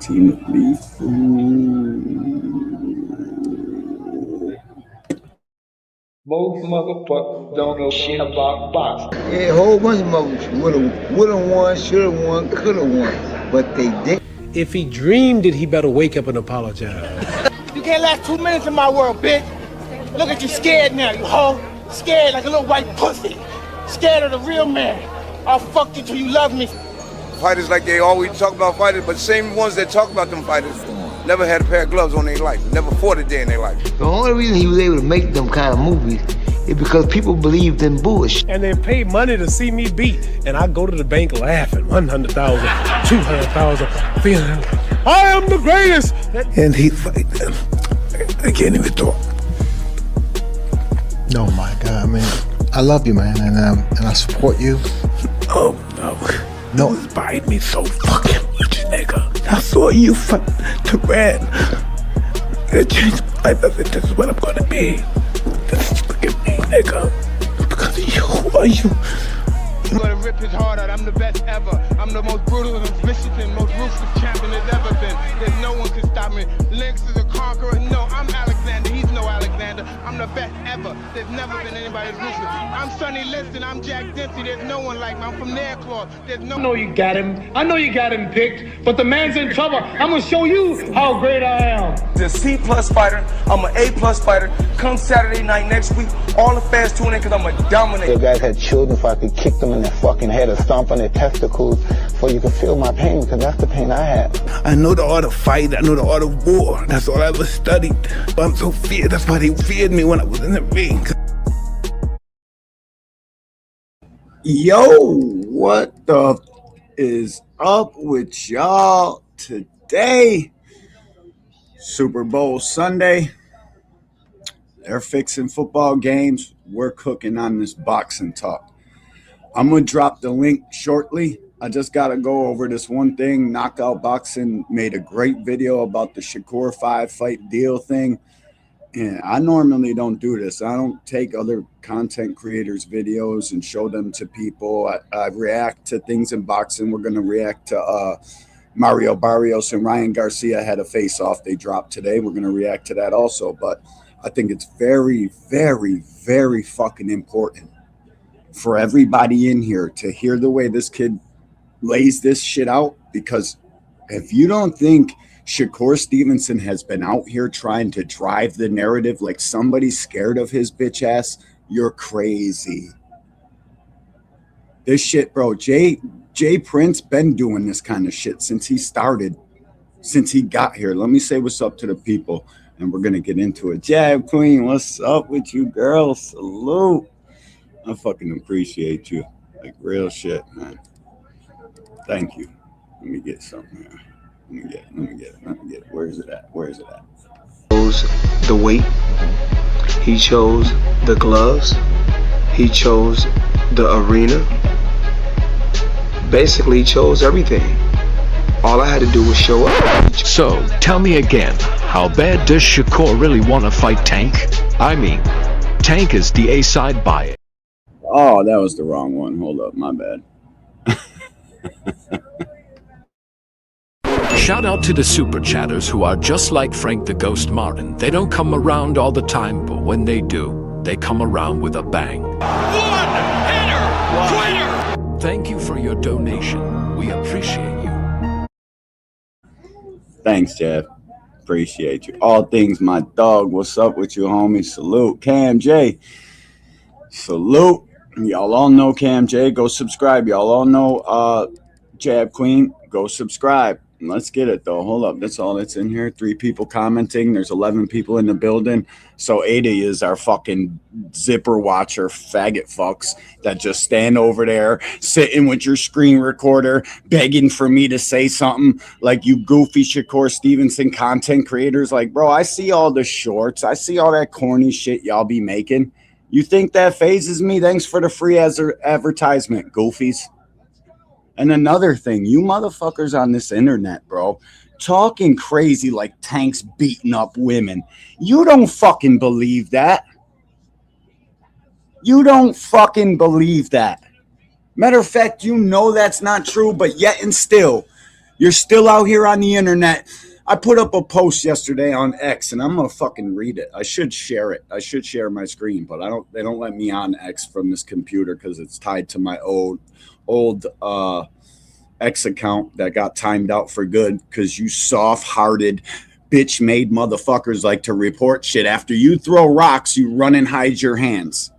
Team Lethal. Most motherfuckers don't know shit about boxing. Yeah, a whole bunch of motherfuckers would've won, should've won, could've won, but they didn't. If he dreamed it, he better wake up and apologize. You can't last 2 minutes in my world, bitch. Look at you scared now, you hoe. Scared like a little white pussy. Scared of the real man. I'll fuck you till you love me. Fighters like they always talk about fighters, but the same ones that talk about them fighters never had a pair of gloves on their life, never fought a day in their life. The only reason he was able to make them kind of movies is because people believed in bullshit. And they pay money to see me beat. And I go to the bank laughing. 100,000, 200,000, 300,000. I am the greatest. And he fight them. I can't even talk. Oh my God, man. I love you, man, and I support you. Oh no. No, it's buying me so fucking much, nigga. I saw you fight the red. It changed my life. This is what I'm gonna be. This is fucking me, nigga. Because of you. Who are you? I'm gonna rip his heart out. I'm the best ever. I'm the most brutal and vicious and most ruthless champion there's ever been. There's no one can stop me. Lynx is a conqueror. No, I'm Alexander. He's no Alexander. I'm the best ever. There's never been anybody as ruthless. I'm Sonny Liston. I'm Jack Dempsey. There's no one like me. I'm from their claw. There's no. I know you got him. I know you got him picked, but the man's in trouble. I'm gonna show you how great I am. The C+ fighter, I'm an A+ fighter. Come Saturday night next week, all the fans tune in because I'm a dominator. If guys had children, if I could kick them in their fucking head or stomp on their testicles, so you could feel my pain, because that's the pain I had. I know the art of fight. I know the art of war. That's all I ever studied. But I'm so feared. That's why they feared me when I was in the ring. Yo, what the is up with y'all today? Super Bowl Sunday. They're fixing football games. We're cooking on this boxing talk. I'm going to drop the link shortly. I just got to go over this one thing. Knockout Boxing made a great video about the Shakur 5-fight deal thing. And I normally don't do this. I don't take other content creators' videos and show them to people. I react to things in boxing. We're going to react to Mario Barrios and Ryan Garcia had a face-off they dropped today. We're going to react to that also. But I think it's very, very, very fucking important for everybody in here to hear the way this kid lays this shit out, because if you don't think Shakur Stevenson has been out here trying to drive the narrative like somebody's scared of his bitch ass, you're crazy. This shit, bro, Jay Prince been doing this kind of shit since he started, since he got here. Let me say what's up to the people, and we're going to get into it. Jab Queen, what's up with you, girl? Salute. I fucking appreciate you. Like, real shit, man. Thank you. Let me get something here. Let me get it. Where is it at? He chose the weight. He chose the gloves. He chose the arena. Basically, he chose everything. All I had to do was show up. So, tell me again, how bad does Shakur really want to fight Tank? I mean, Tank is the A-side by it. Oh, that was the wrong one. Hold up, my bad. Shout out to the super chatters who are just like Frank the Ghost Martin. They don't come around all the time, but when they do, they come around with a bang. One-hitter quitter. Thank you for your donation. We appreciate you. Thanks, Jeff. Appreciate you. All things, my dog. What's up with you, homie? Salute. Cam J. Salute. Y'all all know Cam J. Go subscribe. Y'all all know Jab Queen. Go subscribe. Let's get it, though. Hold up. That's all that's in here. 3 people commenting. There's 11 people in the building. So 80 is our fucking zipper watcher faggot fucks that just stand over there sitting with your screen recorder begging for me to say something, like you goofy Shakur Stevenson content creators. Like, bro, I see all the shorts. I see all that corny shit y'all be making. You think that phases me? Thanks for the free advertisement, goofies. And another thing, you motherfuckers on this internet, bro, talking crazy like Tank's beating up women. You don't fucking believe that. You don't fucking believe that. Matter of fact, you know that's not true, but yet and still, you're still out here on the internet. I put up a post yesterday on X, and I'm gonna fucking read it. I should share it. I should share my screen, but they don't let me on X from this computer because it's tied to my old X account that got timed out for good because you soft-hearted, bitch-made motherfuckers like to report shit. After you throw rocks, you run and hide your hands.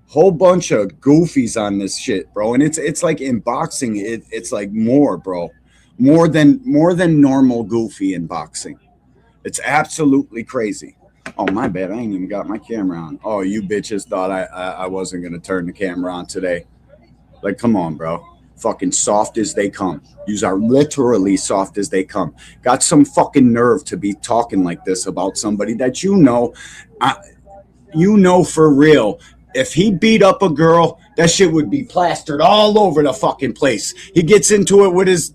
Whole bunch of goofies on this shit, bro. And it's like in boxing, it's like more, bro. More than normal goofy in boxing. It's absolutely crazy. Oh, my bad. I ain't even got my camera on. Oh, you bitches thought I wasn't going to turn the camera on today. Like, come on, bro. Fucking soft as they come. Yous are literally soft as they come. Got some fucking nerve to be talking like this about somebody that you know for real. If he beat up a girl, that shit would be plastered all over the fucking place. He gets into it with his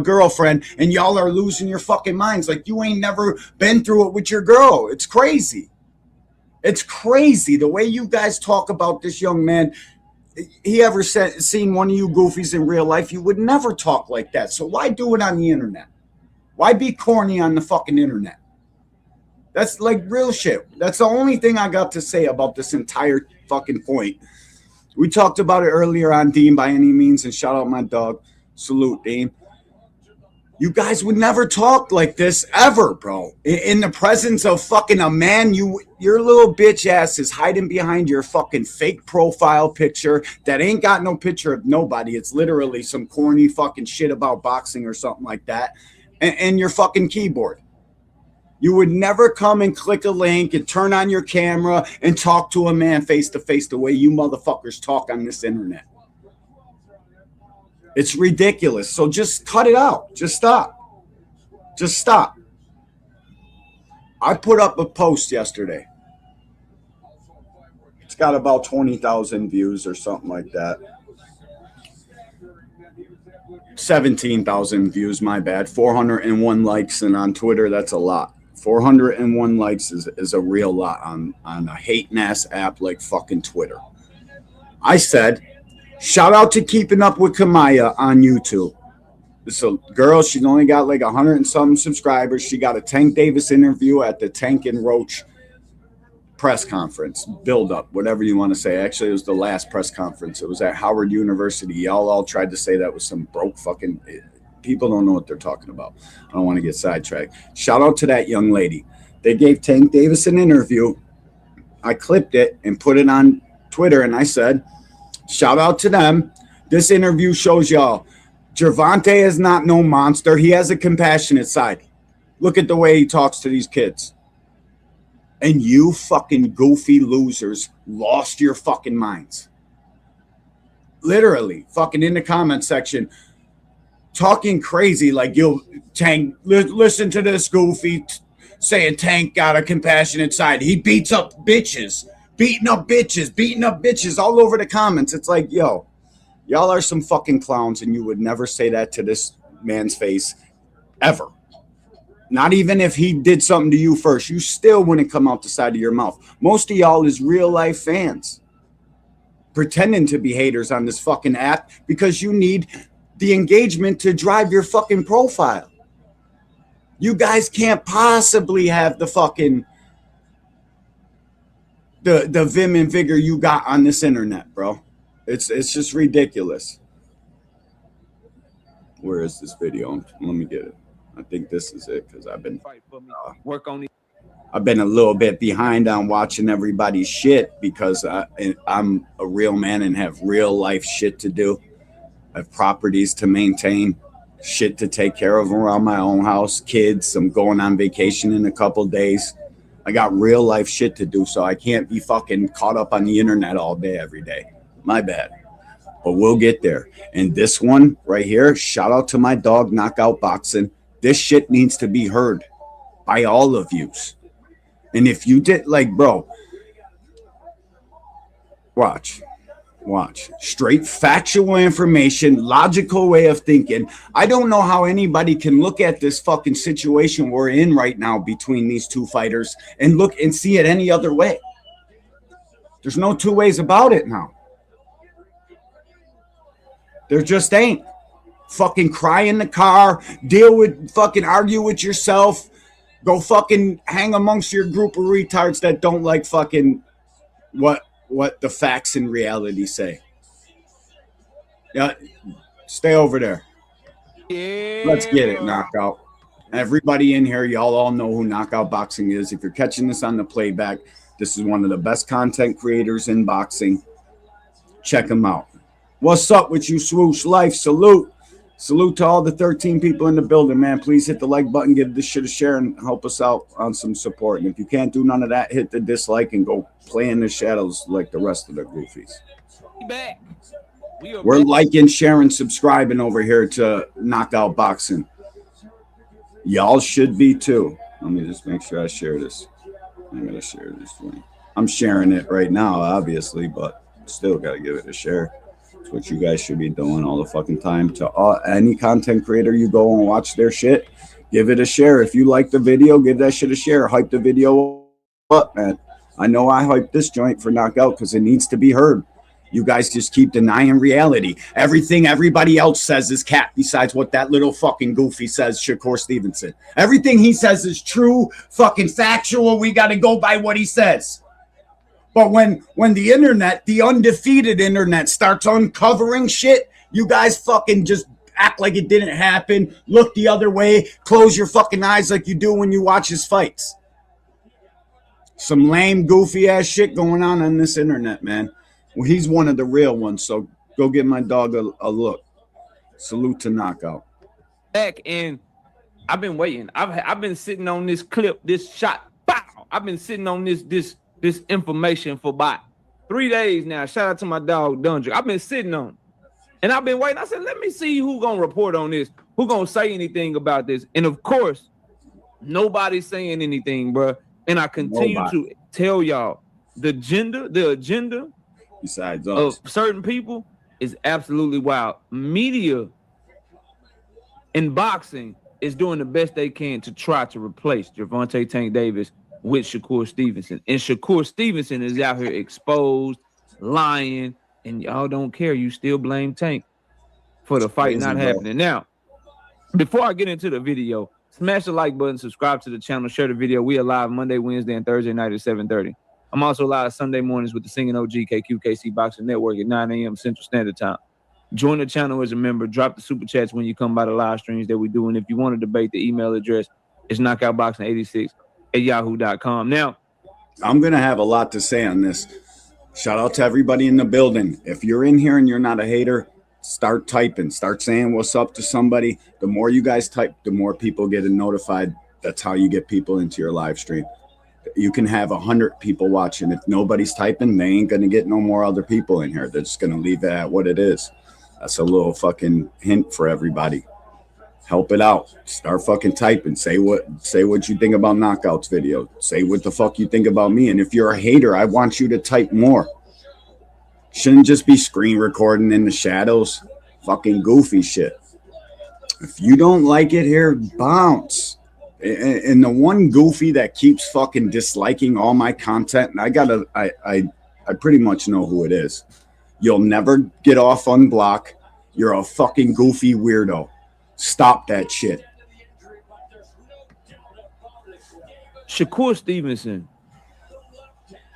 girlfriend, and y'all are losing your fucking minds like you ain't never been through it with your girl. It's crazy. It's crazy the way you guys talk about this young man. He ever seen one of you goofies in real life, you would never talk like that. So why do it on the internet? Why be corny on the fucking internet? That's like real shit. That's the only thing I got to say about this entire fucking point. We talked about it earlier on Dean by any means, and shout out my dog. Salute, Dean. You guys would never talk like this ever, bro. In the presence of fucking a man, your little bitch ass is hiding behind your fucking fake profile picture that ain't got no picture of nobody. It's literally some corny fucking shit about boxing or something like that. And your fucking keyboard. You would never come and click a link and turn on your camera and talk to a man face to face the way you motherfuckers talk on this internet. It's ridiculous. So just cut it out. Just stop. Just stop. I put up a post yesterday. It's got about 20,000 views or something like that. 17,000 views, my bad. 401 likes, and on Twitter, that's a lot. 401 likes is a real lot on a hating-ass app like fucking Twitter. I said, shout out to Keeping Up with Kamaya on YouTube. This a girl, she's only got like 100 and something subscribers. She got a Tank Davis interview at the Tank and Roach press conference, build up, whatever you want to say. Actually, it was the last press conference. It was at Howard University. Y'all all tried to say that was some broke fucking... People don't know what they're talking about. I don't want to get sidetracked. Shout out to that young lady. They gave Tank Davis an interview. I clipped it and put it on Twitter, and I said, shout out to them. This interview shows y'all Gervonta is not no monster. He has a compassionate side. Look at the way he talks to these kids. And you fucking goofy losers lost your fucking minds. Literally, fucking in the comment section, talking crazy like you'll Tank. Listen to this goofy saying Tank got a compassionate side. He beats up bitches, beating up bitches all over the comments. It's like, yo, y'all are some fucking clowns, and you would never say that to this man's face ever. Not even if he did something to you first. You still wouldn't come out the side of your mouth. Most of y'all is real life fans pretending to be haters on this fucking app because you need the engagement to drive your fucking profile. You guys can't possibly have the fucking the vim and vigor you got on this internet, bro. It's just ridiculous. Where is this video? Let me get it. I think this is it because I've been I've been a little bit behind on watching everybody's shit because I'm a real man and have real life shit to do. I have properties to maintain, shit to take care of around my own house, kids. I'm going on vacation in a couple days. I got real life shit to do, so I can't be fucking caught up on the internet all day, every day. My bad. But we'll get there. And this one right here, shout out to my dog, Knockout Boxing. This shit needs to be heard by all of you. And if you did, like, bro, watch. Straight factual information, logical way of thinking. I don't know how anybody can look at this fucking situation we're in right now between these two fighters and look and see it any other way. There's no two ways about it now. There just ain't. Fucking cry in the car, deal with, fucking argue with yourself, go fucking hang amongst your group of retards that don't like fucking what the facts in reality say. Yeah, stay over there. Yeah. Let's get it, Knockout. Everybody in here, y'all all know who Knockout Boxing is. If you're catching this on the playback, this is one of the best content creators in boxing. Check him out. What's up with you, Swoosh Life? Salute. Salute to all the 13 people in the building, man. Please hit the like button, give this shit a share, and help us out on some support. And if you can't do none of that, hit the dislike and go play in the shadows like the rest of the goofies. We're liking, sharing, subscribing over here to Knockout Boxing. Y'all should be too. Let me just make sure I share this. I'm going to share this link. I'm sharing it right now, obviously, but still got to give it a share. It's what you guys should be doing all the fucking time. To any content creator you go and watch their shit, give it a share. If you like the video, give that shit a share. Hype the video up, man. I know I hyped this joint for Knockout because it needs to be heard. You guys just keep denying reality. Everything everybody else says is cap besides what that little fucking goofy says, Shakur Stevenson. Everything he says is true, fucking factual. We got to go by what he says. But when the internet, the undefeated internet, starts uncovering shit, you guys fucking just act like it didn't happen, look the other way, close your fucking eyes like you do when you watch his fights. Some lame, goofy-ass shit going on this internet, man. Well, he's one of the real ones, so go give my dog a look. Salute to Knockout. Back, and I've been waiting. I've been sitting on this clip, this shot. Bow! I've been sitting on this information for about 3 days now. Shout out to my dog Dungeon. I've been sitting on it. And I've been waiting. I said, let me see who gonna report on this, who gonna say anything about this. And of course, nobody's saying anything, bro. And I continue to tell y'all the agenda besides us of certain people is absolutely wild. Media in boxing is doing the best they can to try to replace Gervonta Tank Davis with Shakur Stevenson. And Shakur Stevenson is out here exposed, lying, and y'all don't care. You still blame Tank for the fight not happening. Now, before I get into the video, smash the like button, subscribe to the channel, share the video. We are live Monday, Wednesday, and Thursday night at 7:30. I'm also live Sunday mornings with the Singing OG KQKC Boxing Network at 9 a.m. Central Standard Time. Join the channel as a member. Drop the super chats when you come by the live streams that we do. And if you want to debate, the email address is knockoutboxing86@yahoo.com. Now, I'm going to have a lot to say on this. Shout out to everybody in the building. If you're in here and you're not a hater, start typing. Start saying what's up to somebody. The more you guys type, the more people get notified. That's how you get people into your live stream. You can have 100 people watching. If nobody's typing, they ain't going to get no more other people in here. They're just going to leave it at what it is. That's a little fucking hint for everybody. Help it out. Start fucking typing. Say what you think about Knockout's video. Say what the fuck you think about me. And if you're a hater, I want you to type more. Shouldn't just be screen recording in the shadows. Fucking goofy shit. If you don't like it here, bounce. And the one goofy that keeps fucking disliking all my content, and I pretty much know who it is. You'll never get off unblock. You're a fucking goofy weirdo. Stop that shit. Shakur Stevenson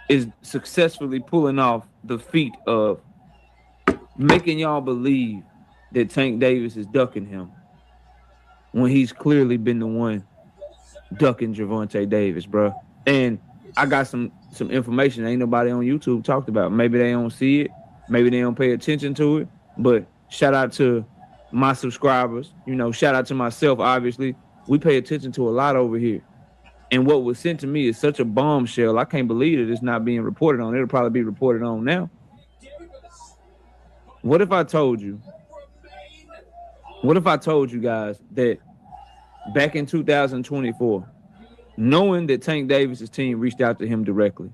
is successfully pulling off the feat of making y'all believe that Tank Davis is ducking him when he's clearly been the one ducking Gervonta Davis, bro. And I got some information ain't nobody on YouTube talked about. Maybe they don't see it. Maybe they don't pay attention to it. But shout out to my subscribers. You know, shout out to myself, obviously. We pay attention to a lot over here. And what was sent to me is such a bombshell. I can't believe that it's not being reported on. It'll probably be reported on now. What if I told you guys that back in 2024, knowing that Tank Davis's team reached out to him directly,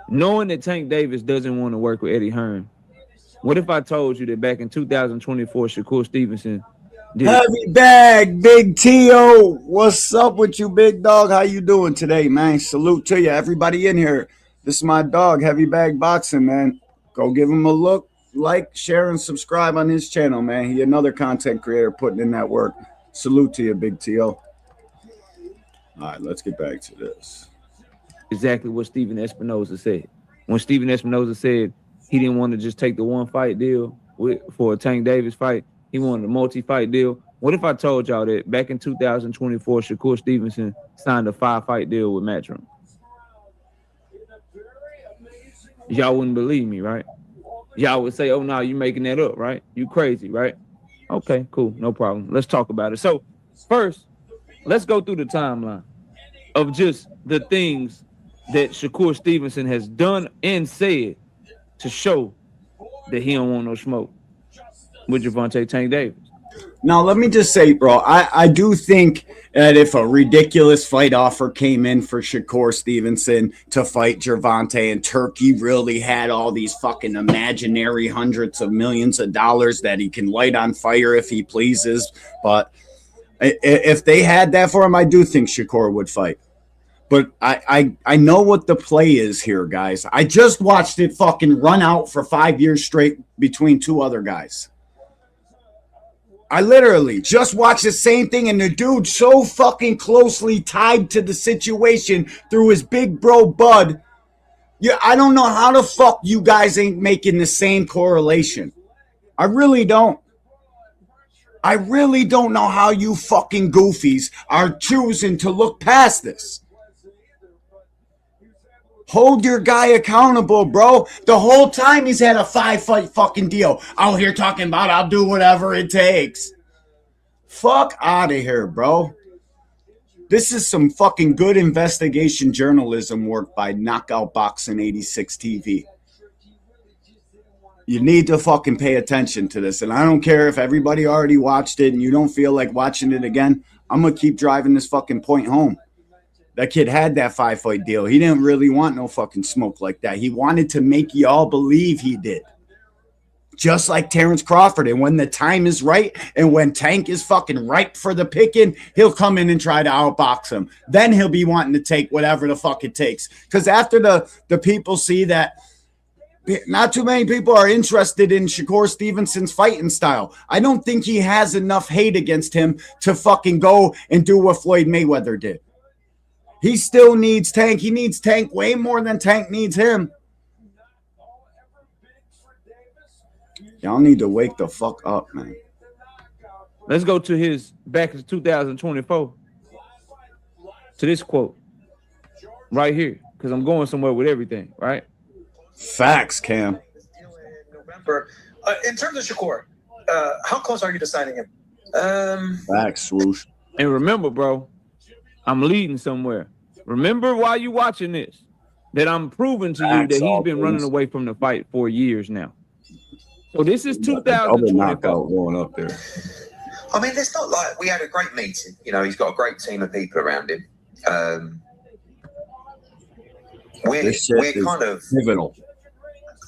knowing that Tank Davis doesn't want to work with Eddie Hearn, what if I told you that back in 2024, Shakur Stevenson did Heavy bag, Big T.O. What's up with you, big dog? How you doing today, man? Salute to you. Everybody in here. This is my dog, Heavy Bag Boxing, man. Go give him a look, like, share, and subscribe on his channel, man. He another content creator putting in that work. Salute to you, Big T.O. All right, let's get back to this. Exactly what Steven Espinoza said. When Steven Espinoza said he didn't want to just take the one fight deal for a Tank Davis fight, he wanted a multi-fight deal. What if I told y'all that back in 2024, Shakur Stevenson signed a 5-fight deal with Matchroom? Y'all wouldn't believe me, right? Y'all would say, oh, no, you making that up, right? You crazy, right? Okay, cool, no problem. Let's talk about it. So first, let's go through the timeline of just the things that Shakur Stevenson has done and said to show that he don't want no smoke with Gervonta Tank Davis. Now, let me just say, bro, I do think that if a ridiculous fight offer came in for Shakur Stevenson to fight Gervonta and Turkey really had all these fucking imaginary hundreds of millions of dollars that he can light on fire if he pleases. But if they had that for him, I do think Shakur would fight. But I know what the play is here, guys. I just watched it fucking run out for 5 years straight between two other guys. I literally just watched the same thing, and the dude so fucking closely tied to the situation through his big bro Bud. Yeah, I don't know how the fuck you guys ain't making the same correlation. I really don't. I really don't know how you fucking goofies are choosing to look past this. Hold your guy accountable, bro. The whole time he's had a 5-fight fucking deal. Out here talking about I'll do whatever it takes. Fuck out of here, bro. This is some fucking good investigation journalism work by Knockout Boxing 86 TV. You need to fucking pay attention to this. And I don't care if everybody already watched it and you don't feel like watching it again. I'm going to keep driving this fucking point home. That kid had that 5-fight deal. He didn't really want no fucking smoke like that. He wanted to make y'all believe he did. Just like Terrence Crawford. And when the time is right and when Tank is fucking ripe for the picking, he'll come in and try to outbox him. Then he'll be wanting to take whatever the fuck it takes. Because after the people see that not too many people are interested in Shakur Stevenson's fighting style. I don't think he has enough hate against him to fucking go and do what Floyd Mayweather did. He still needs Tank. He needs Tank way more than Tank needs him. Y'all need to wake the fuck up, man. Let's go to his back in 2024 to this quote right here, because I'm going somewhere with everything, right? Facts, Cam. November. In terms of Shakur, how close are you to signing him? Facts, swoosh. And remember, bro, I'm leading somewhere. Remember while you watching this, that I'm proving to you that he's been running away from the fight for years now. So this is 2024. Going up there. I mean, it's not like we had a great meeting. You know, he's got a great team of people around him. We're kind of pivotal.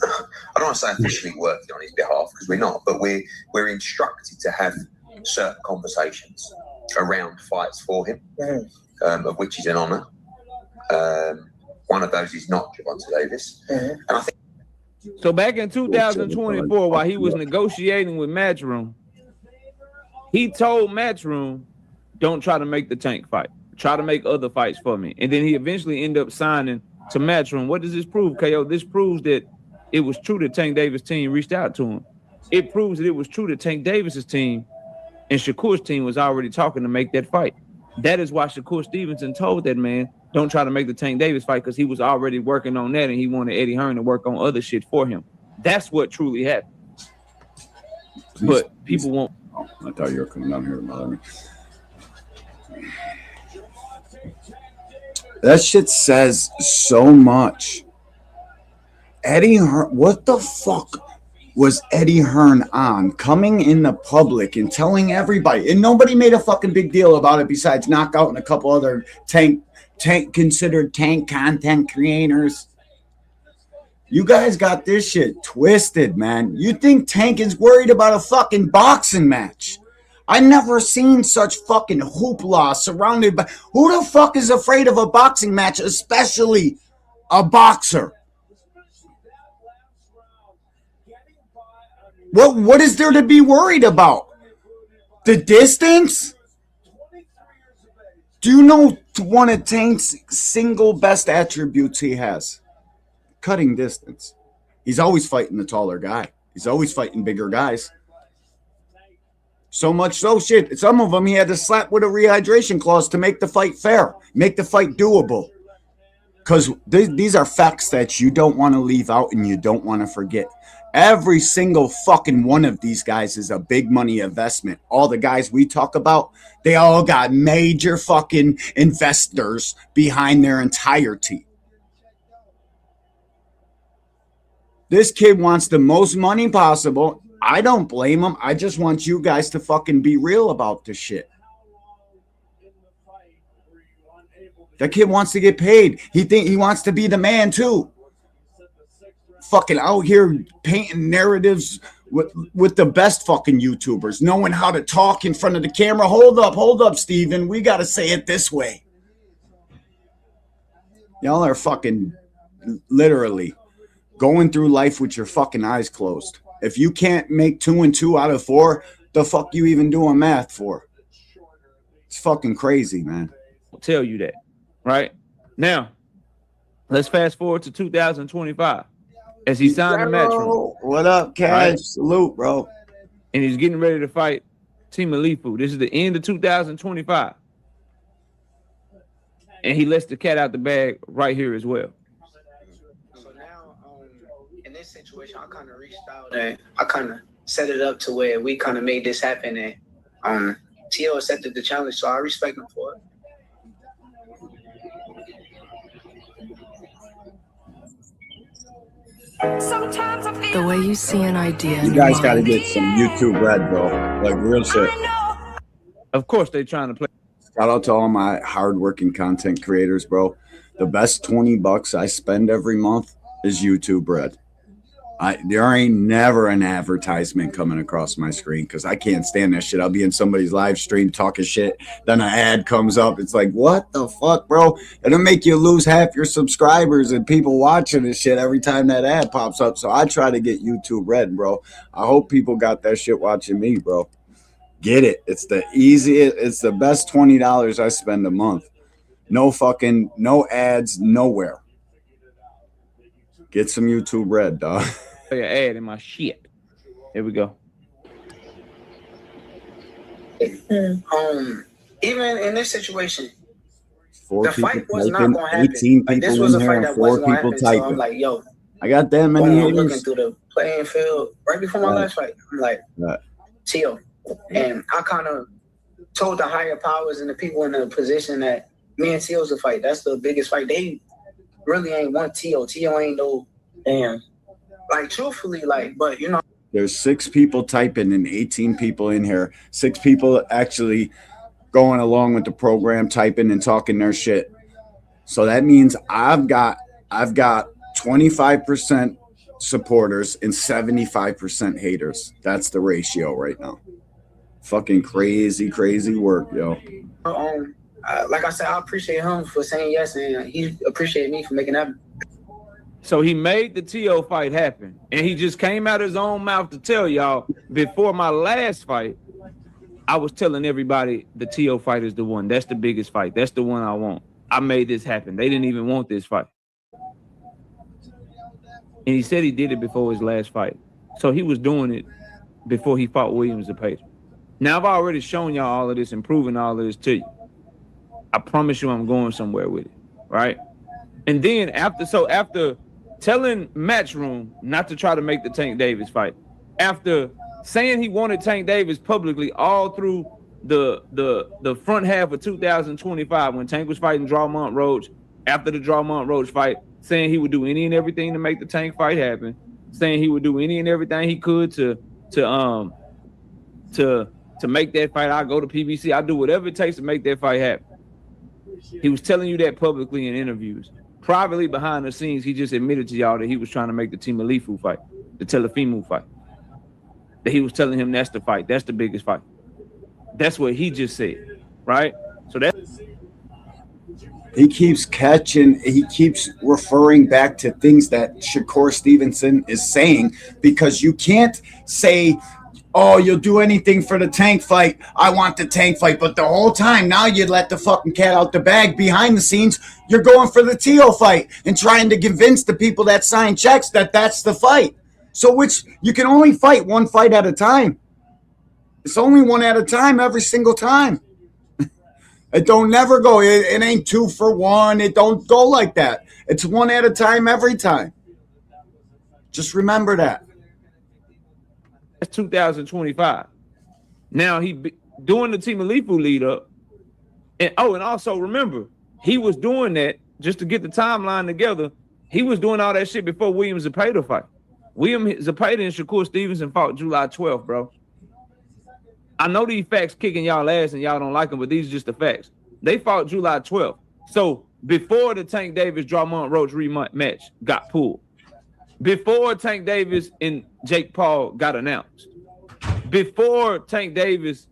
I don't want to say officially working on his behalf because we're not, but we're instructed to have certain conversations around fights for him, of which is an honour. One of those is not Gervonta Davis, and I think. So back in 2024, while he was negotiating with Matchroom, he told Matchroom, "Don't try to make the Tank fight. Try to make other fights for me." And then he eventually ended up signing to Matchroom. What does this prove, KO? This proves that it was true that Tank Davis' team reached out to him. It proves that it was true that Tank Davis' team and Shakur's team was already talking to make that fight. That is why Shakur Stevenson told that man, don't try to make the Tank Davis fight, because he was already working on that and he wanted Eddie Hearn to work on other shit for him. That's what truly happened. But people won't. Oh, I thought you were coming down here to bother me. That shit says so much. Eddie Hearn, what the fuck was Eddie Hearn on, coming in the public and telling everybody, and nobody made a fucking big deal about it besides Knockout and a couple other tank considered tank content creators. You guys got this shit twisted, man. You think Tank is worried about a fucking boxing match? I never seen such fucking hoopla surrounded by. Who the fuck is afraid of a boxing match, especially a boxer. What is there to be worried about? The distance? Do you know one of Tank's single best attributes he has? Cutting distance. He's always fighting the taller guy. He's always fighting bigger guys. So much so, shit, some of them he had to slap with a rehydration clause to make the fight fair, make the fight doable. Because these are facts that you don't want to leave out and you don't want to forget. Every single fucking one of these guys is a big money investment. All the guys we talk about, they all got major fucking investors behind their entirety. This kid wants the most money possible. I don't blame him. I just want you guys to fucking be real about this shit. That kid wants to get paid. He wants to be the man too. Fucking out here painting narratives with the best fucking YouTubers, knowing how to talk in front of the camera. Hold up, Steven. We got to say it this way. Y'all are fucking literally going through life with your fucking eyes closed. If you can't make 2 and 2 out of 4, the fuck you even doing math for? It's fucking crazy, man. I'll tell you that, right? Now, let's fast forward to 2025. As he signed the match room. What up, Cash? Right? Salute, bro. And he's getting ready to fight Team Alifu. This is the end of 2025. And he lets the cat out the bag right here as well. So now, in this situation, I kind of reached out and I kind of set it up to where we kind of made this happen. And T.O. accepted the challenge, so I respect him for it. The way you see an idea. You guys got to get some YouTube red, bro. Like real shit. Of course, they're trying to play. Shout out to all my hardworking content creators, bro. The best $20 I spend every month is YouTube red. There ain't never an advertisement coming across my screen because I can't stand that shit. I'll be in somebody's live stream talking shit. Then an ad comes up. It's like, what the fuck, bro? It'll make you lose half your subscribers and people watching this shit every time that ad pops up. So I try to get YouTube red, bro. I hope people got that shit watching me, bro. Get it. It's the easiest. It's the best $20 I spend a month. No ads, nowhere. Get some YouTube red, dog. An ad in my shit. Here we go. Even in this situation, 4 the people fight was typing, not going to happen. 18 Like, people this was in a fight here, that 4 wasn't going to people happen. typing. So I'm like, yo, I got that many I'm haters. looking through the playing field right before my last fight. I'm like, T.O. And I kind of told the higher powers and the people in the position that me and T.O.'s a fight. That's the biggest fight. They really ain't want T.O. T.O. ain't no damn. Like, truthfully, like, but, you know. There's 6 people typing and 18 people in here. 6 people actually going along with the program, typing and talking their shit. So that means I've got 25% supporters and 75% haters. That's the ratio right now. Fucking crazy work, yo. Like I said, I appreciate him for saying yes, and he appreciated me for making that. So he made the T.O. fight happen, and he just came out his own mouth to tell y'all, before my last fight, I was telling everybody the T.O. fight is the one. That's the biggest fight. That's the one I want. I made this happen. They didn't even want this fight. And he said he did it before his last fight. So he was doing it before he fought Williams the Patriot. Now, I've already shown y'all all of this and proven all of this to you. I promise you I'm going somewhere with it, right? And then after telling Matchroom not to try to make the Tank Davis fight, after saying he wanted Tank Davis publicly all through the front half of 2025 when Tank was fighting Drawmont Roach, after the Drawmont Roach fight, saying he would do any and everything to make the Tank fight happen, saying he would do any and everything he could to make that fight. I'll go to PBC. I'll do whatever it takes to make that fight happen. He was telling you that publicly in interviews. Privately behind the scenes, he just admitted to y'all that he was trying to make the Team Alifu fight, the Telefimu fight. That he was telling him that's the fight. That's the biggest fight. That's what he just said, right? So that He keeps catching, he keeps referring back to things that Shakur Stevenson is saying, because you can't say, oh, you'll do anything for the Tank fight. I want the Tank fight. But the whole time, now you let the fucking cat out the bag. Behind the scenes, you're going for the Tio fight and trying to convince the people that sign checks that that's the fight. So which you can only fight one fight at a time. It's only one at a time every single time. It don't never go. It ain't 2 for 1. It don't go like that. It's one at a time every time. Just remember that. That's 2025. Now he doing the Team Alifu lead up. And also remember, he was doing that just to get the timeline together. He was doing all that shit before William Zepeda fight. William Zepeda and Shakur Stevenson fought July 12th, bro. I know these facts kicking y'all ass and y'all don't like them, but these are just the facts. They fought July 12th. So before the Tank Davis Drummond Roach rematch got pulled, before Tank Davis and Jake Paul got announced, before Tank Davis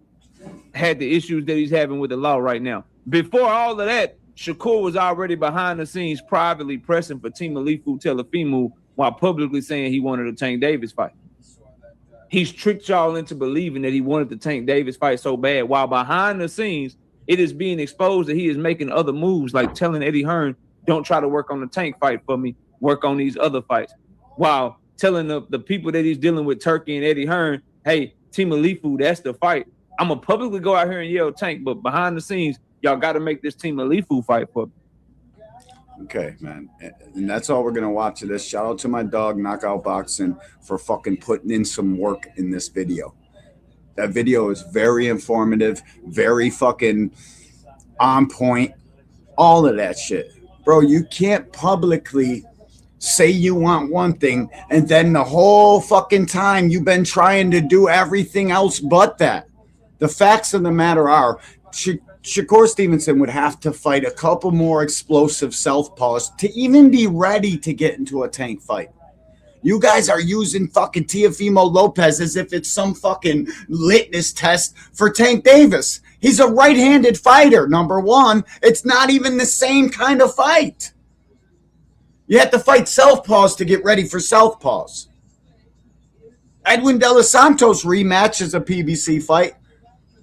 had the issues that he's having with the law right now, before all of that, Shakur was already behind the scenes privately pressing for Team Alifu Telefimu while publicly saying he wanted a Tank Davis fight. He's tricked y'all into believing that he wanted the Tank Davis fight so bad, while behind the scenes, it is being exposed that he is making other moves, like telling Eddie Hearn, don't try to work on the Tank fight for me, work on these other fights. While telling the people that he's dealing with, Turkey and Eddie Hearn, hey, Team Alifu, that's the fight. I'm going to publicly go out here and yell Tank, but behind the scenes, y'all got to make this Team Alifu fight for me. Okay, man. And that's all we're going to watch of this. Shout out to my dog, Knockout Boxing, for fucking putting in some work in this video. That video is very informative, very fucking on point, all of that shit. Bro, you can't publicly say you want one thing and then the whole fucking time you've been trying to do everything else but that. The facts of the matter are, Shakur Stevenson would have to fight a couple more explosive southpaws to even be ready to get into a Tank fight. You guys are using fucking Teofimo Lopez as if it's some fucking litmus test for Tank Davis. He's a right-handed fighter, number one. It's not even the same kind of fight. You have to fight southpaws to get ready for southpaws. Edwin De Los Santos rematch is a PBC fight.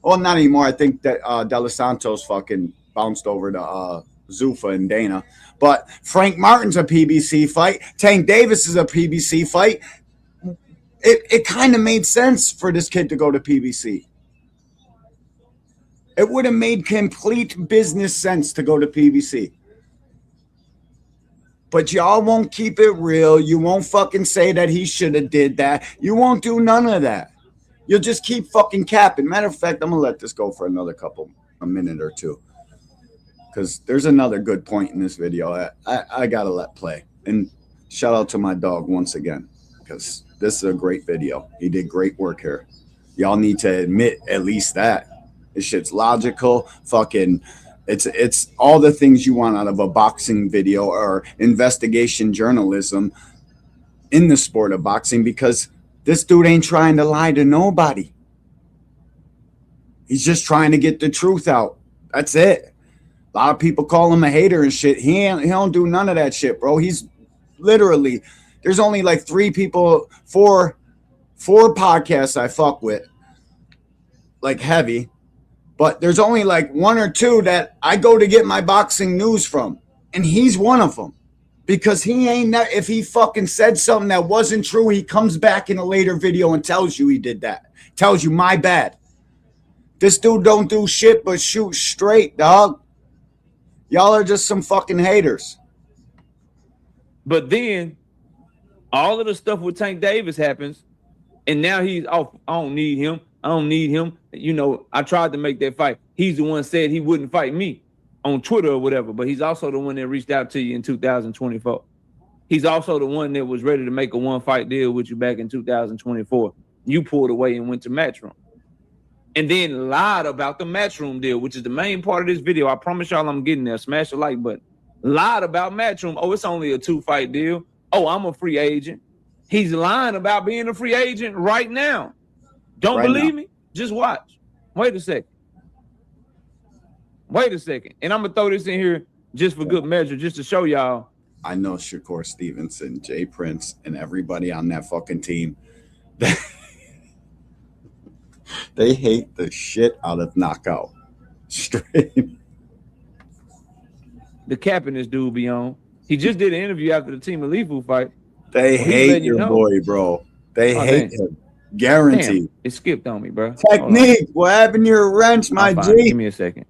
Well, not anymore. I think that De Los Santos fucking bounced over to Zuffa and Dana. But Frank Martin's a PBC fight. Tank Davis is a PBC fight. It kind of made sense for this kid to go to PBC. It would have made complete business sense to go to PBC. But y'all won't keep it real. You won't fucking say that he should have did that. You won't do none of that. You'll just keep fucking capping. Matter of fact, I'm going to let this go for a minute or two. Because there's another good point in this video I got to let play. And shout out to my dog once again. Because this is a great video. He did great work here. Y'all need to admit at least that. This shit's logical. Fucking, it's all the things you want out of a boxing video or investigation journalism in the sport of boxing, because this dude ain't trying to lie to nobody. He's just trying to get the truth out. That's it. A lot of people call him a hater and shit. He don't do none of that shit, bro. He's literally, there's only like 4 podcasts I fuck with, like heavy, but there's only like 1 or 2 that I go to get my boxing news from, and he's one of them. Because he ain't, if he fucking said something that wasn't true, he comes back in a later video and tells you he did that. Tells you, my bad. This dude don't do shit but shoot straight, dog. Y'all are just some fucking haters. But then all of the stuff with Tank Davis happens, and now he's off. I don't need him. I don't need him. You know, I tried to make that fight. He's the one said he wouldn't fight me on Twitter or whatever, but he's also the one that reached out to you in 2024. He's also the one that was ready to make a one-fight deal with you back in 2024. You pulled away and went to Matchroom. And then lied about the Matchroom deal, which is the main part of this video. I promise y'all I'm getting there. Smash the like button. Lied about Matchroom. Oh, it's only a 2-fight deal. Oh, I'm a free agent. He's lying about being a free agent right now. Don't believe me? Just watch. Wait a second. And I'm going to throw this in here just for good measure, just to show y'all. I know Shakur Stevenson, Jay Prince, and everybody on that fucking team. They hate the shit out of Knockout. Straight. The capping this dude be on. He just did an interview after the Team Alifu fight. They hate your boy, bro. They hate him. Guaranteed. It skipped on me, bro. Technique. What happened to your wrench, my G? Give me a second.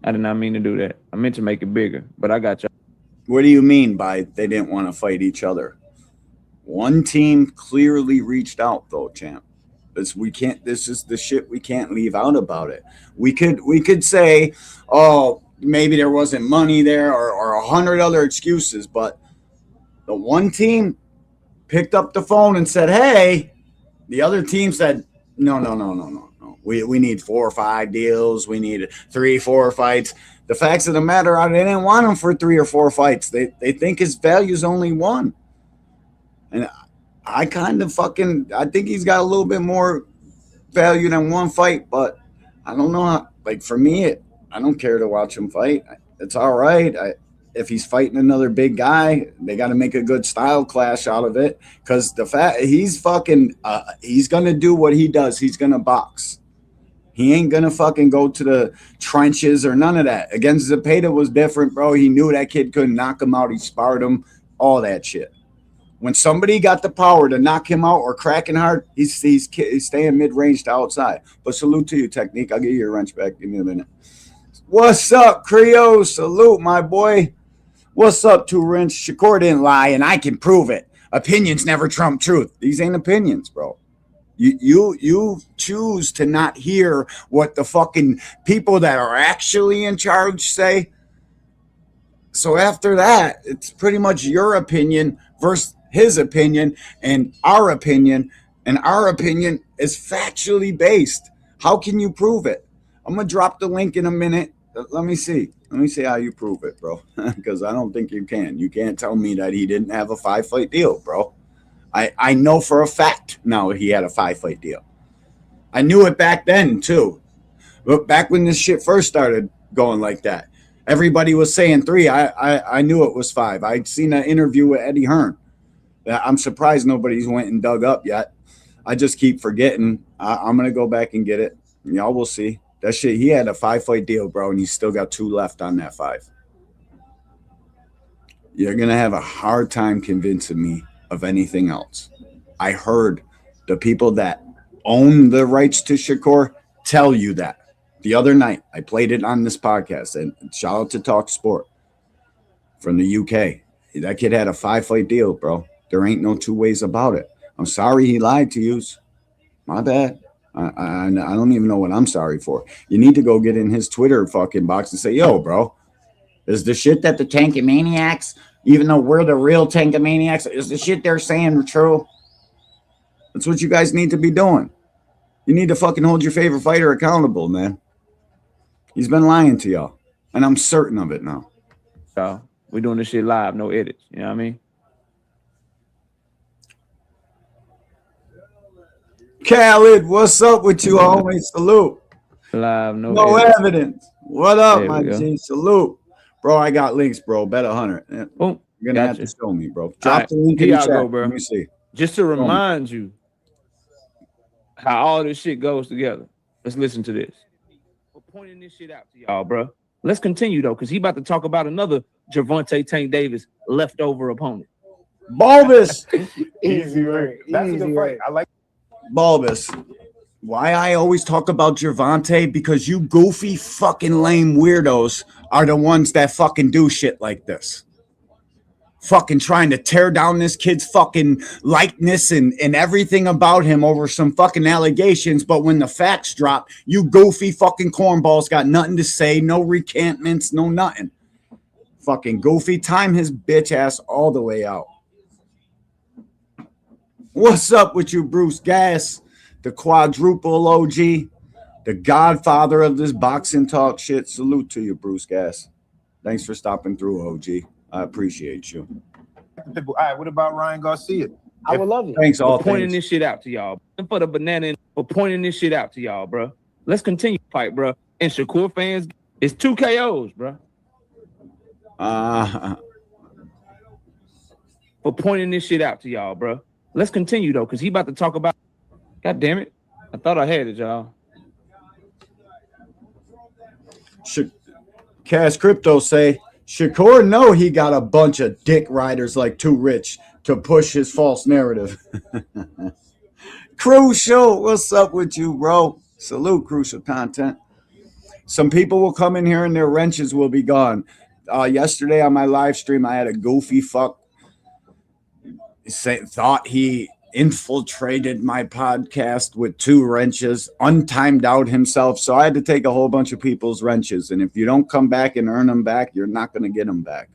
I did not mean to do that. I meant to make it bigger, but I got you. What do you mean by they didn't want to fight each other? One team clearly reached out, though, champ. This is the shit we can't leave out about it. We could say, oh, maybe there wasn't money there or 100 other excuses, but the one team picked up the phone and said, hey, the other team said, no. We need 4 or 5 deals. We need 3, 4 fights. The facts of the matter are they didn't want him for 3 or 4 fights. They think his value is only 1. And I think he's got a little bit more value than 1 fight, but I don't know how, like for me, I don't care to watch him fight. It's all right. If he's fighting another big guy, they got to make a good style clash out of it. Because he's going to do what he does. He's going to box. He ain't going to fucking go to the trenches or none of that. Against Zepeda was different, bro. He knew that kid couldn't knock him out. He sparred him, all that shit. When somebody got the power to knock him out or cracking hard, he's staying mid-range to outside. But salute to you, Technique. I'll give you your wrench back. Give me a minute. What's up, Creo? Salute, my boy. What's up, 2 Wrench? Shakur didn't lie, and I can prove it. Opinions never trump truth. These ain't opinions, bro. You choose to not hear what the fucking people that are actually in charge say. So after that, it's pretty much your opinion versus his opinion and our opinion is factually based. How can you prove it? I'm going to drop the link in a minute. Let me see how you prove it, bro, because I don't think you can. You can't tell me that he didn't have a 5-fight deal, bro. I know for a fact now he had a 5-fight deal. I knew it back then, too. But back when this shit first started going like that, everybody was saying 3. I knew it was 5. I'd seen an interview with Eddie Hearn. I'm surprised nobody's went and dug up yet. I just keep forgetting. I'm going to go back and get it. Y'all will see. That shit, he had a 5-fight deal, bro, and he's still got 2 left on that 5. You're going to have a hard time convincing me of anything else. I heard the people that own the rights to Shakur tell you that. The other night, I played it on this podcast, and shout out to Talk Sport from the UK. That kid had a 5-fight deal, bro. There ain't no 2 ways about it. I'm sorry he lied to you. My bad. I don't even know what I'm sorry for. You need to go get in his Twitter fucking box and say, yo, bro, is the shit that the Tankamaniacs, even though we're the real Tankamaniacs, is the shit they're saying true? That's what you guys need to be doing. You need to fucking hold your favorite fighter accountable, man. He's been lying to y'all, and I'm certain of it now. So we're doing this shit live, no edits. You know what I mean? Khaled, what's up with you? Always salute. Live, no evidence. What up, my G? Salute. Bro, I got links, bro. Bet 100. Oh, you're going to have to show me, bro. Drop the link in the chat. Go, bro. Let me see. Just to remind you how all this shit goes together. Let's listen to this. We're pointing this shit out to y'all, bro. Let's continue, though, because he about to talk about another Gervonta Tank Davis leftover opponent. Bulbous. Easy work. That's a good fight. I like Bulbous. Why I always talk about Gervonta? Because you goofy fucking lame weirdos are the ones that fucking do shit like this. Fucking trying to tear down this kid's fucking likeness and everything about him over some fucking allegations. But when the facts drop, you goofy fucking cornballs got nothing to say, no recantments, no nothing. Fucking goofy, time his bitch ass all the way out. What's up with you, Bruce Gass, the quadruple OG, the godfather of this boxing talk shit? Salute to you, Bruce Gass. Thanks for stopping through, OG. I appreciate you. All right, what about Ryan Garcia? I would love it. Thanks, all. We're pointing this shit out to y'all. And for the banana, we're pointing this shit out to y'all, bro. Let's continue to fight, bro. And Shakur fans, it's 2 KOs, bro. For pointing this shit out to y'all, bro. Let's continue though, because he about to talk about. God damn it! I thought I had it, y'all. Cash Crypto say Shakur know he got a bunch of dick riders like Too Rich to push his false narrative. Crucial, what's up with you, bro? Salute, Crucial Content. Some people will come in here and their wrenches will be gone. Yesterday on my live stream, I had a goofy fuck thought he infiltrated my podcast with 2 wrenches, untimed out himself. So I had to take a whole bunch of people's wrenches. And if you don't come back and earn them back, you're not going to get them back.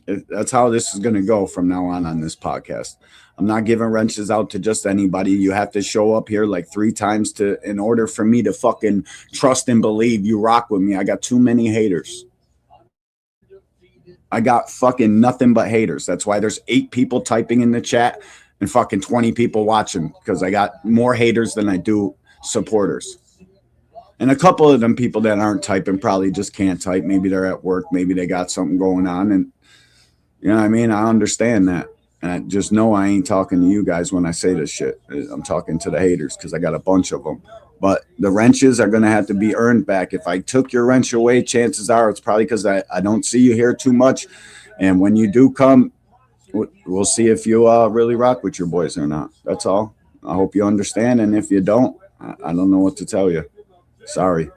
That's how this is going to go from now on this podcast. I'm not giving wrenches out to just anybody. You have to show up here like 3 times in order for me to fucking trust and believe you rock with me. I got too many haters. I got fucking nothing but haters. That's why there's 8 people typing in the chat and fucking 20 people watching, because I got more haters than I do supporters. And a couple of them people that aren't typing probably just can't type. Maybe they're at work. Maybe they got something going on. And you know what I mean? I understand that. And I just know I ain't talking to you guys when I say this shit. I'm talking to the haters because I got a bunch of them. But the wrenches are going to have to be earned back. If I took your wrench away, chances are it's probably because I don't see you here too much. And when you do come, we'll see if you really rock with your boys or not. That's all. I hope you understand. And if you don't, I don't know what to tell you. Sorry.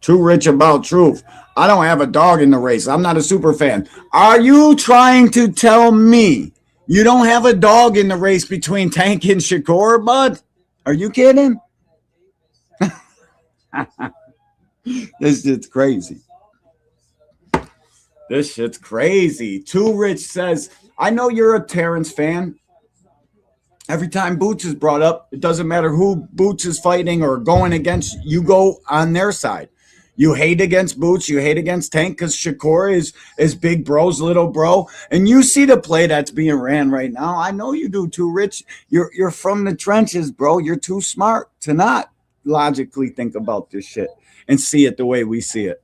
Too Rich about truth. I don't have a dog in the race. I'm not a super fan. Are you trying to tell me you don't have a dog in the race between Tank and Shakur, bud? Are you kidding? This shit's crazy. This shit's crazy. Too Rich says, I know you're a Terrence fan. Every time Boots is brought up, it doesn't matter who Boots is fighting or going against, you go on their side. You hate against Boots, you hate against Tank because Shakur is big bro's little bro. And you see the play that's being ran right now. I know you do too, Rich. You're from the trenches, bro. You're too smart to not logically think about this shit and see it the way we see it.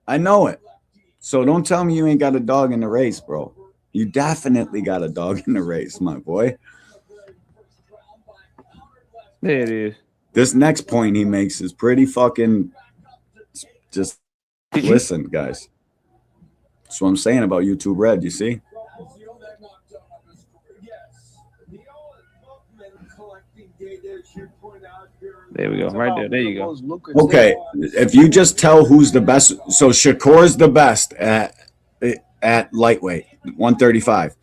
I know it. So don't tell me you ain't got a dog in the race, bro. You definitely got a dog in the race, my boy. There it is. This next point he makes is pretty fucking... Just listen, guys. That's what I'm saying about YouTube Red, you see? There we go. Right there. There you go. Okay. If you just tell who's the best. So Shakur's the best at lightweight, 135.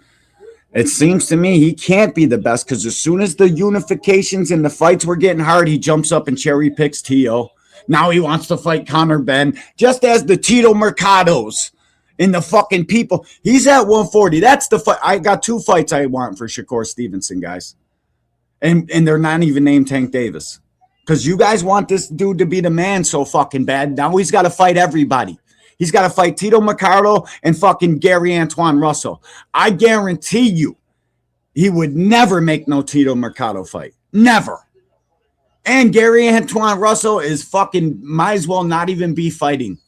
It seems to me he can't be the best because as soon as the unifications and the fights were getting hard, he jumps up and cherry picks Tio. Now he wants to fight Conor Ben, just as the Tito Mercados and the fucking people. He's at 140. That's the fight. I got 2 fights I want for Shakur Stevenson, guys. And they're not even named Tank Davis. Because you guys want this dude to be the man so fucking bad. Now he's got to fight everybody. He's got to fight Tito Mercado and fucking Gary Antoine Russell. I guarantee you he would never make no Tito Mercado fight. Never. And Gary Antoine Russell is fucking might as well not even be fighting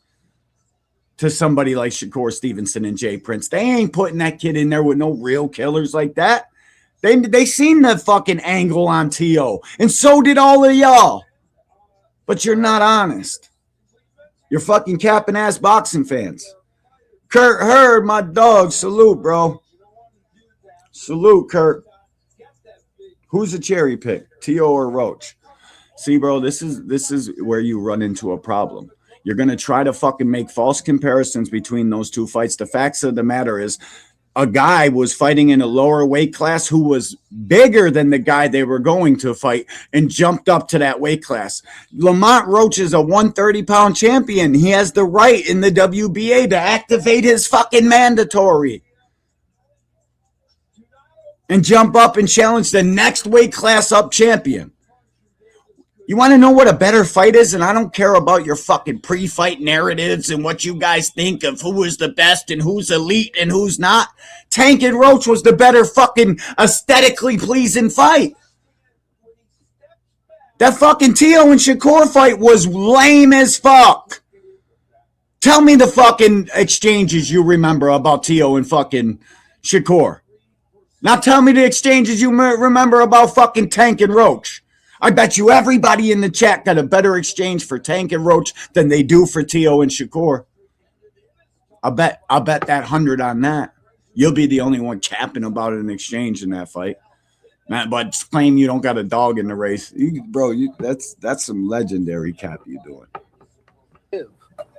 to somebody like Shakur Stevenson and Jay Prince. They ain't putting that kid in there with no real killers like that. They seen the fucking angle on T.O. And so did all of y'all. But you're not honest. You're fucking capping ass boxing fans. Kurt Hurd, my dog. Salute, bro. Salute, Kurt. Who's a cherry pick? T.O. or Roach? See, bro, this is where you run into a problem. You're going to try to fucking make false comparisons between those 2 fights. The facts of the matter is a guy was fighting in a lower weight class who was bigger than the guy they were going to fight and jumped up to that weight class. Lamont Roach is a 130-pound champion. He has the right in the WBA to activate his fucking mandatory and jump up and challenge the next weight class up champion. You want to know what a better fight is? And I don't care about your fucking pre-fight narratives and what you guys think of who is the best and who's elite and who's not. Tank and Roach was the better fucking aesthetically pleasing fight. That fucking Tio and Shakur fight was lame as fuck. Tell me the fucking exchanges you remember about Tio and fucking Shakur. Now tell me the exchanges you remember about fucking Tank and Roach. I bet you everybody in the chat got a better exchange for Tank and Roach than they do for Tio and Shakur. I'll bet that 100 on that. You'll be the only one capping about an exchange in that fight. Man, but claim you don't got a dog in the race. That's some legendary cap you doing.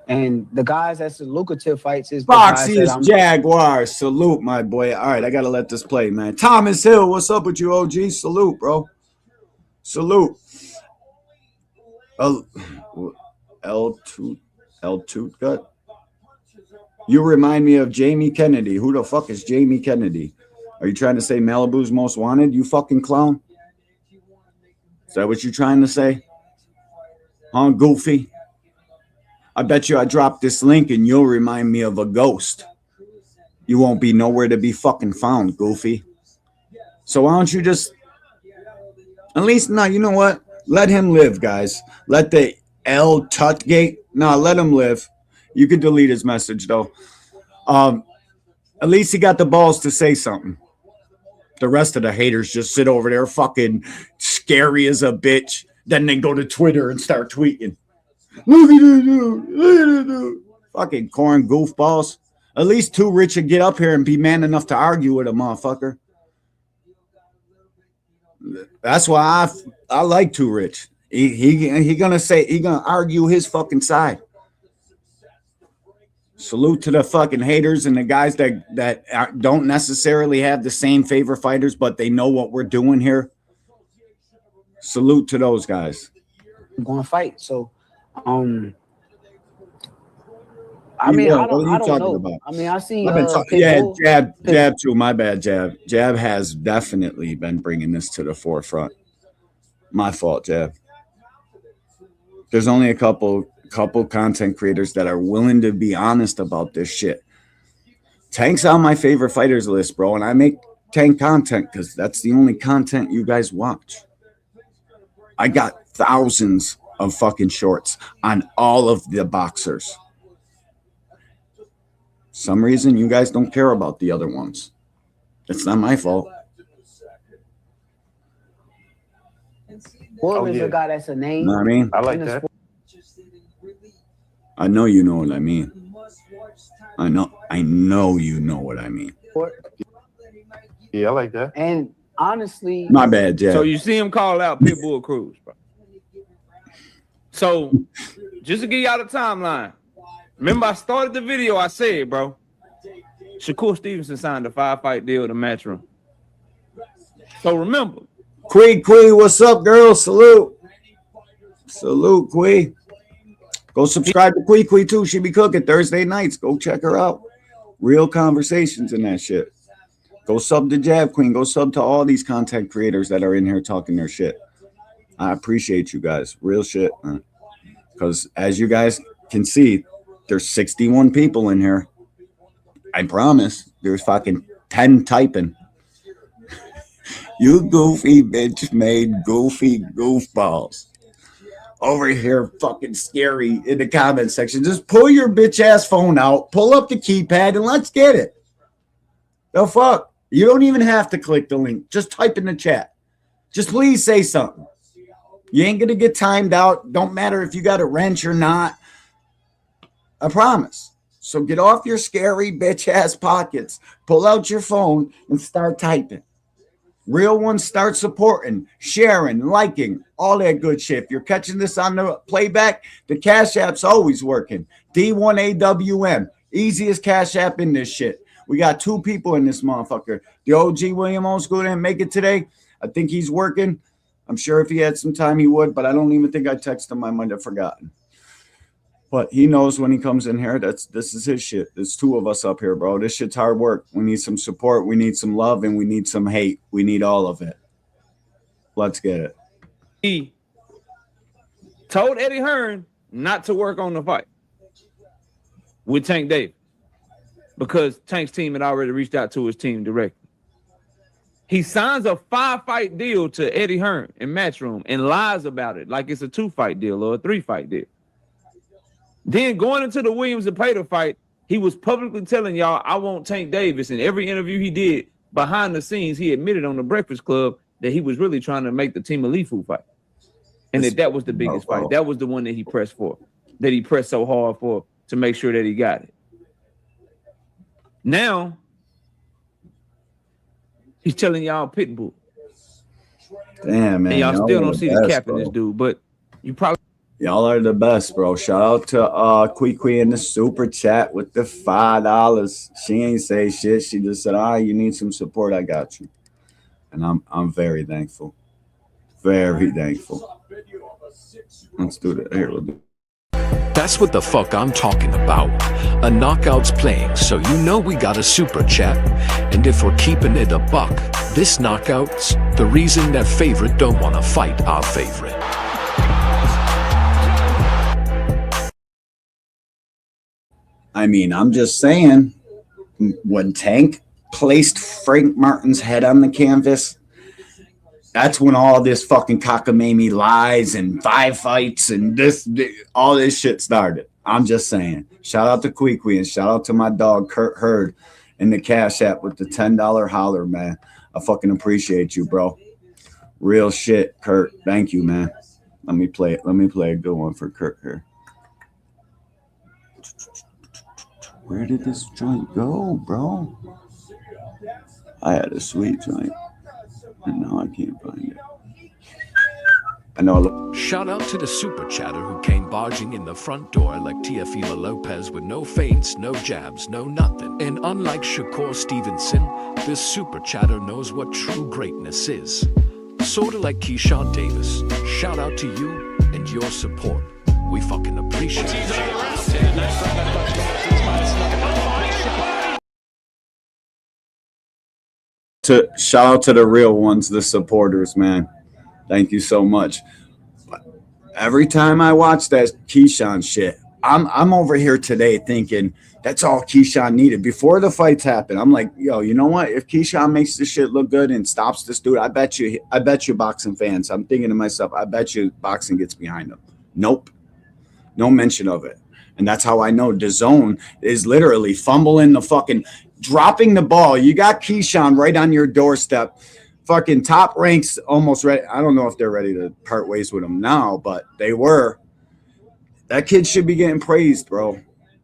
And the guys that's the lucrative fights is Foxy is Jaguar. Salute, my boy. All right, I got to let this play, man. Thomas Hill, what's up with you, OG? Salute, bro. Salute. L2 gut. You remind me of Jamie Kennedy. Who the fuck is Jamie Kennedy? Are you trying to say Malibu's Most Wanted, you fucking clown? Is that what you're trying to say? Huh, Goofy? I bet you I drop this link and you'll remind me of a ghost. You won't be nowhere to be fucking found, Goofy. So why don't you just... At least, no, you know what? Let him live, guys. Let the L Tutgate... No, let him live. You can delete his message, though. At least he got the balls to say something. The rest of the haters just sit over there fucking scary as a bitch. Then they go to Twitter and start tweeting. Look at this dude. Look at this dude. Fucking corn goofballs. At least Too Rich would get up here and be man enough to argue with a motherfucker. That's why I like Too Rich. He gonna argue his fucking side. Salute to the fucking haters and the guys that don't necessarily have the same favorite fighters, but they know what we're doing here. Salute to those guys. I'm going to fight. So, I mean, I don't know. About? I mean, I see. Jab too. My bad, Jab. Jab has definitely been bringing this to the forefront. My fault, Jab. There's only a couple content creators that are willing to be honest about this shit. Tank's on my favorite fighters list, bro, and I make Tank content because that's the only content you guys watch. I got thousands of fucking shorts on all of the boxers. Some reason you guys don't care about the other ones. It's not my fault. What is a guy that's a name? You know what I mean? I like that. I know you know what I mean. I know you know what I mean. Yeah, I like that. And honestly, my bad, Jab. So you see him call out Pitbull Cruz, bro. So just to give y'all the timeline, remember I started the video, I said, bro, Shakur Stevenson signed a 5-fight deal to Matchroom. So remember, Quee, what's up, girl? Salute, Quee. Go subscribe to Quee too. She be cooking Thursday nights. Go check her out. Real conversations and that shit. Go sub to Jab Queen. Go sub to all these content creators that are in here talking their shit. I appreciate you guys. Real shit, man. Because as you guys can see, there's 61 people in here. I promise there's fucking 10 typing. You goofy bitch made goofy goofballs. Over here fucking scary in the comment section. Just pull your bitch ass phone out, pull up the keypad, and let's get it. The fuck? You don't even have to click the link. Just type in the chat. Just please say something. You ain't gonna get timed out. Don't matter if you got a wrench or not. I promise. So get off your scary bitch ass pockets, pull out your phone, and start typing. Real ones, start supporting, sharing, liking, all that good shit. If you're catching this on the playback, the Cash App's always working. D1AWM, easiest Cash App in this shit. We got 2 people in this motherfucker. The OG William Old School didn't make it today. I think he's working. I'm sure if he had some time, he would, but I don't even think I texted him. I might have forgotten. But he knows when he comes in here, this is his shit. There's 2 of us up here, bro. This shit's hard work. We need some support. We need some love, and we need some hate. We need all of it. Let's get it. He told Eddie Hearn not to work on the fight with Tank Davis because Tank's team had already reached out to his team directly. He signs a 5-fight deal to Eddie Hearn in Matchroom and lies about it like it's a 2-fight deal or a 3-fight deal. Then going into the Williams and Pater fight, he was publicly telling y'all, I want Tank Davis. In every interview he did behind the scenes, he admitted on the Breakfast Club that he was really trying to make the Team Alifu fight. And that was the biggest fight. That was the one that he pressed for, that he pressed so hard for to make sure that he got it. Now, he's telling y'all Pitbull. Damn, man. And y'all still don't see the cap in this dude, but you probably... Y'all are the best, bro. Shout out to Quee in the super chat with the $5. She ain't say shit. She just said, you need some support. I got you. And I'm very thankful. Very thankful. Let's do that. Here, we'll do. That's what the fuck I'm talking about. A knockout's playing, so you know we got a super chat. And if we're keeping it a buck, this knockout's the reason that favorite don't want to fight our favorite. I mean, I'm just saying, when Tank placed Frank Martin's head on the canvas, that's when all this fucking cockamamie lies and 5 fights and all this shit started. I'm just saying. Shout out to Quee and shout out to my dog Kurt Hurd in the Cash App with the $10 holler, man. I fucking appreciate you, bro. Real shit, Kurt. Thank you, man. Let me play a good one for Kurt here. Where did this joint go, bro? I had a sweet joint, and now I can't find it. I know. Shout out to the super chatter who came barging in the front door like Teofimo Lopez with no feints, no jabs, no nothing. And unlike Shakur Stevenson, this super chatter knows what true greatness is. Sorta like Keyshawn-Davis. Shout out to you and your support. We fucking appreciate it. Shout out to the real ones, the supporters, man. Thank you so much. But every time I watch that Keyshawn shit, I'm over here today thinking that's all Keyshawn needed. Before the fights happen, I'm like, yo, you know what? If Keyshawn makes this shit look good and stops this dude, I bet you boxing fans, I'm thinking to myself, I bet you boxing gets behind him. Nope. No mention of it. And that's how I know DAZN is literally fumbling the fucking, dropping the ball. You got Keyshawn right on your doorstep. Fucking Top Rank's almost ready. I don't know if they're ready to part ways with him now, but they were. That kid should be getting praised, bro.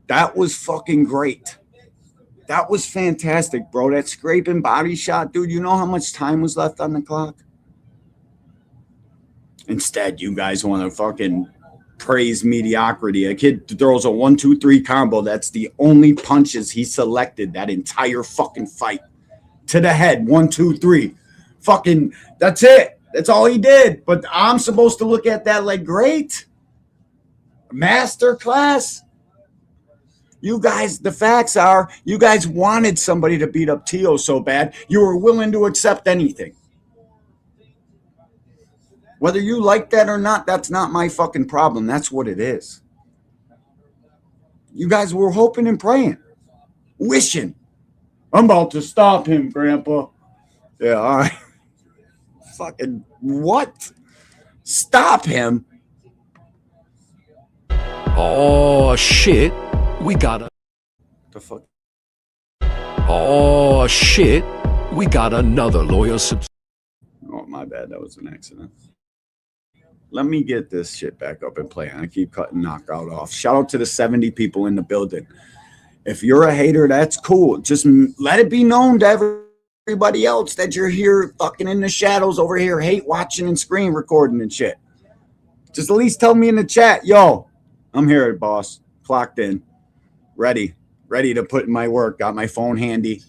That was fucking great. That was fantastic, bro. That scraping body shot, dude. You know how much time was left on the clock? Instead, you guys want to fucking praise mediocrity. A kid throws a 1-2-3 combo. That's the only punches he selected that entire fucking fight. To the head, 1-2-3. Fucking, that's it. That's all he did. But I'm supposed to look at that like, great. Master class. You guys, the facts are, you guys wanted somebody to beat up Tio so bad, you were willing to accept anything. Whether you like that or not, that's not my fucking problem. That's what it is. You guys were hoping and praying, wishing. I'm about to stop him, Grandpa. Yeah, all right. Fucking what? Stop him? Oh, shit. We got a... The fuck? Oh, shit. We got another loyal Oh, my bad. That was an accident. Let me get this shit back up and play. I keep cutting knockout off. Shout out to the 70 people in the building. If you're a hater, that's cool. Just let it be known to everybody else that you're here fucking in the shadows over here, hate watching and screen recording and shit. Just at least tell me in the chat, yo, I'm here, boss. Clocked in. Ready to put in my work. Got my phone handy.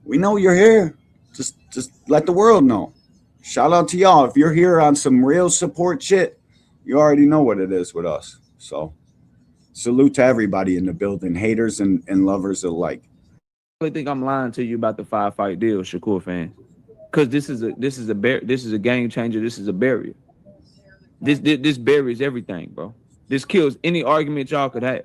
We know you're here. Just let the world know. Shout out to y'all. If you're here on some real support shit, you already know what it is with us. So salute to everybody in the building, haters and lovers alike. I think I'm lying to you about the 5-fight deal, Shakur fan. Because this is a game changer. This is a barrier. This buries everything, bro. This kills any argument y'all could have.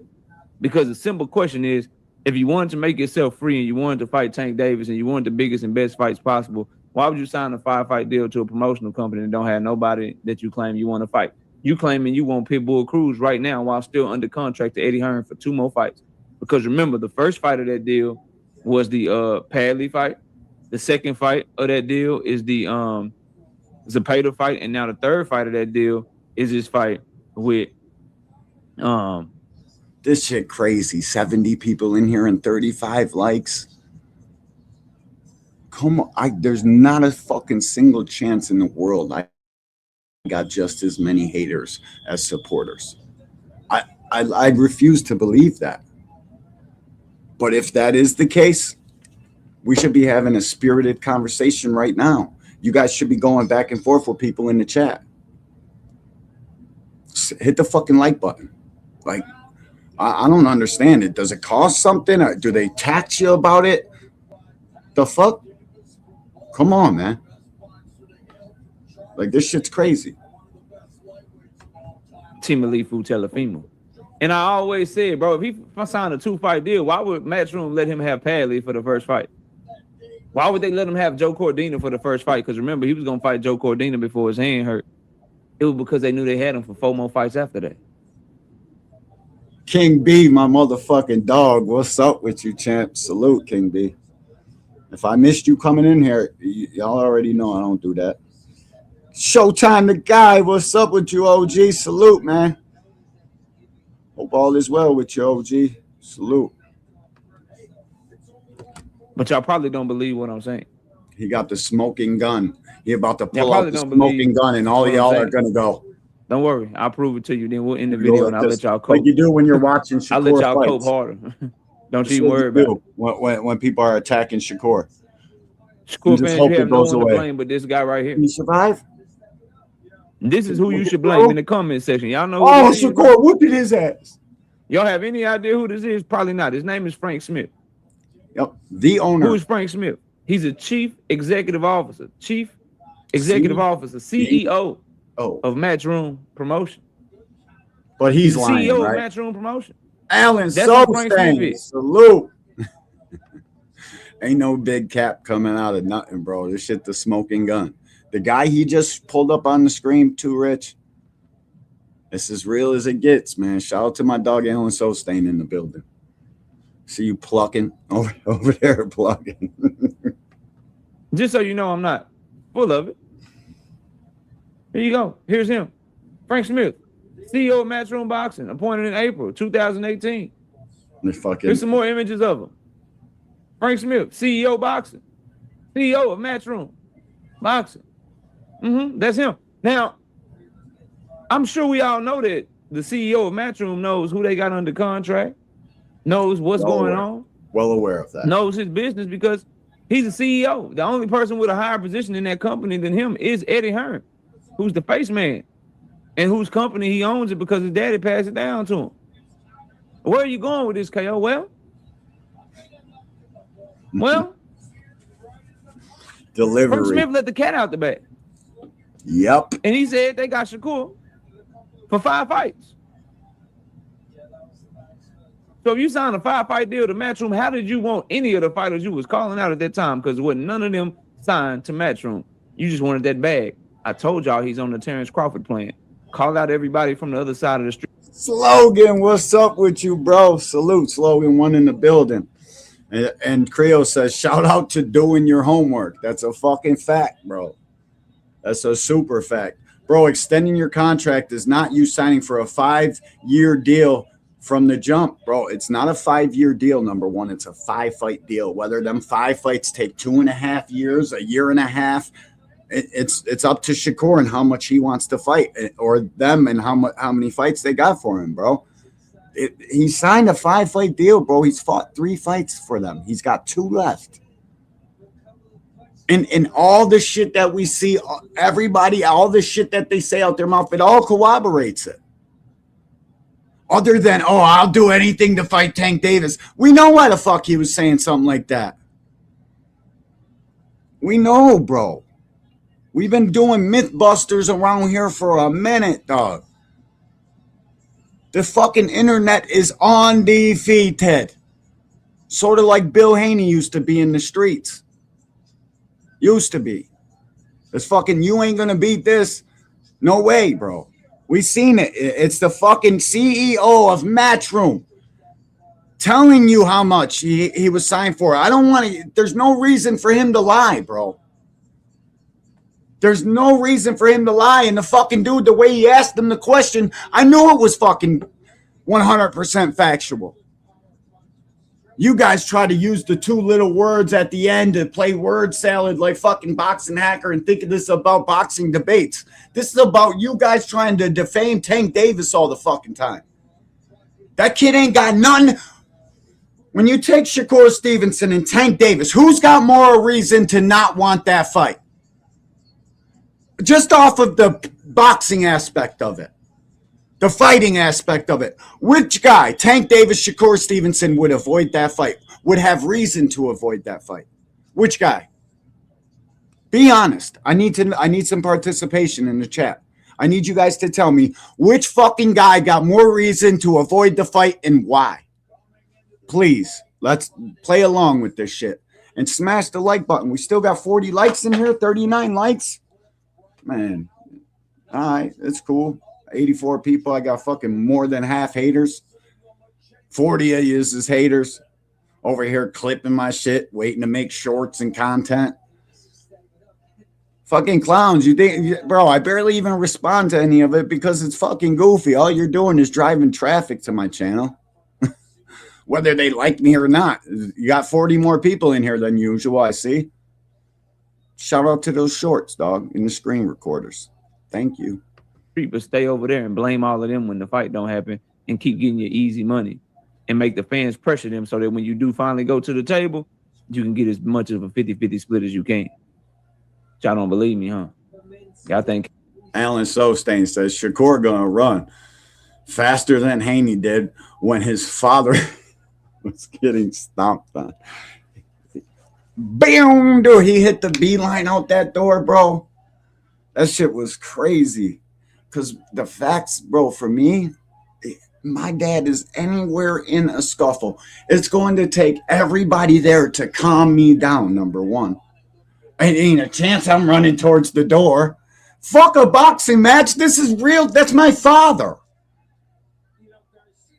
Because the simple question is, If you wanted to make yourself free and you wanted to fight Tank Davis and you wanted the biggest and best fights possible, why would you sign a 5-fight deal to a promotional company and don't have nobody that you claim you want to fight? You claiming you want Pitbull Cruz right now while still under contract to Eddie Hearn for 2 more fights. Because remember, the first fight of that deal was the Padley fight. The second fight of that deal is the Zapata fight, and now the third fight of that deal is this fight with this shit crazy. 70 people in here and 35 likes. Come on, there's not a fucking single chance in the world I got just as many haters as supporters. I refuse to believe that. But if that is the case, we should be having a spirited conversation right now. You guys should be going back and forth with people in the chat. Hit the fucking like button. Like, I don't understand it. Does it cost something? Or do they tax you about it? The fuck? Come on, man. Like, this shit's crazy. Timalifu Telefimo. And I always said, bro, if I signed a 2-fight deal, why would Matchroom let him have Padley for the first fight? Why would they let him have Joe Cordina for the first fight? Because remember, he was going to fight Joe Cordina before his hand hurt. It was because they knew they had him for 4 more fights after that. King B, my motherfucking dog. What's up with you, champ? Salute, King B. If I missed you coming in here, y'all already know I don't do that. Showtime the guy. What's up with you, OG? Salute, man. Hope all is well with you, OG. Salute. But y'all probably don't believe what I'm saying. He got the smoking gun. He about to pull out the smoking gun, and all y'all are going to go. Don't worry. I'll prove it to you. Then we'll end the video, and I'll let y'all cope. Like you do when you're watching Shakur. I'll let y'all cope harder. Don't you worry about it. When people are attacking Shakur. Shakur fans, you have no one to blame but this guy right here. He survived? This is who you should blame in the comment section. Y'all know who Shakur whooped his ass. Y'all have any idea who this is? Probably not. His name is Frank Smith. Yep. The owner. Who is Frank Smith? He's a chief executive officer. Chief executive officer. CEO of Matchroom Promotion. But he's lying, CEO right? of Matchroom Promotion. Alan Sobstein. Salute. Ain't no big cap coming out of nothing, bro. This shit the smoking gun. The guy he just pulled up on the screen, Too Rich. It's as real as it gets, man. Shout out to my dog Alan Sobstein in the building. See you plucking over there, plucking. Just so you know, I'm not full of it. Here you go. Here's him. Frank Smith, CEO of Matchroom Boxing, appointed in April 2018. Here's some more images of him. Frank Smith, CEO Boxing. CEO of Matchroom Boxing. That's him. Now, I'm sure we all know that the CEO of Matchroom knows who they got under contract, knows what's going on. Well aware of that. Knows his business because he's a CEO. The only person with a higher position in that company than him is Eddie Hearn, who's the face man and whose company he owns it because his daddy passed it down to him. Where are you going with this, KO? Well, delivery. Frank Smith let the cat out the bag. Yep. And he said they got Shakur for 5 fights. So if you signed a 5-fight deal to Matchroom, how did you want any of the fighters you was calling out at that time? Because none of them signed to Matchroom. You just wanted that bag. I told y'all he's on the Terrence Crawford plan. Call out everybody from the other side of the street. Slogan, what's up with you, bro? Salute, Slogan, one in the building. And Creo says, shout out to doing your homework. That's a fucking fact, bro. That's a super fact. Bro, extending your contract is not you signing for a 5-year deal from the jump, bro. It's not a 5-year deal, number one. It's a 5-fight deal. Whether them 5 fights take 2.5 years, a year and a half, it's up to Shakur and how much he wants to fight, or them and how many fights they got for him, bro. He signed a 5-fight deal, bro. He's fought 3 fights for them. He's got 2 left. And all the shit that we see, everybody, all the shit that they say out their mouth, it all corroborates it. Other than, oh, I'll do anything to fight Tank Davis. We know why the fuck he was saying something like that. We know, bro. We've been doing Mythbusters around here for a minute, dog. The fucking internet is undefeated. Sort of like Bill Haney used to be in the streets. Used to be. It's fucking, you ain't gonna beat this. No way, bro. We seen it. It's the fucking CEO of Matchroom telling you how much he was signed for. I don't want to, there's no reason for him to lie, bro. There's no reason for him to lie. And the fucking dude, the way he asked him the question, I knew it was fucking 100% factual. You guys try to use the two little words at the end to play word salad like fucking Boxing Hacker and think this is about boxing debates. This is about you guys trying to defame Tank Davis all the fucking time. That kid ain't got none. When you take Shakur Stevenson and Tank Davis, who's got more reason to not want that fight? Just off of the boxing aspect of it. The fighting aspect of it. Which guy, Tank Davis, Shakur Stevenson, would avoid that fight? Would have reason to avoid that fight? Which guy? Be honest. I need some participation in the chat. I need you guys to tell me which fucking guy got more reason to avoid the fight and why. Please, let's play along with this shit. And smash the like button. We still got 40 likes in here, 39 likes. Man, all right, it's cool. 84 people. I got fucking more than half haters. 40 of you is haters. Over here clipping my shit, waiting to make shorts and content. Fucking clowns. You think, bro, I barely even respond to any of it because it's fucking goofy. All you're doing is driving traffic to my channel. Whether they like me or not. You got 40 more people in here than usual, I see. Shout out to those shorts, dog, in the screen recorders. Thank you. But stay over there and blame all of them when the fight don't happen and keep getting your easy money and make the fans pressure them so that when you do finally go to the table, you can get as much of a 50-50 split as you can. Y'all don't believe me, huh? Y'all think. Alan Sostain says Shakur gonna run faster than Haney did when his father was getting stomped on. Bam! Dude, he hit the beeline out that door, bro. That shit was crazy. Because the facts, bro, for me, my dad is anywhere in a scuffle. It's going to take everybody there to calm me down, number one. It ain't a chance I'm running towards the door. Fuck a boxing match. This is real. That's my father.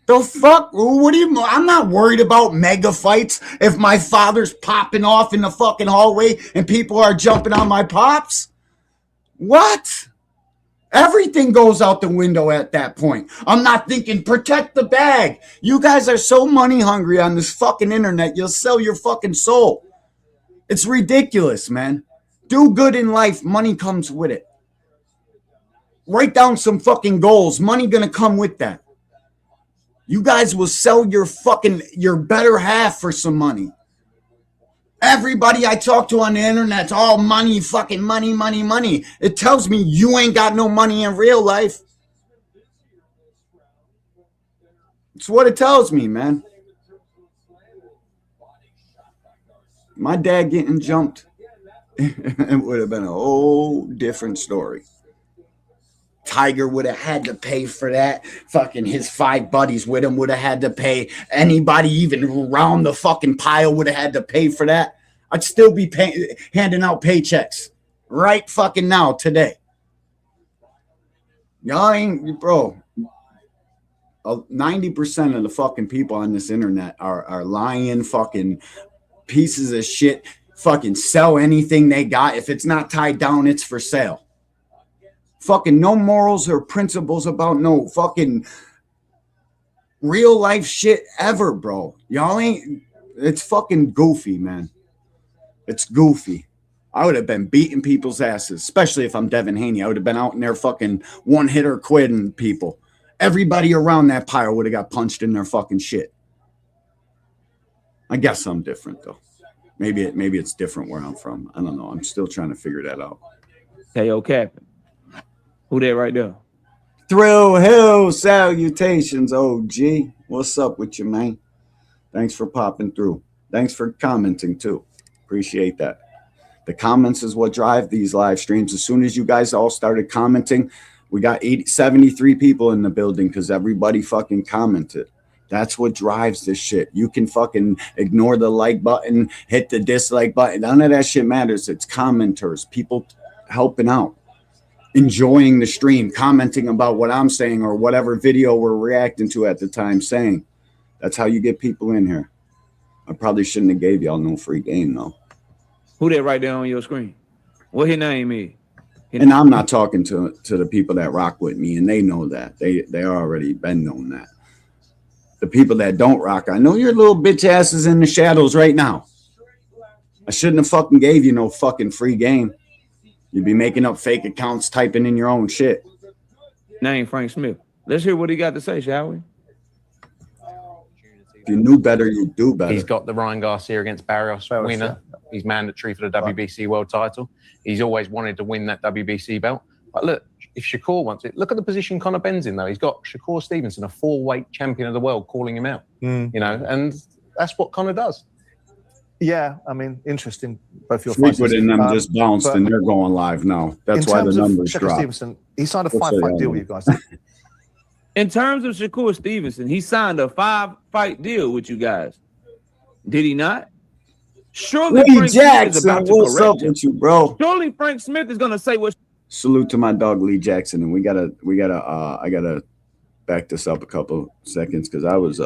The fuck? What do you? I'm not worried about mega fights if my father's popping off in the fucking hallway and people are jumping on my pops. What? Everything goes out the window at that point. I'm not thinking protect the bag. You guys are so money hungry on this fucking internet. You'll sell your fucking soul. It's ridiculous, man. Do good in life. Money comes with it. Write down some fucking goals. Money gonna come with that. You guys will sell your better half for some money. Everybody I talk to on the internet's all money, fucking money, money, money. It tells me you ain't got no money in real life. It's what it tells me, man. My dad getting jumped, it would have been a whole different story. Tiger would have had to pay for that. Fucking his 5 buddies with him would have had to pay. Anybody even around the fucking pile would have had to pay for that. I'd still be handing out paychecks right fucking now, today. Y'all ain't, bro. 90% of the fucking people on this internet are lying fucking pieces of shit. Fucking sell anything they got. If it's not tied down, it's for sale. Fucking no morals or principles about no fucking real life shit ever, bro. Y'all ain't, it's fucking goofy, man. It's goofy. I would have been beating people's asses, especially if I'm Devin Haney. I would have been out in there fucking one-hitter quitting people. Everybody around that pile would have got punched in their fucking shit. I guess I'm different, though. Maybe it's different where I'm from. I don't know. I'm still trying to figure that out. Hey, yo, Captain. Who that right there? Thrill Hill salutations, OG. What's up with you, man? Thanks for popping through. Thanks for commenting, too. Appreciate that. The comments is what drive these live streams. As soon as you guys all started commenting, we got 73 people in the building because everybody fucking commented. That's what drives this shit. You can fucking ignore the like button, hit the dislike button. None of that shit matters. It's commenters, people helping out, enjoying the stream, commenting about what I'm saying or whatever video we're reacting to at the time saying. That's how you get people in here. I probably shouldn't have gave y'all no free game though. Who that right there on your screen? What his name is? And I'm not talking to the people that rock with me, and they know that. They already been known that. The people that don't rock, I know your little bitch asses in the shadows right now. I shouldn't have fucking gave you no fucking free game. You'd be making up fake accounts, typing in your own shit. Name Frank Smith. Let's hear what he got to say, shall we? If you knew better, you'd do better. He's got the Ryan Garcia against Barrios winner. He's mandatory for the WBC world title. He's always wanted to win that WBC belt. But look, if Shakur wants it, look at the position Conor Ben's in, though. He's got Shakur Stevenson, a 4-weight champion of the world, calling him out. You know, and that's what Conor does. Yeah, I mean, interesting. Both your Fleetwood and them just bounced, and they're going live now. That's why the numbers dropped. Stevenson, he signed a 5-fight deal with you guys. In terms of Shakur Stevenson, he signed a 5-fight deal with you guys. Did he not? Surely Frank Smith is about to what's up correct him. with you, bro? Surely Frank Smith is gonna say what. Salute to my dog Lee Jackson, and I gotta back this up a couple seconds because I was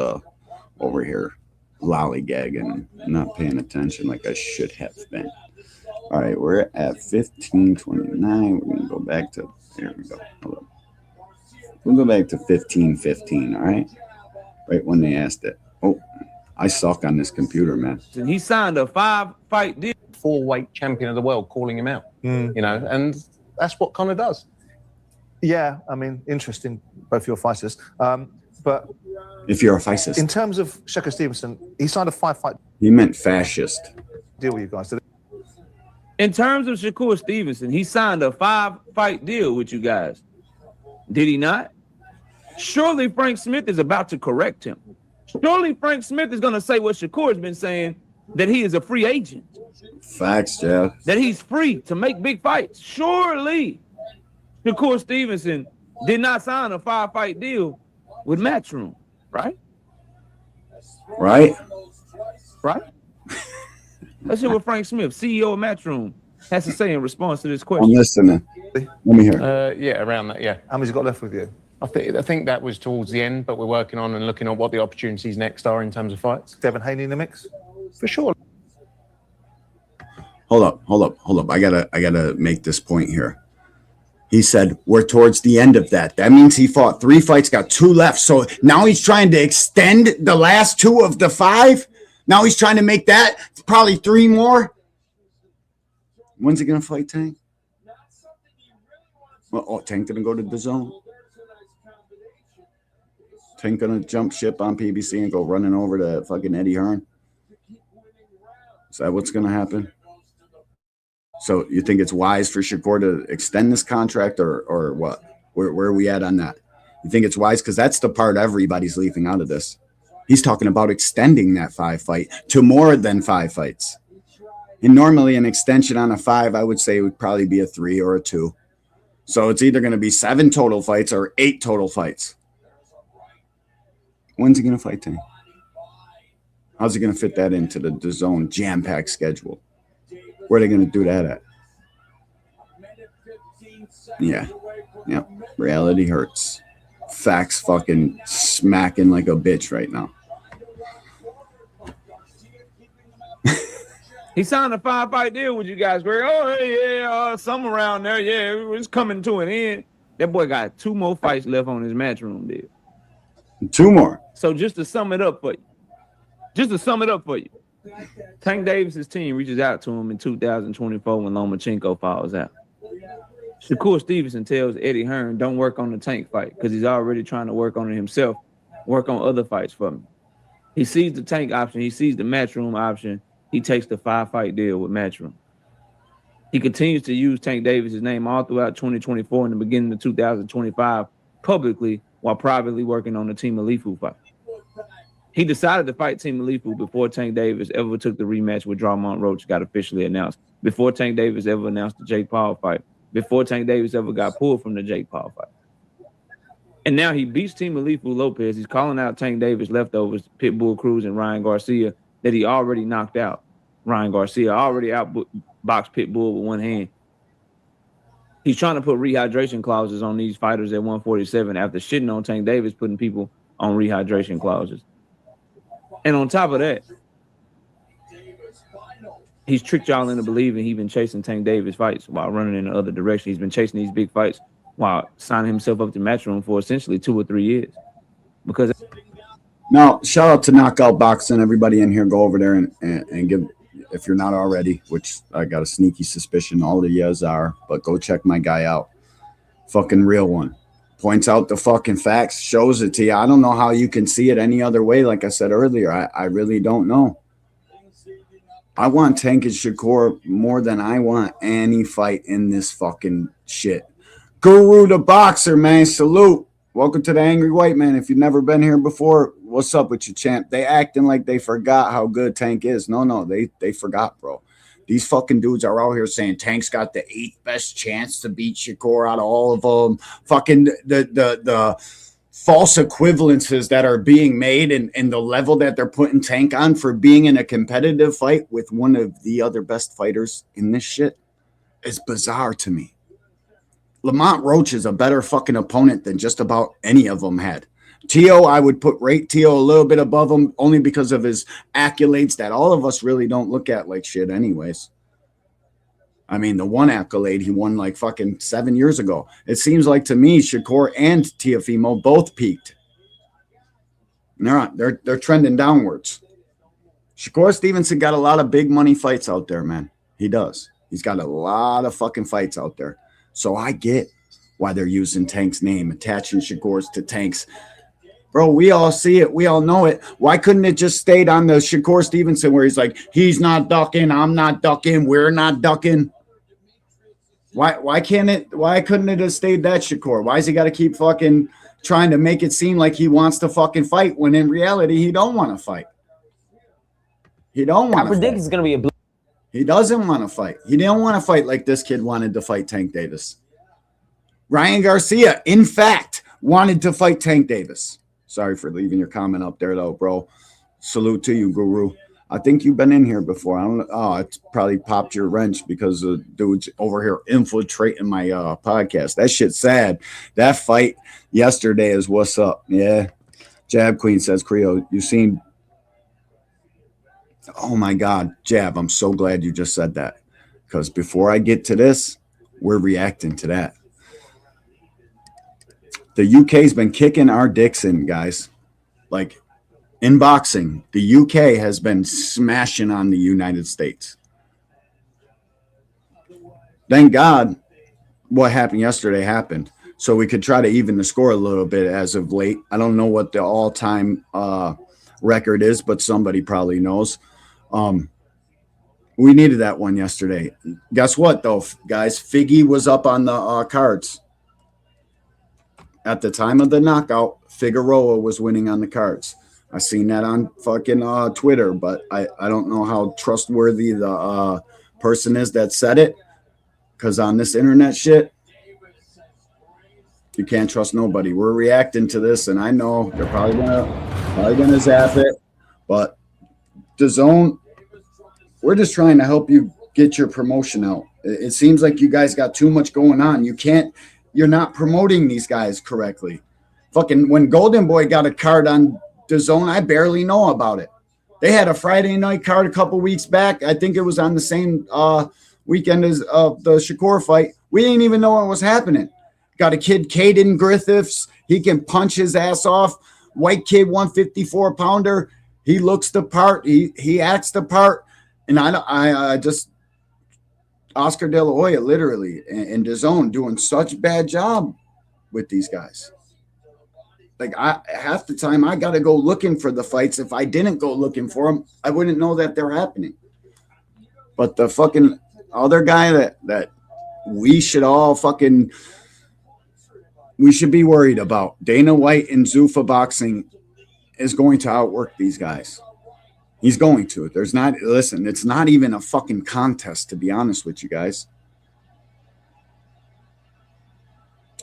over here lollygagging, not paying attention like I should have been. All right, we're at 15:29. We're gonna go back to here. We go. Hold up. We'll go back to 15:15. All right, right when they asked it. Oh, I suck on this computer, man. And he signed a 5-fight deal. 4-weight champion of the world, calling him out. You know, and that's what Conor does. Yeah, I mean, interesting. Both your fighters, but if you're a fascist, in terms of Shakur Stevenson, he signed a 5-fight. He meant fascist. Deal with you guys. In terms of Shakur Stevenson, he signed a 5-fight deal with you guys. Did he not? Surely Frank Smith is about to correct him. Surely Frank Smith is going to say what Shakur has been saying, that he is a free agent. Facts, Jeff. That he's free to make big fights. Surely Shakur Stevenson did not sign a 5-fight deal with Matchroom, right? Right? Right? Let's hear what Frank Smith, CEO of Matchroom, has to say in response to this question. I'm listening. Let me hear. Yeah, around that, yeah. How many's got left with you? I think that was towards the end, but we're working on and looking at what the opportunities next are in terms of fights. Devin Haney in the mix? For sure. Hold up. I gotta make this point here. He said we're towards the end of that. That means he fought 3 fights, got 2 left. So now he's trying to extend the last 2 of the 5. Now he's trying to make that probably 3 more. When's he gonna fight Tank? Well, Tank gonna go to the zone. Tank gonna jump ship on PBC and go running over to fucking Eddie Hearn. Is that what's gonna happen? So you think it's wise for Shakur to extend this contract or what? Where are we at on that? You think it's wise? Because that's the part everybody's leaving out of this. He's talking about extending that 5-fight to more than 5 fights. And normally an extension on a 5, I would say would probably be a 3 or a 2. So it's either going to be 7 total fights or 8 total fights. When's he going to fight Tank? How's he going to fit that into the DAZN jam-packed schedule? Where are they going to do that at? Yeah. Reality hurts. Facts fucking smacking like a bitch right now. He signed a 5-fight deal with you guys. Oh, yeah, something around there. Yeah, it's coming to an end. That boy got 2 more fights left on his Matchroom deal. 2 more. So just to sum it up for you, Tank Davis's team reaches out to him in 2024 when Lomachenko falls out. Shakur Stevenson tells Eddie Hearn, don't work on the Tank fight because he's already trying to work on it himself, work on other fights for me. He sees the Tank option. He sees the Matchroom option. He takes the 5-fight deal with Matchroom. He continues to use Tank Davis's name all throughout 2024 and the beginning of 2025 publicly while privately working on the Team Alifu fight. He decided to fight Team Alifu before Tank Davis ever took the rematch with Drawmont Roach got officially announced, before Tank Davis ever announced the Jake Paul fight, before Tank Davis ever got pulled from the Jake Paul fight. And now he beats Team Alifu Lopez. He's calling out Tank Davis leftovers, Pitbull Cruz, and Ryan Garcia that he already knocked out. Ryan Garcia already outboxed Pitbull with one hand. He's trying to put rehydration clauses on these fighters at 147 after shitting on Tank Davis, putting people on rehydration clauses. And on top of that, he's tricked y'all into believing he's been chasing Tank Davis fights while running in the other direction. He's been chasing these big fights while signing himself up to Matchroom for essentially 2 or 3 years. Because now, shout out to Knockout Boxing. Everybody in here, go over there and give, if you're not already, which I got a sneaky suspicion all the years are, but go check my guy out. Fucking real one. Points out the fucking facts, shows it to you. I don't know how you can see it any other way. Like I said earlier, I really don't know. I want Tank and Shakur more than I want any fight in this fucking shit. Guru the Boxer, man, salute. Welcome to the Angry White Man. If you've never been here before, what's up with you, champ? They acting like they forgot how good Tank is. No, they forgot, bro. These fucking dudes are out here saying Tank's got the 8th best chance to beat Shakur out of all of them. Fucking the false equivalences that are being made and the level that they're putting Tank on for being in a competitive fight with one of the other best fighters in this shit is bizarre to me. Lamont Roach is a better fucking opponent than just about any of them had. Tio, I would rate Tio a little bit above him only because of his accolades that all of us really don't look at like shit anyways. I mean, the one accolade he won like fucking 7 years ago. It seems like to me, Shakur and Teofimo both peaked. They're trending downwards. Shakur Stevenson got a lot of big money fights out there, man. He does. He's got a lot of fucking fights out there. So I get why they're using Tank's name, attaching Shakur's to Tank's. Bro, we all see it. We all know it. Why couldn't it just stayed on the Shakur Stevenson where he's like, he's not ducking, I'm not ducking, we're not ducking? Why couldn't it have stayed that Shakur? Why has he got to keep fucking trying to make it seem like he wants to fucking fight when in reality he don't want to fight? He don't want to fight. I predict it's going to be He doesn't want to fight. He didn't want to fight like this kid wanted to fight Tank Davis. Ryan Garcia, in fact, wanted to fight Tank Davis. Sorry for leaving your comment up there, though, bro. Salute to you, Guru. I think you've been in here before. I don't know. Oh, it's probably popped your wrench because the dude's over here infiltrating my podcast. That shit's sad. That fight yesterday is what's up. Yeah. Jab Queen says, Creo, you seen. Oh, my God. Jab, I'm so glad you just said that. Because before I get to this, we're reacting to that. The UK's been kicking our dicks in, guys. Like, in boxing, the UK has been smashing on the United States. Thank God what happened yesterday happened. So we could try to even the score a little bit as of late. I don't know what the all-time record is, but somebody probably knows. We needed that one yesterday. Guess what, though, guys? Figgy was up on the cards. At the time of the knockout, Figueroa was winning on the cards. I seen that on fucking Twitter, but I don't know how trustworthy the person is that said it. Because on this internet shit, you can't trust nobody. We're reacting to this, and I know they're probably gonna zap it. But the zone, we're just trying to help you get your promotion out. It seems like you guys got too much going on. You're not promoting these guys correctly. Fucking when Golden Boy got a card on the zone, I barely know about it. They had a Friday night card a couple weeks back. I think it was on the same weekend as the Shakur fight. We didn't even know what was happening. Got a kid, Caden Griffiths. He can punch his ass off. White kid, 154 pounder. He looks the part. He acts the part. And I just Oscar De La Hoya literally and DAZN doing such a bad job with these guys. Like half the time I got to go looking for the fights. If I didn't go looking for them, I wouldn't know that they're happening. But the fucking other guy that we should all fucking we should be worried about, Dana White and Zuffa Boxing, is going to outwork these guys. He's going to. Listen, it's not even a fucking contest, to be honest with you guys.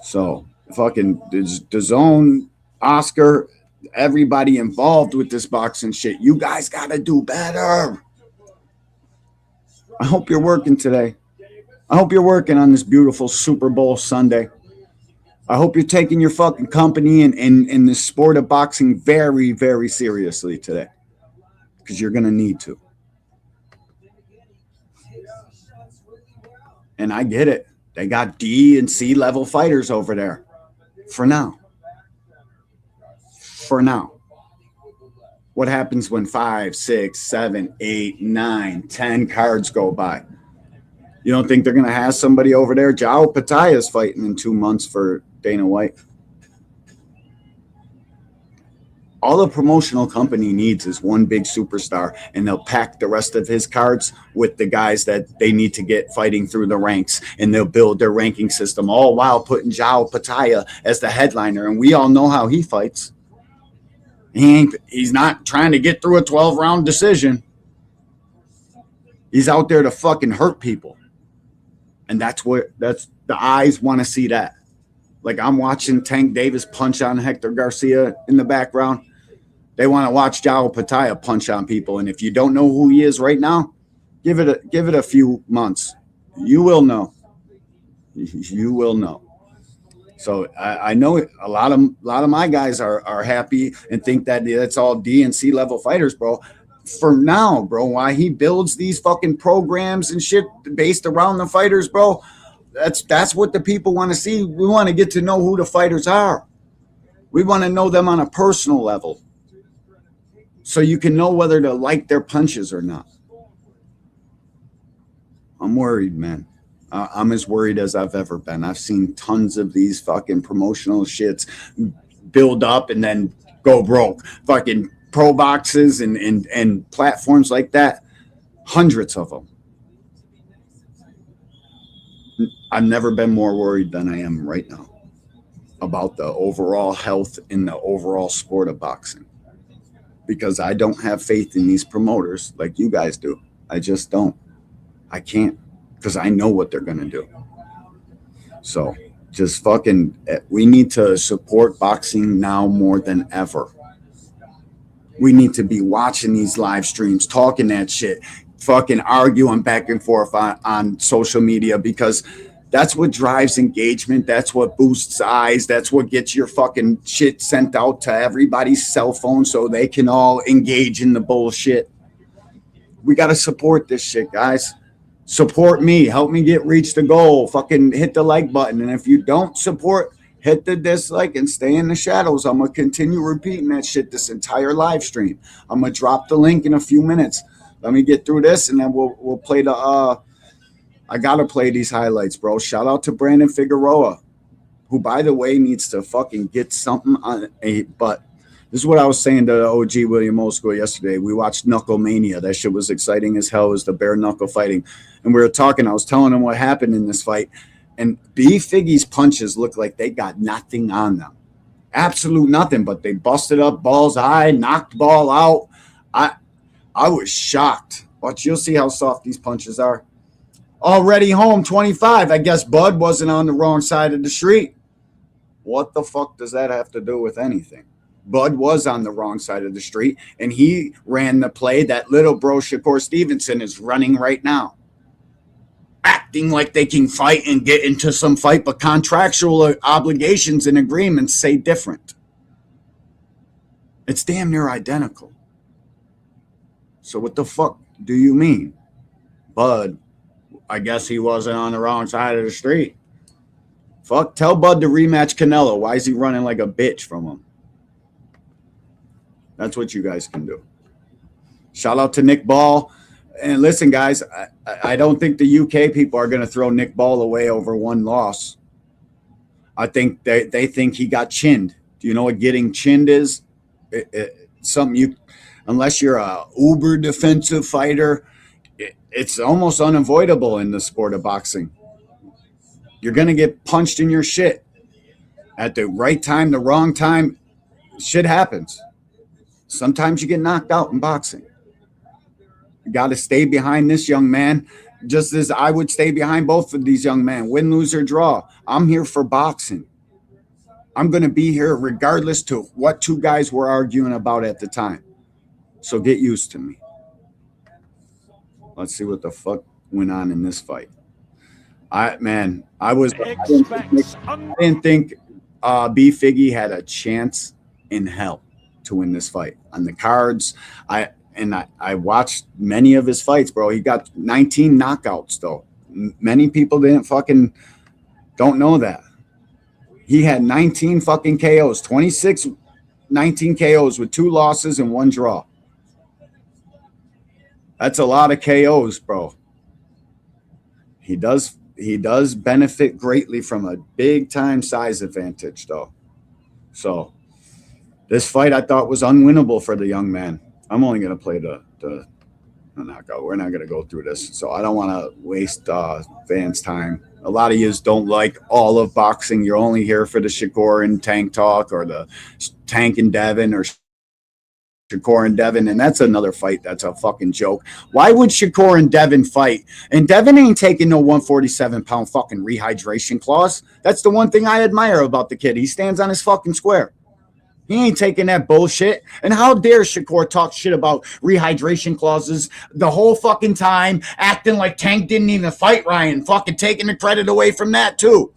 So fucking DAZN, Oscar, everybody involved with this boxing shit. You guys got to do better. I hope you're working today. I hope you're working on this beautiful Super Bowl Sunday. I hope you're taking your fucking company and the sport of boxing very, very seriously today, because you're going to need to. And I get it. They got D and C level fighters over there. For now. For now. What happens when 5, 6, 7, 8, 9, 10 cards go by? You don't think they're going to have somebody over there? Jao Pataya is fighting in 2 months for Dana White. All the promotional company needs is one big superstar, and they'll pack the rest of his cards with the guys that they need to get fighting through the ranks, and they'll build their ranking system, all while putting Jao Pataya as the headliner. And we all know how he fights. He's not trying to get through a 12-round decision. He's out there to fucking hurt people. And that's the eyes want to see that. Like, I'm watching Tank Davis punch on Hector Garcia in the background. They want to watch Jao Pataya punch on people. And if you don't know who he is right now, give it a few months. You will know. You will know. So I know a lot of my guys are happy and think that it's all D and C level fighters, bro. For now, bro, why he builds these fucking programs and shit based around the fighters, bro. That's what the people want to see. We want to get to know who the fighters are. We want to know them on a personal level, so you can know whether to like their punches or not. I'm worried, man. I'm as worried as I've ever been. I've seen tons of these fucking promotional shits build up and then go broke. Fucking pro boxes and platforms like that. Hundreds of them. I've never been more worried than I am right now about the overall health in the overall sport of boxing. Because I don't have faith in these promoters like you guys do. I just don't. I can't. Because I know what they're going to do. So just fucking, we need to support boxing now more than ever. We need to be watching these live streams, talking that shit, fucking arguing back and forth on social media, because that's what drives engagement. That's what boosts eyes. That's what gets your fucking shit sent out to everybody's cell phone so they can all engage in the bullshit. We got to support this shit, guys. Support me. Help me reach the goal. Fucking hit the like button. And if you don't support, hit the dislike and stay in the shadows. I'm going to continue repeating that shit this entire live stream. I'm going to drop the link in a few minutes. Let me get through this, and then we'll play the I got to play these highlights, bro. Shout out to Brandon Figueroa, who, by the way, needs to fucking get something on a butt. This is what I was saying to OG William Old School yesterday. We watched Knuckle Mania. That shit was exciting as hell. It was the bare knuckle fighting. And we were talking. I was telling him what happened in this fight. And B. Figgy's punches looked like they got nothing on them. Absolute nothing. But they busted up Ball's eye, knocked Ball out. I was shocked. But you'll see how soft these punches are. Already home, 25. I guess Bud wasn't on the wrong side of the street. What the fuck does that have to do with anything? Bud was on the wrong side of the street, and he ran the play that little bro Shakur Stevenson is running right now. Acting like they can fight and get into some fight, but contractual obligations and agreements say different. It's damn near identical. So what the fuck do you mean? Bud, I guess he wasn't on the wrong side of the street. Fuck, tell Bud to rematch Canelo. Why is he running like a bitch from him? That's what you guys can do. Shout out to Nick Ball. And listen, guys, I don't think the UK people are going to throw Nick Ball away over one loss. I think they think he got chinned. Do you know what getting chinned is? Something you, unless you're a uber defensive fighter, it's almost unavoidable in the sport of boxing. You're going to get punched in your shit at the right time, the wrong time. Shit happens. Sometimes you get knocked out in boxing. You got to stay behind this young man, just as I would stay behind both of these young men. Win, lose, or draw. I'm here for boxing. I'm going to be here regardless to what two guys were arguing about at the time. So get used to me. Let's see what the fuck went on in this fight. I didn't think B Figgy had a chance in hell to win this fight. On the cards, I watched many of his fights, bro. He got 19 knockouts, though. Many people don't know that. He had 19 fucking KOs, 19 KOs with 2 losses and 1 draw. That's a lot of KOs, bro. He does benefit greatly from a big time size advantage, though. So this fight I thought was unwinnable for the young man. I'm only going to play the knockout. We're not going to go through this. So I don't want to waste fans' time. A lot of yous don't like all of boxing. You're only here for the Shakur and Tank talk, or the Tank and Devin, or Shakur and Devin, and that's another fight that's a fucking joke. Why would Shakur and Devin fight? And Devin ain't taking no 147-pound fucking rehydration clause. That's the one thing I admire about the kid. He stands on his fucking square. He ain't taking that bullshit. And how dare Shakur talk shit about rehydration clauses the whole fucking time, acting like Tank didn't even fight Ryan, fucking taking the credit away from that too,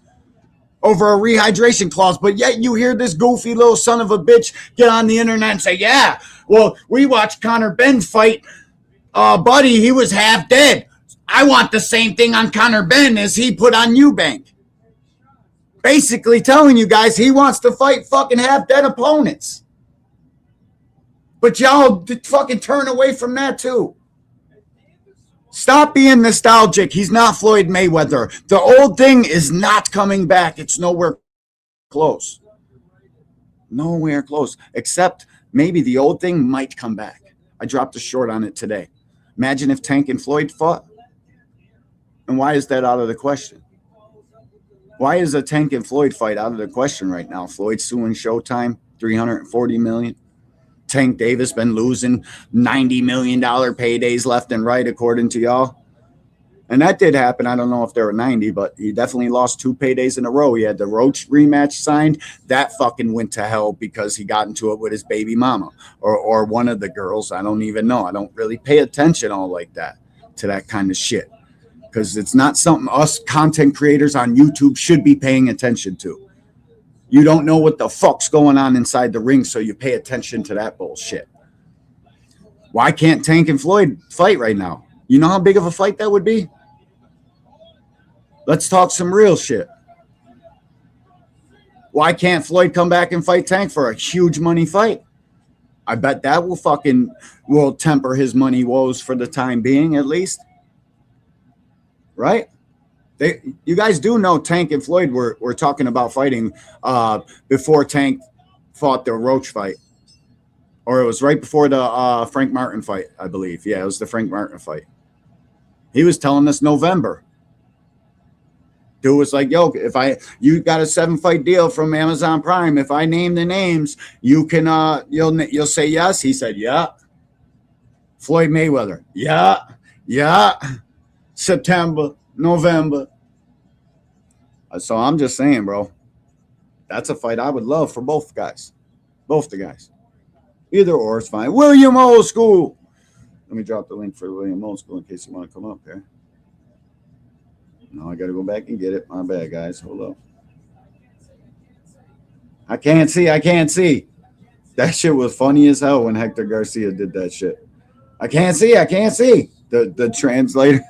over a rehydration clause. But yet you hear this goofy little son of a bitch get on the internet and say, yeah, well, we watched Conor Benn fight Buddy. He was half dead. I want the same thing on Conor Benn as he put on Eubank. Basically telling you guys he wants to fight fucking half-dead opponents. But y'all fucking turn away from that too. Stop being nostalgic. He's not Floyd Mayweather. The old thing is not coming back. It's nowhere close. Nowhere close. Except maybe the old thing might come back. I dropped a short on it today. Imagine if Tank and Floyd fought. And why is that out of the question? Why is a Tank and Floyd fight out of the question right now? Floyd suing Showtime, $340 million. Tank Davis been losing $90 million paydays left and right, according to y'all. And that did happen. I don't know if there were 90, but he definitely lost 2 paydays in a row. He had the Roach rematch signed. That fucking went to hell because he got into it with his baby mama or one of the girls. I don't even know. I don't really pay attention all like that to that kind of shit, because it's not something us content creators on YouTube should be paying attention to. You don't know what the fuck's going on inside the ring, so you pay attention to that bullshit. Why can't Tank and Floyd fight right now? You know how big of a fight that would be? Let's talk some real shit. Why can't Floyd come back and fight Tank for a huge money fight? I bet that will temper his money woes for the time being, at least. Right? You guys do know Tank and Floyd were talking about fighting before Tank fought the Roach fight. Or it was right before the Frank Martin fight, I believe. Yeah, it was the Frank Martin fight. He was telling us November. Dude was like, yo, you got a 7-fight deal from Amazon Prime. If I name the names, you can you'll say yes. He said, yeah. Floyd Mayweather, yeah. September, November. So I'm just saying, bro, that's a fight I would love for both guys. Both the guys. Either or is fine. William Old School. Let me drop the link for William Old School in case you want to come up here. No, I got to go back and get it. My bad, guys. Hold up. I can't see. That shit was funny as hell when Hector Garcia did that shit. I can't see. The translator.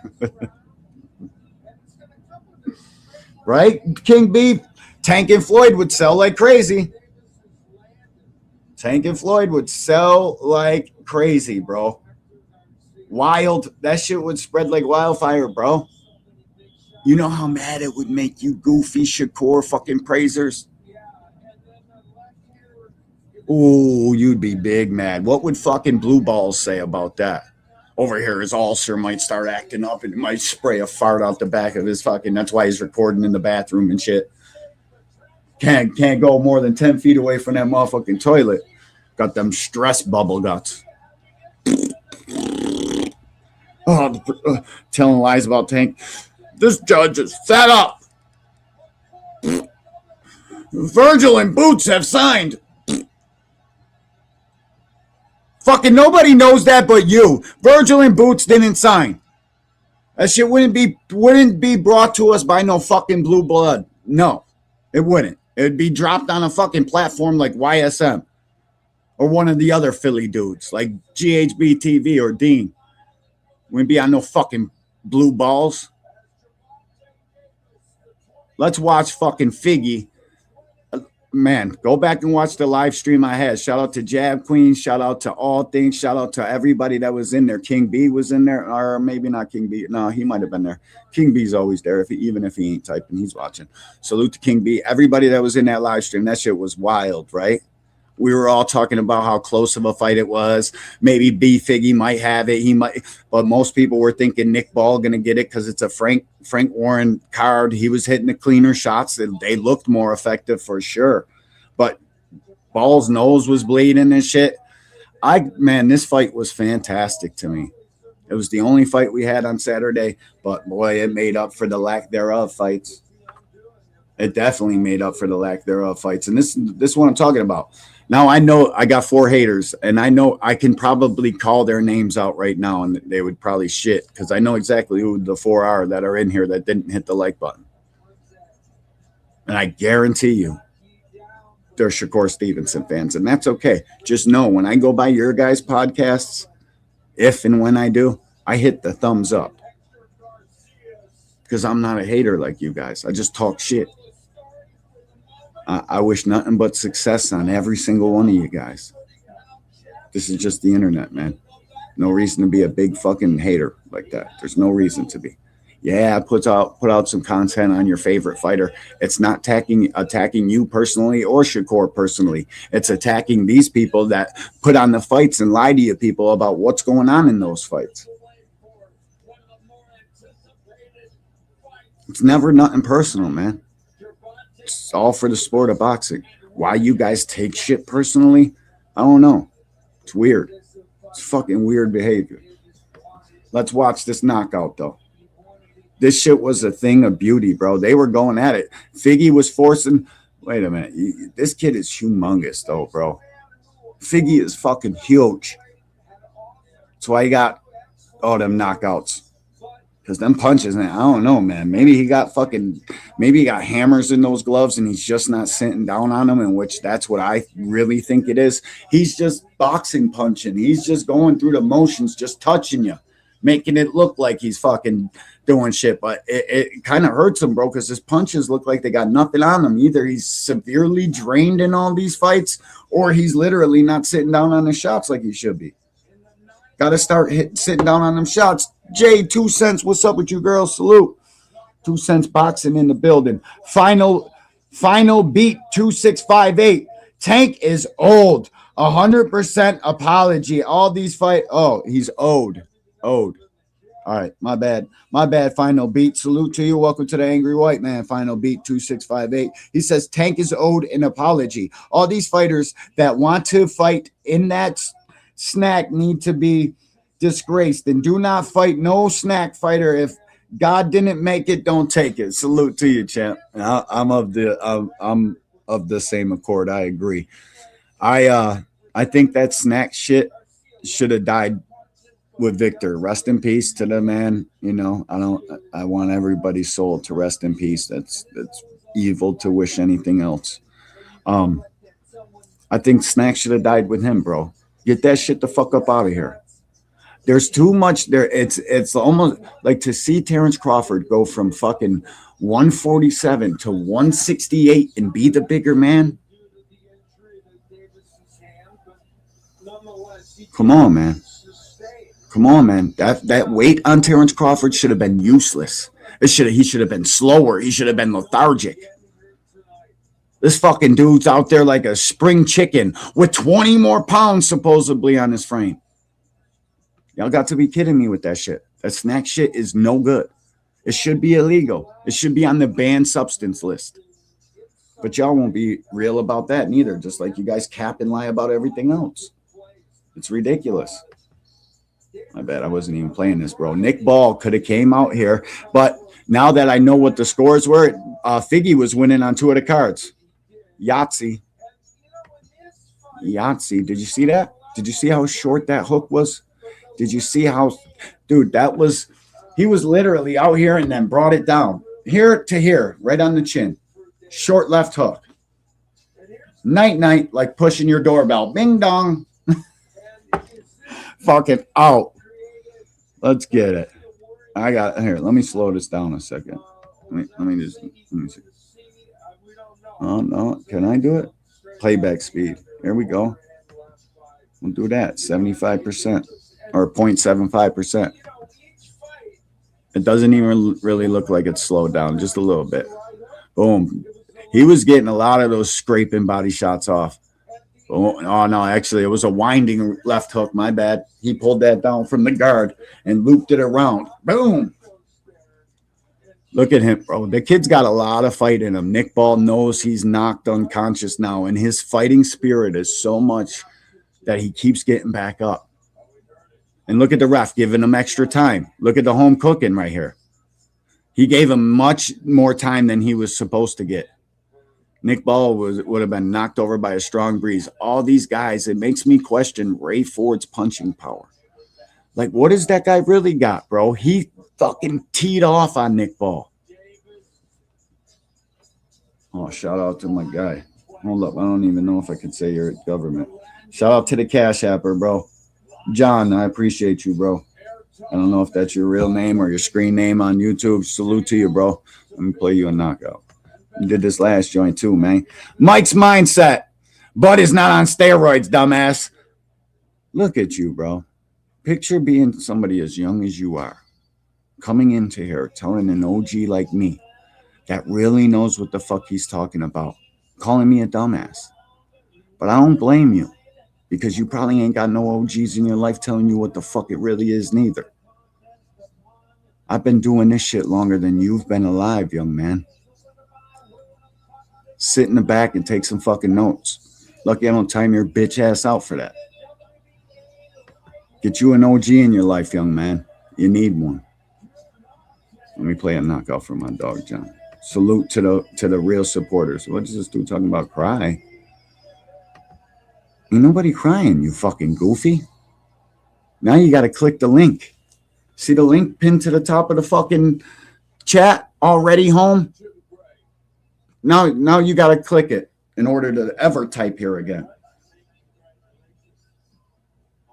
Right? King Beef. Tank and Floyd would sell like crazy. Tank and Floyd would sell like crazy, bro. Wild. That shit would spread like wildfire, bro. You know how mad it would make you goofy Shakur fucking praisers? Ooh, you'd be big mad. What would fucking Blue Balls say about that? Over here, his ulcer might start acting up and might spray a fart out the back of his fucking... That's why he's recording in the bathroom and shit. Can't go more than 10 feet away from that motherfucking toilet. Got them stress bubble guts. Telling lies about Tank. This judge is set up. Virgil and Boots have signed. Fucking nobody knows that but you. Virgil and Boots didn't sign. That shit wouldn't be brought to us by no fucking blue blood. No, it wouldn't. It would be dropped on a fucking platform like YSM or one of the other Philly dudes like GHB TV or Dean. Wouldn't be on no fucking blue balls. Let's watch fucking Figgy. Man, go back and watch the live stream I had. Shout out to Jab Queen. Shout out to All Things. Shout out to everybody that was in there. King B was in there, or maybe not King B. No, he might have been there. King B's always there, even if he ain't typing, he's watching. Salute to King B. Everybody that was in that live stream, that shit was wild, right? We were all talking about how close of a fight it was. Maybe B Figgy might have it. He might, but most people were thinking Nick Ball gonna get it because it's a Frank Warren card. He was hitting the cleaner shots. They looked more effective for sure. But Ball's nose was bleeding and shit. Man, this fight was fantastic to me. It was the only fight we had on Saturday, but boy, it made up for the lack thereof fights. It definitely made up for the lack thereof fights. And this is what I'm talking about. Now I know I got 4 haters, and I know I can probably call their names out right now, and they would probably shit because I know exactly who the 4 are that are in here that didn't hit the like button. And I guarantee you they're Shakur Stevenson fans, and that's okay. Just know when I go by your guys' podcasts, if and when I do, I hit the thumbs up because I'm not a hater like you guys. I just talk shit. I wish nothing but success on every single one of you guys. This is just the internet, man. No reason to be a big fucking hater like that. There's no reason to be. Yeah, put out some content on your favorite fighter. It's not attacking you personally or Shakur personally. It's attacking these people that put on the fights and lie to you people about what's going on in those fights. It's never nothing personal, man. It's all for the sport of boxing. Why you guys take shit personally, I don't know. It's weird. It's fucking weird behavior. Let's watch this knockout, though. This shit was a thing of beauty, bro. They were going at it. Figgy was forcing. Wait a minute. This kid is humongous, though, bro. Figgy is fucking huge. That's why he got all them knockouts. Because them punches, man, I don't know, man. Maybe he got hammers in those gloves and he's just not sitting down on them, in which that's what I really think it is. He's just boxing punching. He's just going through the motions, just touching you, making it look like he's fucking doing shit. But it kind of hurts him, bro, because his punches look like they got nothing on him. Either he's severely drained in all these fights or he's literally not sitting down on his shots like he should be. Got to start sitting down on them shots. Jay, 2 cents. What's up with you, girls? Salute. 2 cents boxing in the building. Final beat 2658. Tank is old. 100% apology. All these fight. Oh, he's owed. All right, my bad. Final beat. Salute to you. Welcome to the Angry White Man. Final beat 2658. He says Tank is owed an apology. All these fighters that want to fight in that snack need to be disgraced, and do not fight no snack fighter. If God didn't make it, don't take it. Salute to you, champ. I'm of the same accord. I agree. I think that snack shit should have died with Victor. Rest in peace to the man. You know, I want everybody's soul to rest in peace. That's evil to wish anything else. I think Snack should have died with him, bro. Get that shit the fuck up out of here. There's too much there. It's almost like to see Terrence Crawford go from fucking 147 to 168 and be the bigger man. Come on, man. That weight on Terrence Crawford should have been useless. He should have been slower. He should have been lethargic. This fucking dude's out there like a spring chicken with 20 more pounds supposedly on his frame. Y'all got to be kidding me with that shit. That snack shit is no good. It should be illegal. It should be on the banned substance list. But y'all won't be real about that neither, just like you guys cap and lie about everything else. It's ridiculous. My bad, I wasn't even playing this, bro. Nick Ball could have came out here, but now that I know what the scores were, Figgy was winning on 2 of the cards. Yahtzee. Did you see that? Did you see how short that hook was? Did you see how, dude, that was, he was literally out here and then brought it down. Here to here, right on the chin. Short left hook. Night, like pushing your doorbell. Bing dong. Fucking out. Let's get it. I got, here, let me slow this down a second. Let me see. Oh, no, can I do it? Playback speed. Here we go. We'll do that. 75% or 0.75%. It doesn't even really look like it's slowed down, just a little bit. Boom. He was getting a lot of those scraping body shots off. Oh, no, actually, it was a winding left hook. My bad. He pulled that down from the guard and looped it around. Boom. Look at him, bro. The kid's got a lot of fight in him. Nick Ball knows he's knocked unconscious now, and his fighting spirit is so much that he keeps getting back up. And look at the ref giving him extra time. Look at the home cooking right here. He gave him much more time than he was supposed to get. Nick Ball would have been knocked over by a strong breeze. All these guys, it makes me question Ray Ford's punching power. Like, what has that guy really got, bro? He fucking teed off on Nick Ball. Oh, shout out to my guy. Hold up. I don't even know if I could say you're government. Shout out to the Cash Apper, bro. John, I appreciate you, bro. I don't know if that's your real name or your screen name on YouTube. Salute to you, bro. Let me play you a knockout. You did this last joint too, man. Mike's mindset. Bud is not on steroids, dumbass. Look at you, bro. Picture being somebody as young as you are, coming into here, telling an OG like me that really knows what the fuck he's talking about, calling me a dumbass. But I don't blame you, because you probably ain't got no OGs in your life telling you what the fuck it really is neither. I've been doing this shit longer than you've been alive, young man. Sit in the back and take some fucking notes. Lucky I don't time your bitch ass out for that. Get you an OG in your life, young man. You need one. Let me play a knockout for my dog, John. Salute to the real supporters. What is this dude talking about? Cry? Ain't nobody crying, you fucking goofy. Now you got to click the link. See the link pinned to the top of the fucking chat? Already home? Now you got to click it in order to ever type here again.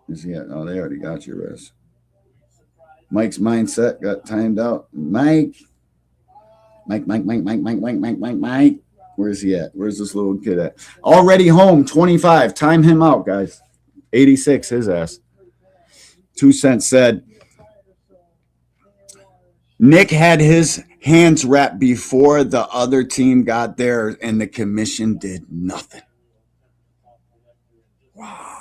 Is he at? Oh, they already got your ass. Mike's mindset got timed out. Mike. Where's he at? Where's this little kid at? Already home, 25. Time him out, guys. 86, his ass. 2 Cents said, Nick had his hands wrapped before the other team got there, and the commission did nothing. Wow.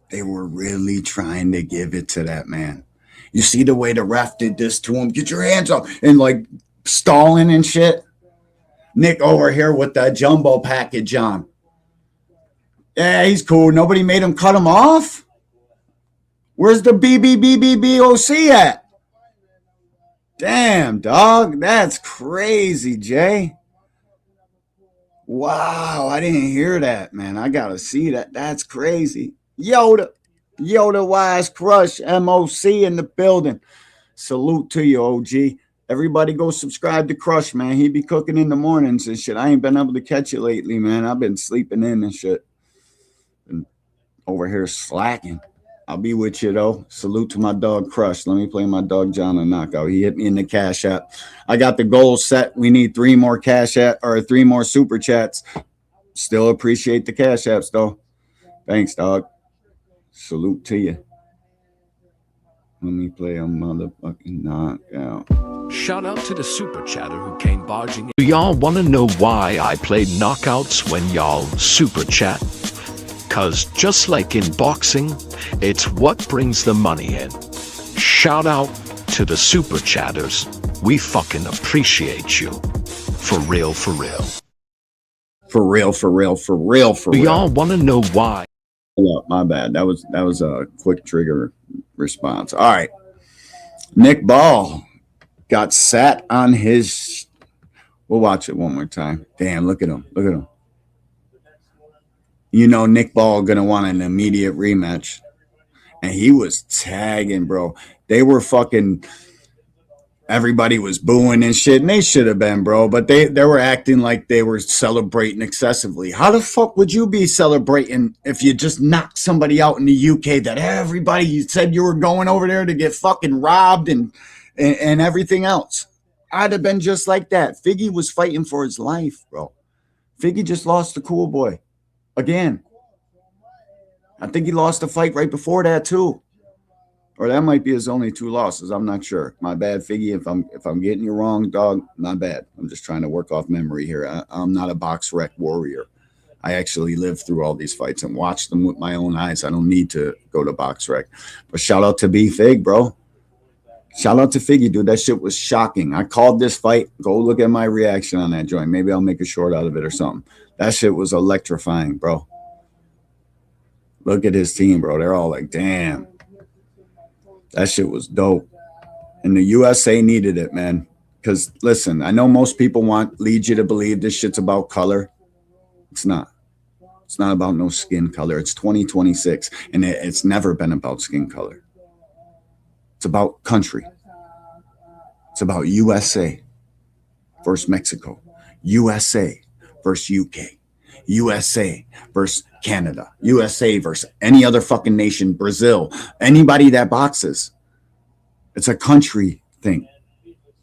They were really trying to give it to that man. You see the way the ref did this to him? Get your hands up. And like stalling and shit. Nick over here with the jumbo package on. Yeah, he's cool. Nobody made him cut him off. Where's the BBBBBOC at? Damn, dog. That's crazy, Jay. Wow, I didn't hear that, man. I got to see that. That's crazy. Yoda Wise Crush, MOC in the building. Salute to you, OG. Everybody go subscribe to Crush, man. He be cooking in the mornings and shit. I ain't been able to catch it lately, man. I've been sleeping in and shit. And over here slacking. I'll be with you, though. Salute to my dog, Crush. Let me play my dog, John, a knockout. He hit me in the Cash App. I got the goal set. We need 3 more Cash App or 3 more Super Chats. Still appreciate the Cash Apps, though. Thanks, dog. Salute to you. Let me play a motherfucking knockout. Shout out to the super chatter who came barging in. Do y'all want to know why I play knockouts when y'all super chat? Cause just like in boxing, it's what brings the money in. Shout out to the super chatters. We fucking appreciate you. For real, for real. For real, for real, for real, for real. Do y'all want to know why? Oh, my bad. That was a quick trigger response. All right. Nick Ball got sat on his. We'll watch it one more time. Damn, look at him. Look at him. You know Nick Ball gonna want an immediate rematch. And he was tagging, bro. They were fucking, everybody was booing and shit, and they should have been, bro. But they were acting like they were celebrating excessively. How the fuck would you be celebrating if you just knocked somebody out in the UK that everybody, you said you were going over there to get fucking robbed and everything else? I'd have been just like that. Figgy was fighting for his life, bro. Figgy just lost to Cool Boy again. I think he lost a fight right before that too. Or that might be his only 2 losses. I'm not sure. My bad, Figgy. If I'm getting you wrong, dog, my bad. I'm just trying to work off memory here. I'm not a box rec warrior. I actually lived through all these fights and watched them with my own eyes. I don't need to go to box rec. But shout out to B Fig, bro. Shout out to Figgy, dude. That shit was shocking. I called this fight. Go look at my reaction on that joint. Maybe I'll make a short out of it or something. That shit was electrifying, bro. Look at his team, bro. They're all like, damn. That shit was dope. And the USA needed it, man. Because, listen, I know most people lead you to believe this shit's about color. It's not. It's not about no skin color. It's 2026, and it's never been about skin color. It's about country. It's about USA versus Mexico. USA versus UK. USA versus Canada, USA versus any other fucking nation, Brazil, anybody that boxes. It's a country thing.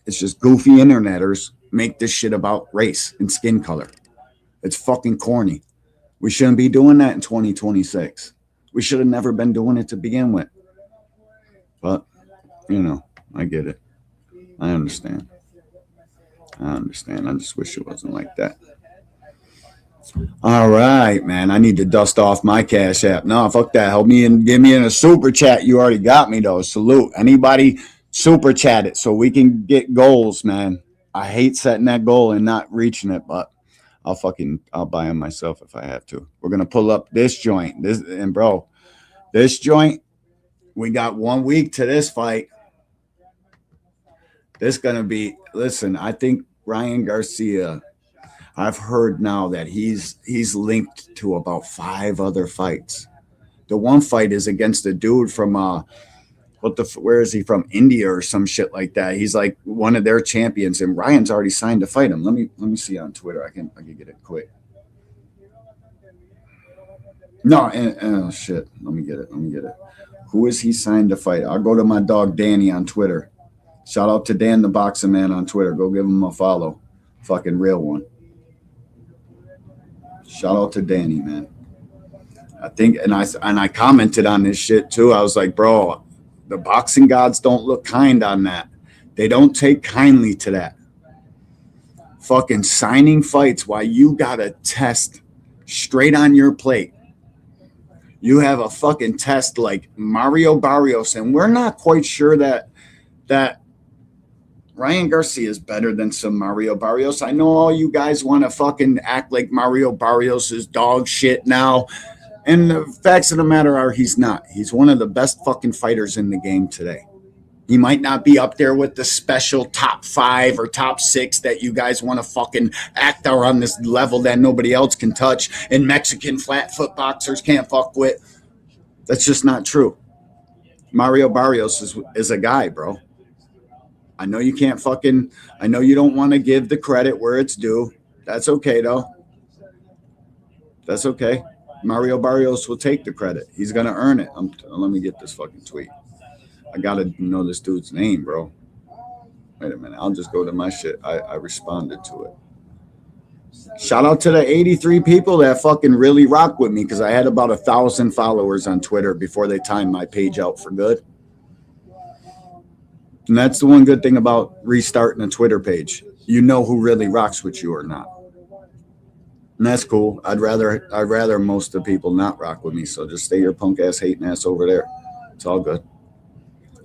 It's just goofy interneters make this shit about race and skin color. It's fucking corny. We shouldn't be doing that in 2026. We should have never been doing it to begin with. But, you know, I get it. I understand. I just wish it wasn't like that. All right, man. I need to dust off my Cash App. No, fuck that. Help me and give me in a super chat. You already got me, though. Salute. Anybody super chat it so we can get goals, man. I hate setting that goal and not reaching it, but I'll buy them myself if I have to. We're going to pull up this joint. This joint, we got 1 week to this fight. This going to be, listen, I think Ryan Garcia, I've heard now that he's linked to about 5 other fights. The one fight is against a dude from where is he from? India or some shit like that. He's like one of their champions, and Ryan's already signed to fight him. Let me see on Twitter. I can get it quick. No, oh shit. Let me get it. Who is he signed to fight? I'll go to my dog Danny on Twitter. Shout out to Dan the Boxing Man on Twitter. Go give him a follow. Fucking real one. Shout out to Danny, man. I think, and I commented on this shit too. I was like, bro, the boxing gods don't look kind on that. They don't take kindly to that. Fucking signing fights while you got a test straight on your plate. You have a fucking test like Mario Barrios, and we're not quite sure that Ryan Garcia is better than some Mario Barrios. I know all you guys want to fucking act like Mario Barrios is dog shit now. And the facts of the matter are he's not. He's one of the best fucking fighters in the game today. He might not be up there with the special top 5 or top 6 that you guys want to fucking act are on this level that nobody else can touch and Mexican flat foot boxers can't fuck with. That's just not true. Mario Barrios is a guy, bro. I know you can't I know you don't want to give the credit where it's due. That's okay, though. That's okay. Mario Barrios will take the credit. He's going to earn it. Let me get this fucking tweet. I got to know this dude's name, bro. Wait a minute. I'll just go to my shit. I responded to it. Shout out to the 83 people that fucking really rock with me because I had about 1,000 followers on Twitter before they timed my page out for good. And that's the one good thing about restarting a Twitter page. You know who really rocks with you or not. And that's cool. I'd rather most of the people not rock with me. So just stay your punk ass hating ass over there. It's all good.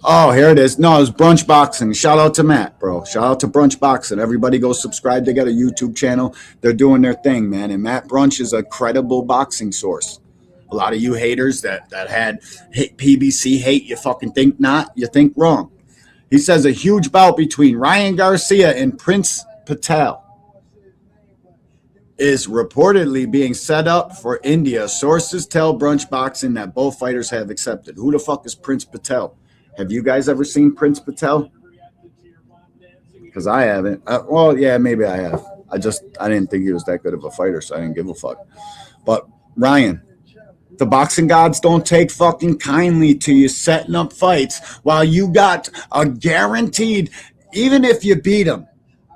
Oh, here it is. No, it was Brunch Boxing. Shout out to Matt, bro. Shout out to Brunch Boxing. Everybody go subscribe. They got a YouTube channel. They're doing their thing, man. And Matt Brunch is a credible boxing source. A lot of you haters that had PBC hate, you fucking think not. You think wrong. He says a huge bout between Ryan Garcia and Prince Patel. is reportedly being set up for India. Sources tell Brunch Boxing that both fighters have accepted. Who the fuck is Prince Patel? Have you guys ever seen Prince Patel? Because I haven't. Well, yeah, maybe I have. I didn't think he was that good of a fighter, so I didn't give a fuck. But Ryan, the boxing gods don't take fucking kindly to you setting up fights while you got a guaranteed, even if you beat him,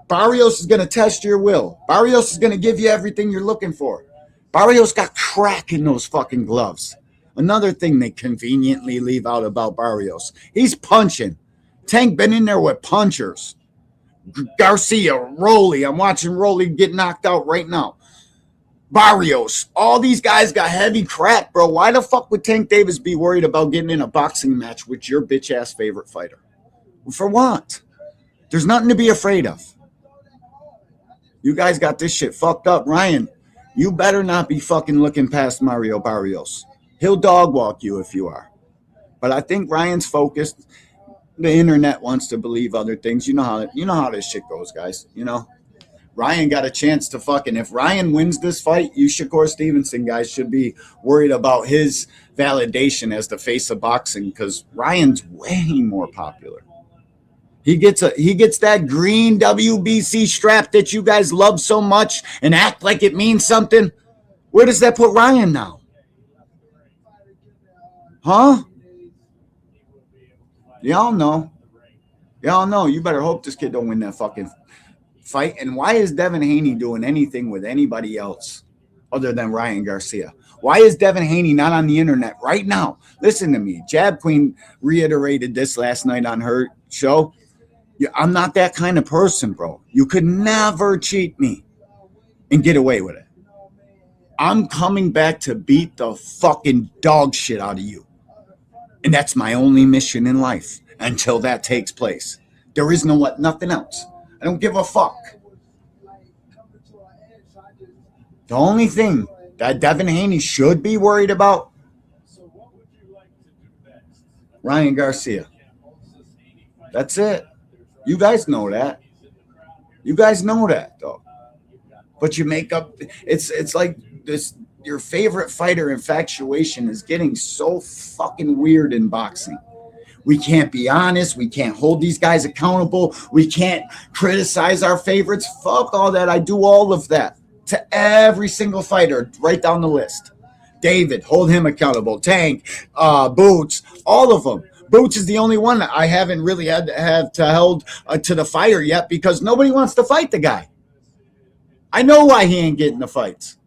Barrios is going to test your will. Barrios is going to give you everything you're looking for. Barrios got crack in those fucking gloves. Another thing they conveniently leave out about Barrios. He's punching. Tank been in there with punchers. Garcia, Rolly. I'm watching Rolly get knocked out right now. Barrios. All these guys got heavy crack, bro. Why the fuck would Tank Davis be worried about getting in a boxing match with your bitch-ass favorite fighter? For what? There's nothing to be afraid of. You guys got this shit fucked up. Ryan, you better not be fucking looking past Mario Barrios. He'll dog walk you if you are. But I think Ryan's focused. The internet wants to believe other things. You know how this shit goes, guys. You know, Ryan got a chance to fucking. If Ryan wins this fight, you Shakur Stevenson guys should be worried about his validation as the face of boxing because Ryan's way more popular. He gets that green WBC strap that you guys love so much and act like it means something. Where does that put Ryan now? Huh? Y'all know. Y'all know. You better hope this kid don't win that fucking fight. And why is Devin Haney doing anything with anybody else other than Ryan Garcia? Why is Devin Haney not on the internet right now? Listen to me. Jab Queen reiterated this last night on her show. I'm not that kind of person, bro. You could never cheat me and get away with it. I'm coming back to beat the fucking dog shit out of you. And that's my only mission in life until that takes place. There is nothing else. I don't give a fuck. The only thing that Devin Haney should be worried about, Ryan Garcia. That's it. You guys know that. You guys know that, though. But you make up. It's like this. Your favorite fighter infatuation is getting so fucking weird in boxing. We can't be honest. We can't hold these guys accountable. We can't criticize our favorites. Fuck all that. I do all of that to every single fighter right down the list. David, hold him accountable. Tank, Boots, all of them. Boots is the only one that I haven't really had to hold to the fire yet because nobody wants to fight the guy. I know why he ain't getting the fights.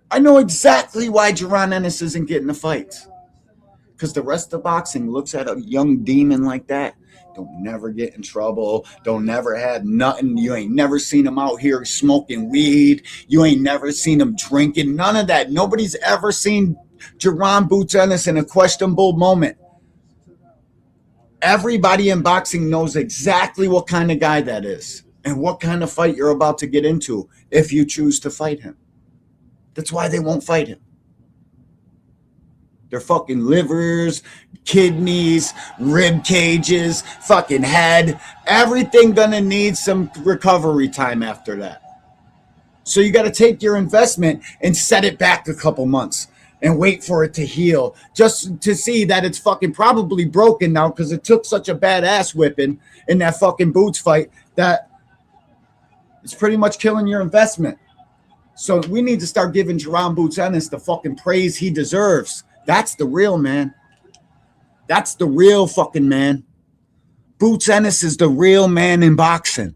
I know exactly why Jaron Ennis isn't getting the fights. Because the rest of boxing looks at a young demon like that. Don't never get in trouble. Don't never have nothing. You ain't never seen him out here smoking weed. You ain't never seen him drinking. None of that. Nobody's ever seen Jaron Boots Ennis in a questionable moment. Everybody in boxing knows exactly what kind of guy that is and what kind of fight you're about to get into if you choose to fight him. That's why they won't fight him. Their fucking livers, kidneys, rib cages, fucking head, everything gonna need some recovery time after that. So you got to take your investment and set it back a couple months and wait for it to heal just to see that it's fucking probably broken now because it took such a bad ass whipping in that fucking Boots fight that it's pretty much killing your investment. So we need to start giving Jaron Boots Ennis the fucking praise he deserves. That's the real man. That's the real fucking man. Boots Ennis is the real man in boxing.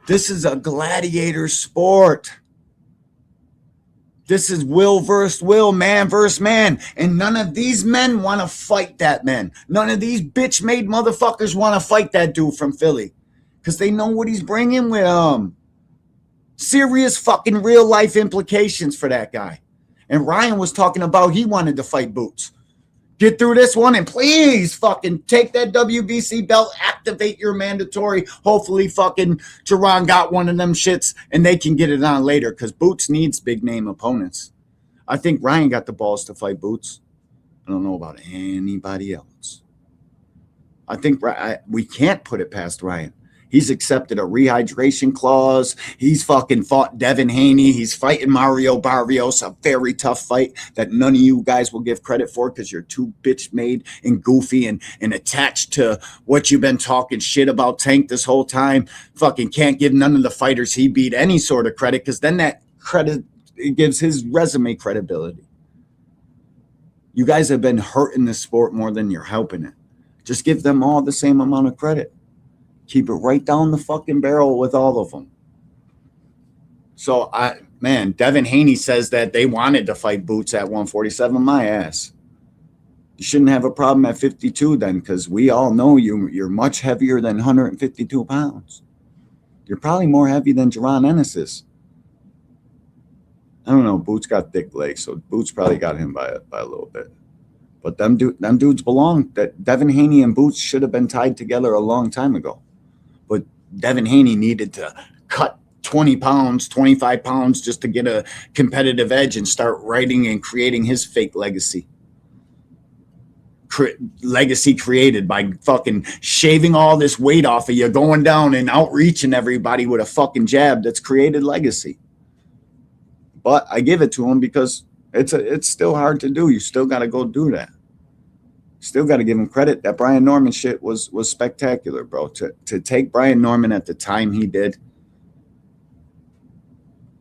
This is a gladiator sport. This is will versus will, man versus man. And none of these men want to fight that man. None of these bitch-made motherfuckers want to fight that dude from Philly. Because they know what he's bringing with him. Serious fucking real life implications for that guy. And Ryan was talking about he wanted to fight Boots. Get through this one and please fucking take that WBC belt, activate your mandatory. Hopefully fucking Jaron got one of them shits and they can get it on later because Boots needs big name opponents. I think Ryan got the balls to fight Boots. I don't know about anybody else. I think we can't put it past Ryan. He's accepted a rehydration clause. He's fucking fought Devin Haney. He's fighting Mario Barrios, a very tough fight that none of you guys will give credit for because you're too bitch-made and goofy and attached to what you've been talking shit about Tank this whole time. Fucking can't give none of the fighters he beat any sort of credit because then that credit it gives his resume credibility. You guys have been hurting this sport more than you're helping it. Just give them all the same amount of credit. Keep it right down the fucking barrel with all of them. So, man, Devin Haney says that they wanted to fight Boots at 147. My ass. You shouldn't have a problem at 52 then, because we all know you're much heavier than 152 pounds. You're probably more heavy than Jaron Ennis is. I don't know. Boots got thick legs, so Boots probably got him by a little bit. But them dudes belong. That Devin Haney and Boots should have been tied together a long time ago. But Devin Haney needed to cut 20 pounds, 25 pounds just to get a competitive edge and start writing and creating his fake legacy. Legacy created by fucking shaving all this weight off of you, going down and outreaching everybody with a fucking jab. That's created legacy. But I give it to him because it's still hard to do. You still got to go do that. Still got to give him credit. That Brian Norman shit was spectacular, bro. To take Brian Norman at the time he did,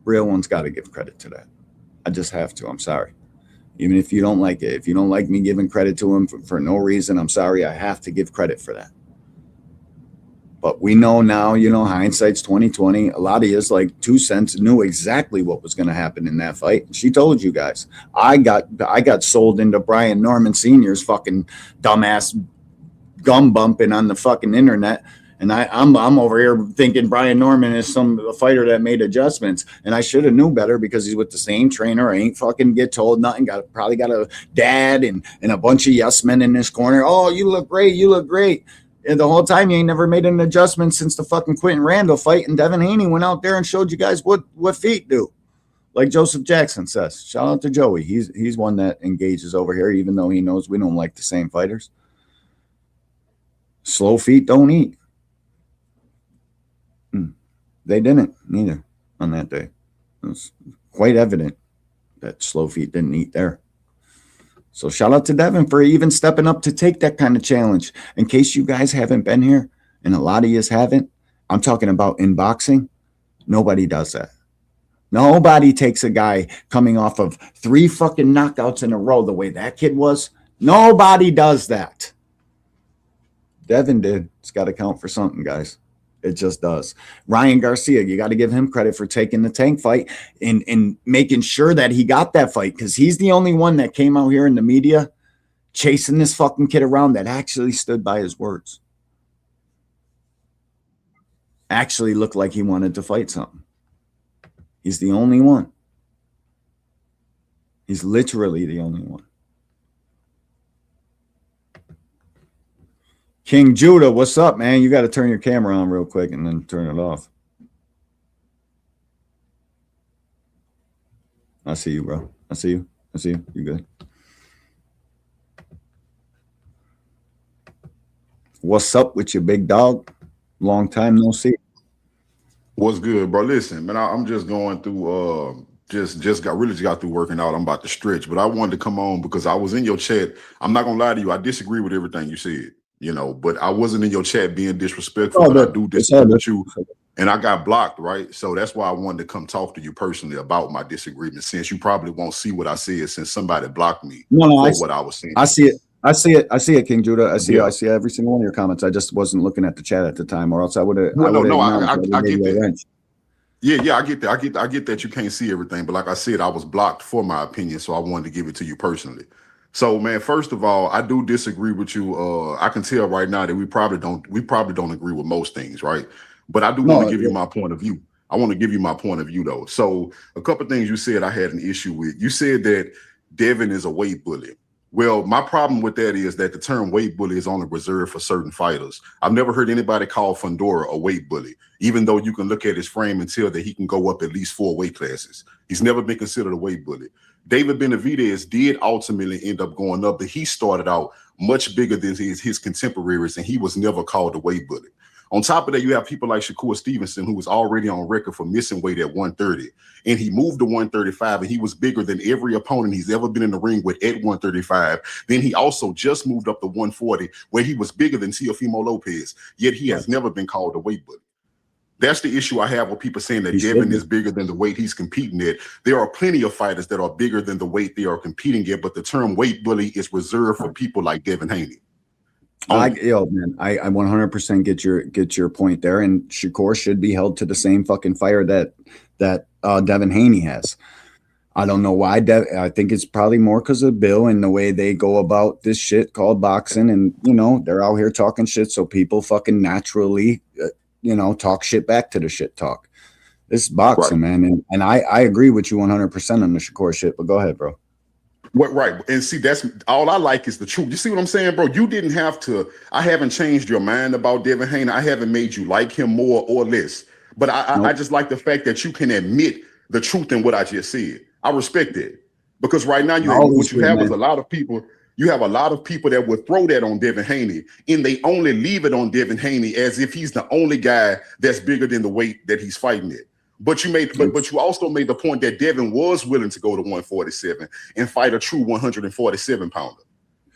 real one's got to give credit to that. I just have to. I'm sorry. Even if you don't like it, if you don't like me giving credit to him for no reason, I'm sorry. I have to give credit for that. But we know now, you know, hindsight's 20/20. A lot of you, like 2 Cents, knew exactly what was going to happen in that fight. She told you guys. I got sold into Brian Norman Sr.'s fucking dumbass gum bumping on the fucking internet. And I'm over here thinking Brian Norman is a fighter that made adjustments. And I should have knew better because he's with the same trainer. I ain't fucking get told nothing. Probably got a dad and a bunch of yes men in this corner. Oh, you look great. You look great. And the whole time you ain't never made an adjustment since the fucking Quentin Randall fight. And Devin Haney went out there and showed you guys what feet do. Like Joseph Jackson says. Shout out to Joey. He's one that engages over here, even though he knows we don't like the same fighters. Slow feet don't eat. They didn't neither on that day. It was quite evident that slow feet didn't eat there. So shout out to Devin for even stepping up to take that kind of challenge. In case you guys haven't been here, and a lot of you haven't, I'm talking about in boxing, nobody does that. Nobody takes a guy coming off of 3 fucking knockouts in a row the way that kid was. Nobody does that. Devin did. It's got to count for something, guys. It just does. Ryan Garcia, you got to give him credit for taking the Tank fight and making sure that he got that fight, because he's the only one that came out here in the media chasing this fucking kid around that actually stood by his words. Actually looked like he wanted to fight something. He's the only one. He's literally the only one. King Judah, what's up, man? You got to turn your camera on real quick and then turn it off. I see you, bro. I see you. I see you. You good? What's up with you, big dog? Long time no see. What's good, bro? Listen, man, I'm just going through just got through working out. I'm about to stretch, but I wanted to come on because I was in your chat. I'm not gonna lie to you, I disagree with everything you said, you know, but I wasn't in your chat being disrespectful, but I do disagree with you. And I got blocked, right? So that's why I wanted to come talk to you personally about my disagreement, since you probably won't see what I said since somebody blocked me for what I was saying. I see it. I see it, King Judah. I see every single one of your comments. I just wasn't looking at the chat at the time, or else I would have. I get that. Yeah, I get that. I get that you can't see everything, but like I said, I was blocked for my opinion, so I wanted to give it to you personally. So, man, first of all, I do disagree with you. I can tell right now that we probably don't agree with most things, right? But I do want to give you my point of view. I want to give you my point of view, though. So, a couple of things you said I had an issue with. You said that Devin is a weight bully. Well, my problem with that is that the term weight bully is only reserved for certain fighters. I've never heard anybody call Fundora a weight bully, even though you can look at his frame and tell that he can go up at least 4 weight classes. He's never been considered a weight bully. David Benavidez did ultimately end up going up, but he started out much bigger than his contemporaries, and he was never called a weight bully. On top of that, you have people like Shakur Stevenson, who was already on record for missing weight at 130. And he moved to 135, and he was bigger than every opponent he's ever been in the ring with at 135. Then he also just moved up to 140, where he was bigger than Teofimo Lopez, yet he has never been called a weight bully. That's the issue I have with people saying that Devin is bigger than the weight he's competing at. There are plenty of fighters that are bigger than the weight they are competing at, but the term weight bully is reserved for people like Devin Haney. I 100% get your point there, and Shakur should be held to the same fucking fire that Devin Haney has. I don't know why. I think it's probably more because of Bill and the way they go about this shit called boxing, and you know they're out here talking shit, so people fucking naturally, talk shit back to the shit talk. This is boxing, right, man, and I agree with you 100% on the Shakur shit. But go ahead, bro. What, right. And see, that's all I like is the truth. You see what I'm saying, bro? You didn't have to. I haven't changed your mind about Devin Haney. I haven't made you like him more or less. But I just like the fact that you can admit the truth in what I just said. I respect it. Because right now, what you have is a lot of people. You have a lot of people that would throw that on Devin Haney, and they only leave it on Devin Haney as if he's the only guy that's bigger than the weight that he's fighting at. But you also made the point that Devin was willing to go to 147 and fight a true 147 pounder.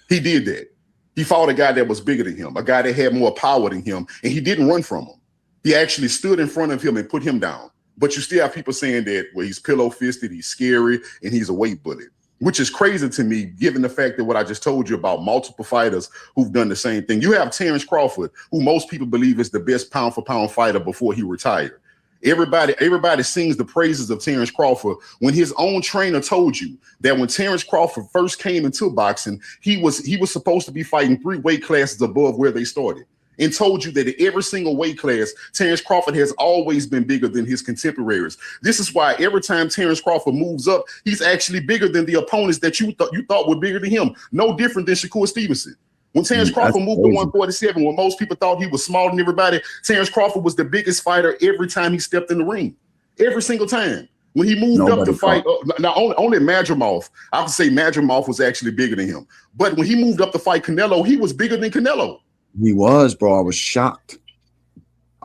He did that. He fought a guy that was bigger than him, a guy that had more power than him, and he didn't run from him. He actually stood in front of him and put him down. But you still have people saying that, well, he's pillow-fisted, he's scary, and he's a weight bully, which is crazy to me, given the fact that what I just told you about multiple fighters who've done the same thing. You have Terrence Crawford, who most people believe is the best pound-for-pound fighter before he retired. Everybody sings the praises of Terrence Crawford when his own trainer told you that when Terrence Crawford first came into boxing, he was supposed to be fighting 3 weight classes above where they started, and told you that in every single weight class, Terrence Crawford has always been bigger than his contemporaries. This is why every time Terrence Crawford moves up, he's actually bigger than the opponents that you thought were bigger than him. No different than Shakur Stevenson. When Terrence Crawford moved to 147, when most people thought he was smaller than everybody, Terrence Crawford was the biggest fighter every time he stepped in the ring. Every single time. When he moved up to fight, now only Madrimov, I would say Madrimov was actually bigger than him. But when he moved up to fight Canelo, he was bigger than Canelo. He was, bro. I was shocked.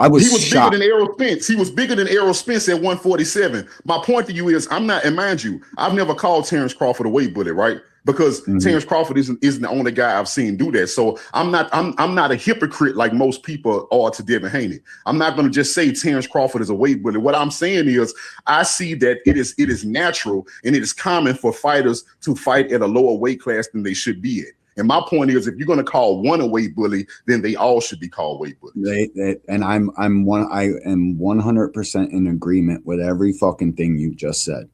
He was shocked. Bigger than Errol Spence. He was bigger than Errol Spence at 147. My point to you is, I'm not, and mind you, I've never called Terrence Crawford a weight bully, right? Because Terrence Crawford isn't the only guy I've seen do that. So I'm not a hypocrite like most people are to Devin Haney. I'm not going to just say Terrence Crawford is a weight bully. What I'm saying is, I see that it is natural and it is common for fighters to fight at a lower weight class than they should be at. And my point is, if you're going to call one a weight bully, then they all should be called weight bullies. And I am 100% in agreement with every fucking thing you just said.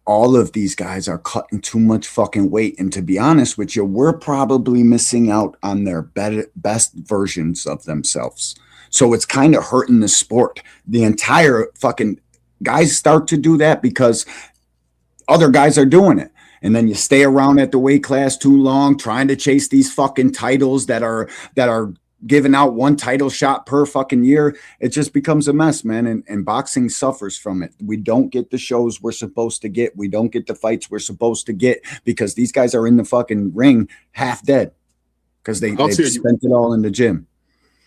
All of these guys are cutting too much fucking weight, and to be honest with you, we're probably missing out on their best versions of themselves. So it's kind of hurting the sport. The entire fucking guys start to do that because other guys are doing it. And then you stay around at the weight class too long, trying to chase these fucking titles that are giving out one title shot per fucking year. It just becomes a mess, man. And boxing suffers from it. We don't get the shows we're supposed to get. We don't get the fights we're supposed to get because these guys are in the fucking ring half dead because they spent it all in the gym.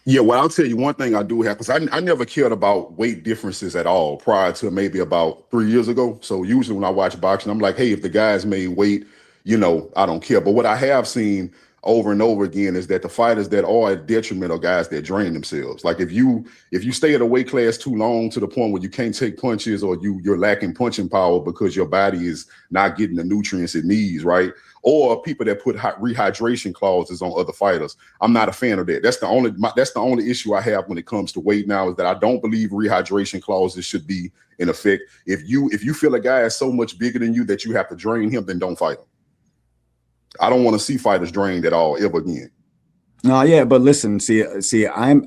Yeah, well, I'll tell you one thing I do have, because I never cared about weight differences at all prior to maybe about 3 years ago. So usually when I watch boxing, I'm like, hey, if the guys made weight, I don't care. But what I have seen over and over again is that the fighters that are at detriment are guys that drain themselves. Like if you stay at a weight class too long to the point where you can't take punches or you're lacking punching power because your body is not getting the nutrients it needs, right? Or people that put rehydration clauses on other fighters. I'm not a fan of that. That's the only issue I have when it comes to weight now, is that I don't believe rehydration clauses should be in effect. If you feel a guy is so much bigger than you that you have to drain him, then don't fight him. I don't want to see fighters drained at all ever again. No, yeah, but listen, see, I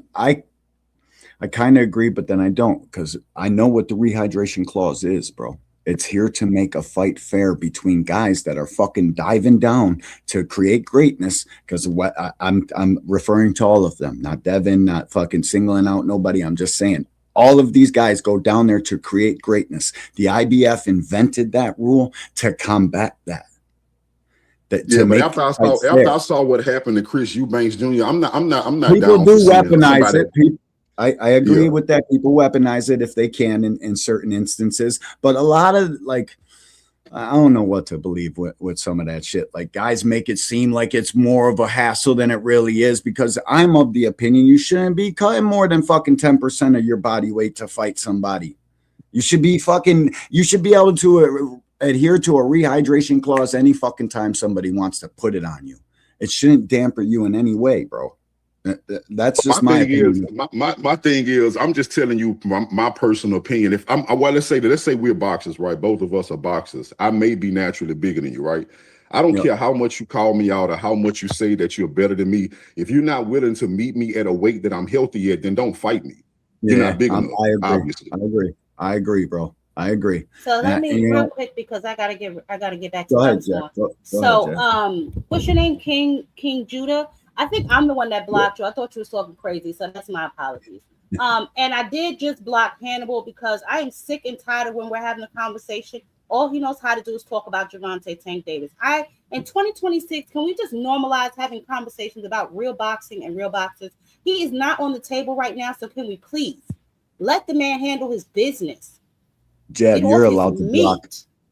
kind of agree, but then I don't, because I know what the rehydration clause is, bro. It's here to make a fight fair between guys that are fucking diving down to create greatness. Because what I'm referring to all of them, not Devin, not fucking singling out nobody. I'm just saying all of these guys go down there to create greatness. The IBF invented that rule to combat that. That, Yeah, to but make after I saw what happened to Chris Eubanks Jr., I'm not people down do for weaponize somebody. it. I agree with that. People weaponize it if they can in certain instances, but a lot of like, I don't know what to believe with some of that shit. Like guys make it seem like it's more of a hassle than it really is, because I'm of the opinion you shouldn't be cutting more than fucking 10% of your body weight to fight somebody. You should be able to adhere to a rehydration clause any fucking time somebody wants to put it on you. It shouldn't dampen you in any way, bro. That's just my opinion. My thing is, I'm just telling you my personal opinion. If let's say we're boxers, right? Both of us are boxers. I may be naturally bigger than you, right? I don't care how much you call me out or how much you say that you're better than me. If you're not willing to meet me at a weight that I'm healthy at, then don't fight me. You're not big enough. I agree. Obviously. I agree, bro. I agree. So let me real quick, because I gotta get back to go what I ahead, was Jack. doing. Go ahead, What's your name? King Judah. I think I'm the one that blocked you. I thought you were talking crazy, so that's my apologies. And I did just block Hannibal because I am sick and tired of when we're having a conversation. All he knows how to do is talk about Gervonta Tank Davis. In 2026, can we just normalize having conversations about real boxing and real boxers? He is not on the table right now, so can we please let the man handle his business? Jeb, you're allowed to block.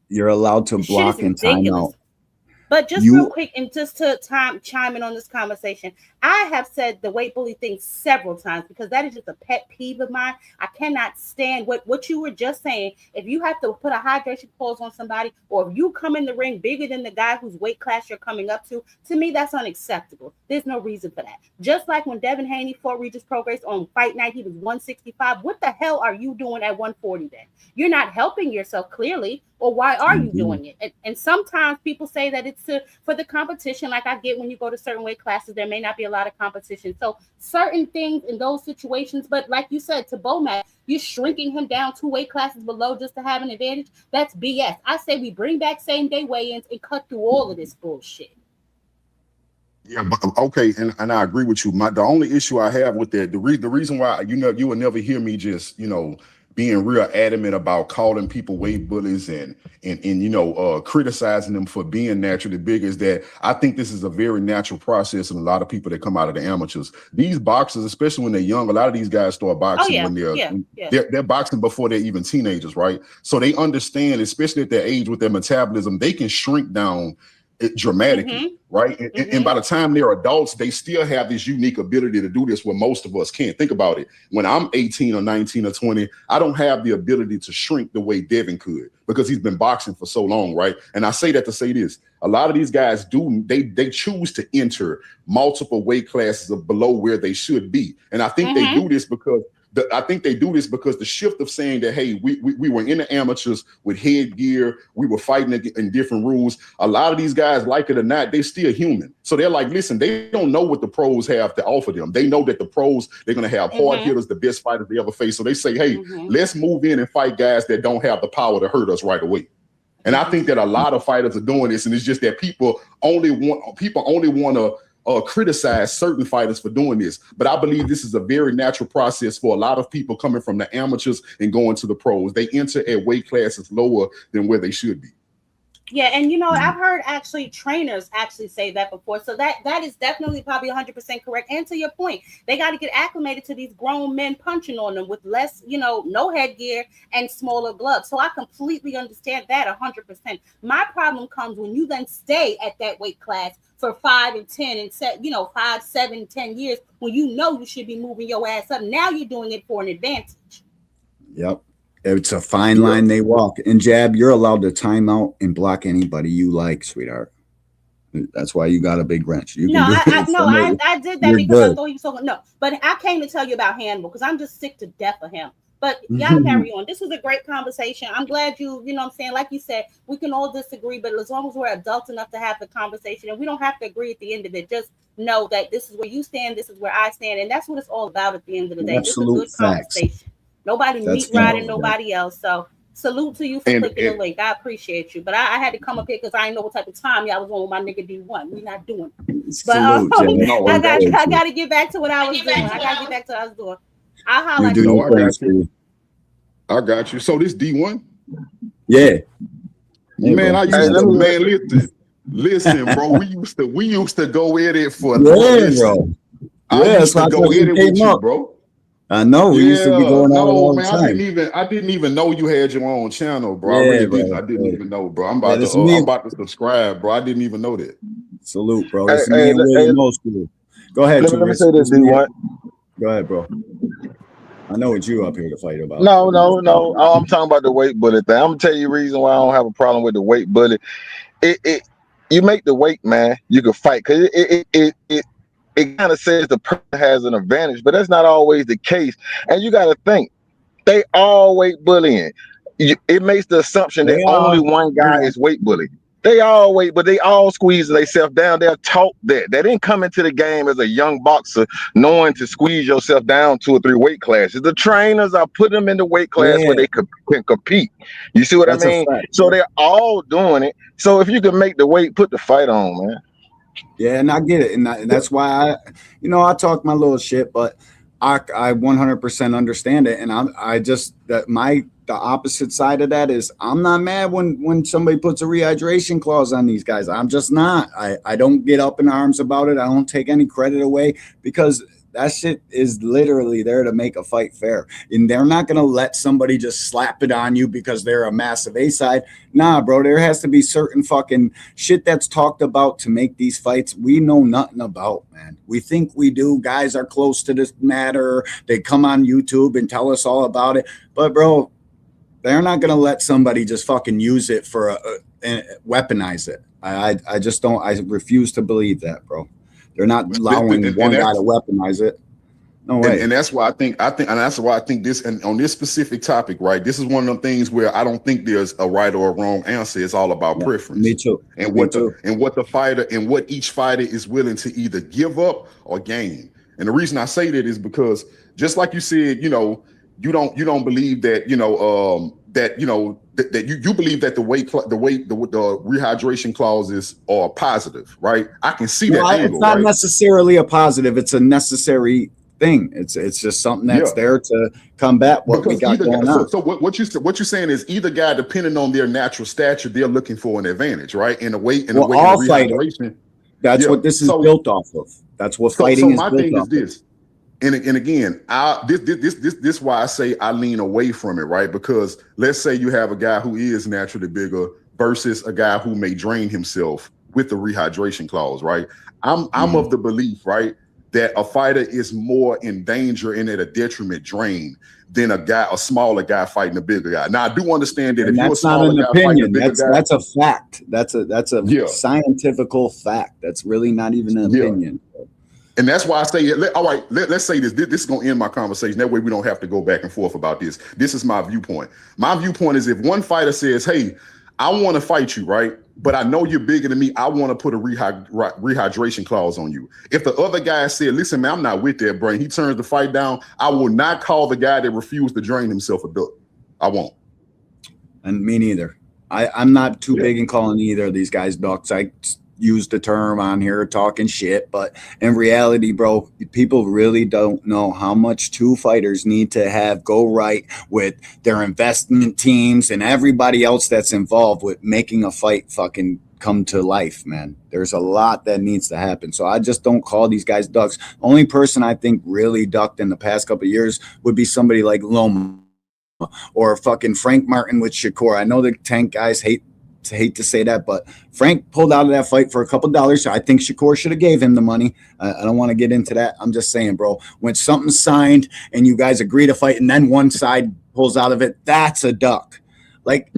You're allowed to block and time out. But just real quick, and just to chime in on this conversation, I have said the weight bully thing several times because that is just a pet peeve of mine. I cannot stand what you were just saying. If you have to put a hydration clause on somebody, or if you come in the ring bigger than the guy whose weight class you're coming up to me, that's unacceptable. There's no reason for that. Just like when Devin Haney fought Regis Prograis on fight night, he was 165. What the hell are you doing at 140 then? You're not helping yourself clearly. Or why are you doing it? And sometimes people say that it's for the competition. Like I get when you go to certain weight classes, there may not be a lot of competition. So certain things in those situations, but like you said, to Bomac, you're shrinking him down 2 weight classes below just to have an advantage. That's BS. I say we bring back same day weigh-ins and cut through all of this bullshit. Yeah, but okay, and I agree with you. The only issue I have with that, the reason why you will never hear me just being real adamant about calling people weight bullies and criticizing them for being naturally big is that I think this is a very natural process in a lot of people that come out of the amateurs. These boxers, especially when they're young, a lot of these guys start boxing when they're boxing before they're even teenagers, right? So they understand, especially at their age with their metabolism, they can shrink down dramatically, right? And by the time they're adults, they still have this unique ability to do this where most of us can't. Think about it. When I'm 18 or 19 or 20, I don't have the ability to shrink the way Devin could because he's been boxing for so long, right? And I say that to say this. A lot of these guys they choose to enter multiple weight classes of below where they should be. And I think they do this because the shift of saying that, hey, we were in the amateurs with headgear, we were fighting in different rules. A lot of these guys, like it or not, they're still human. So they're like, listen, they don't know what the pros have to offer them. They know that the pros, they're going to have hard hitters, the best fighters they ever face. So they say, hey, let's move in and fight guys that don't have the power to hurt us right away. And I think that a lot of fighters are doing this, and it's just that people only want to criticize certain fighters for doing this. But I believe this is a very natural process for a lot of people coming from the amateurs and going to the pros. They enter at weight classes lower than where they should be. Yeah, and I've heard actually trainers actually say that before. So that is definitely probably 100% correct. And to your point, they got to get acclimated to these grown men punching on them with less, no headgear and smaller gloves. So I completely understand that 100%. My problem comes when you then stay at that weight class for 5 and 10 and 5, 7, 10 years when you should be moving your ass up. Now you're doing it for an advantage. Yep. It's a fine line they walk. And Jab, you're allowed to time out and block anybody you like, sweetheart. That's why you got a big wrench. I did that because I thought he was talking. No, but I came to tell you about Hannibal because I'm just sick to death of him. But y'all carry on. This was a great conversation. I'm glad like you said, we can all disagree, but as long as we're adults enough to have the conversation, and we don't have to agree at the end of it, just know that this is where you stand, this is where I stand, and that's what it's all about at the end of the day. Absolute just a good conversation. Nobody meat riding nobody else. So salute to you for clicking the link. I appreciate you. But I had to come up here because I didn't know what type of time y'all was on with my nigga D1. We're not doing it. But I got to get back to what I was doing. I'll holler at you. I got you. So this D1? Yeah. Man, I used to, listen. Listen, bro, we used to go at it for bro. I used to go at it with you, bro. I know we used to be going out all the time. I didn't even know you had your own channel, bro. I really didn't. I didn't even know, bro. I'm about to subscribe, bro. I didn't even know that. Salute, bro. It's me and William School. Go ahead, let me say this, D1. Go ahead, bro. I know what you up here to fight about. No. I'm talking about the weight bullet thing. I'm gonna tell you the reason why I don't have a problem with the weight bullet. You make the weight, man, you can fight, because it kind of says the person has an advantage, but that's not always the case. And you got to think, they all weight bullying. It makes the assumption that only one guy is weight bullying. They all weight, but they all squeeze themselves down. They're taught that. They didn't come into the game as a young boxer knowing to squeeze yourself down 2 or 3 weight classes. The trainers are putting them in the weight class where they can compete. You see what I mean? So they're all doing it. So if you can make the weight, put the fight on, man. Yeah, and I get it, and that's why I talk my little shit, but I 100% understand it, and the opposite side of that is I'm not mad when somebody puts a rehydration clause on these guys. I'm just not. I don't get up in arms about it. I don't take any credit away, because that shit is literally there to make a fight fair. And they're not going to let somebody just slap it on you because they're a massive A-side. Nah, bro, there has to be certain fucking shit that's talked about to make these fights we know nothing about, man. We think we do. Guys are close to this matter. They come on YouTube and tell us all about it. But, bro, they're not going to let somebody just fucking use it for weaponize it. I just don't. I refuse to believe that, bro. They're not allowing one guy to weaponize it. No way. And that's why I think that's why I think this, and on this specific topic, right? This is one of them things where I don't think there's a right or a wrong answer. It's all about preference. Me too. And what each fighter is willing to either give up or gain. And the reason I say that is because, just like you said, you don't believe that, that you believe that the rehydration clauses are positive, right? I can see that angle. It's not necessarily a positive. It's a necessary thing. It's just something that's there to combat what we got going on. So what you're saying is, either guy, depending on their natural stature, they're looking for an advantage, right? In a way, all fighters. That's what this is built off of. That's what fighting is built off of. So my thing is this. And again, this why I say I lean away from it, right? Because let's say you have a guy who is naturally bigger versus a guy who may drain himself with the rehydration clause, right? I'm of the belief, right, that a fighter is more in danger and at a detriment drain than a smaller guy fighting a bigger guy. Now, I do understand that if you're a smaller guy fighting a bigger guy, that's a fact. That's a scientific fact. That's really not even an opinion. And that's why I say, all right, let's say this. This is going to end my conversation. That way we don't have to go back and forth about this. This is my viewpoint. My viewpoint is, if one fighter says, hey, I want to fight you, right? But I know you're bigger than me. I want to put a rehydration clause on you. If the other guy said, listen, man, I'm not with that, bro, and he turns the fight down, I will not call the guy that refused to drain himself a duck. I won't. And me neither. I'm not too big in calling either of these guys ducks. I use the term on here talking shit, but in reality, bro, people really don't know how much two fighters need to go right with their investment teams and everybody else that's involved with making a fight fucking come to life, man. There's a lot that needs to happen. So I just don't call these guys ducks. Only person I think really ducked in the past couple of years would be somebody like Loma or fucking Frank Martin with Shakur. I know the Tank guys hate to say that, but Frank pulled out of that fight for a couple $. I think Shakur should have gave him the money. I don't want to get into that. I'm just saying, bro, when something's signed and you guys agree to fight and then one side pulls out of it, that's a duck. Like,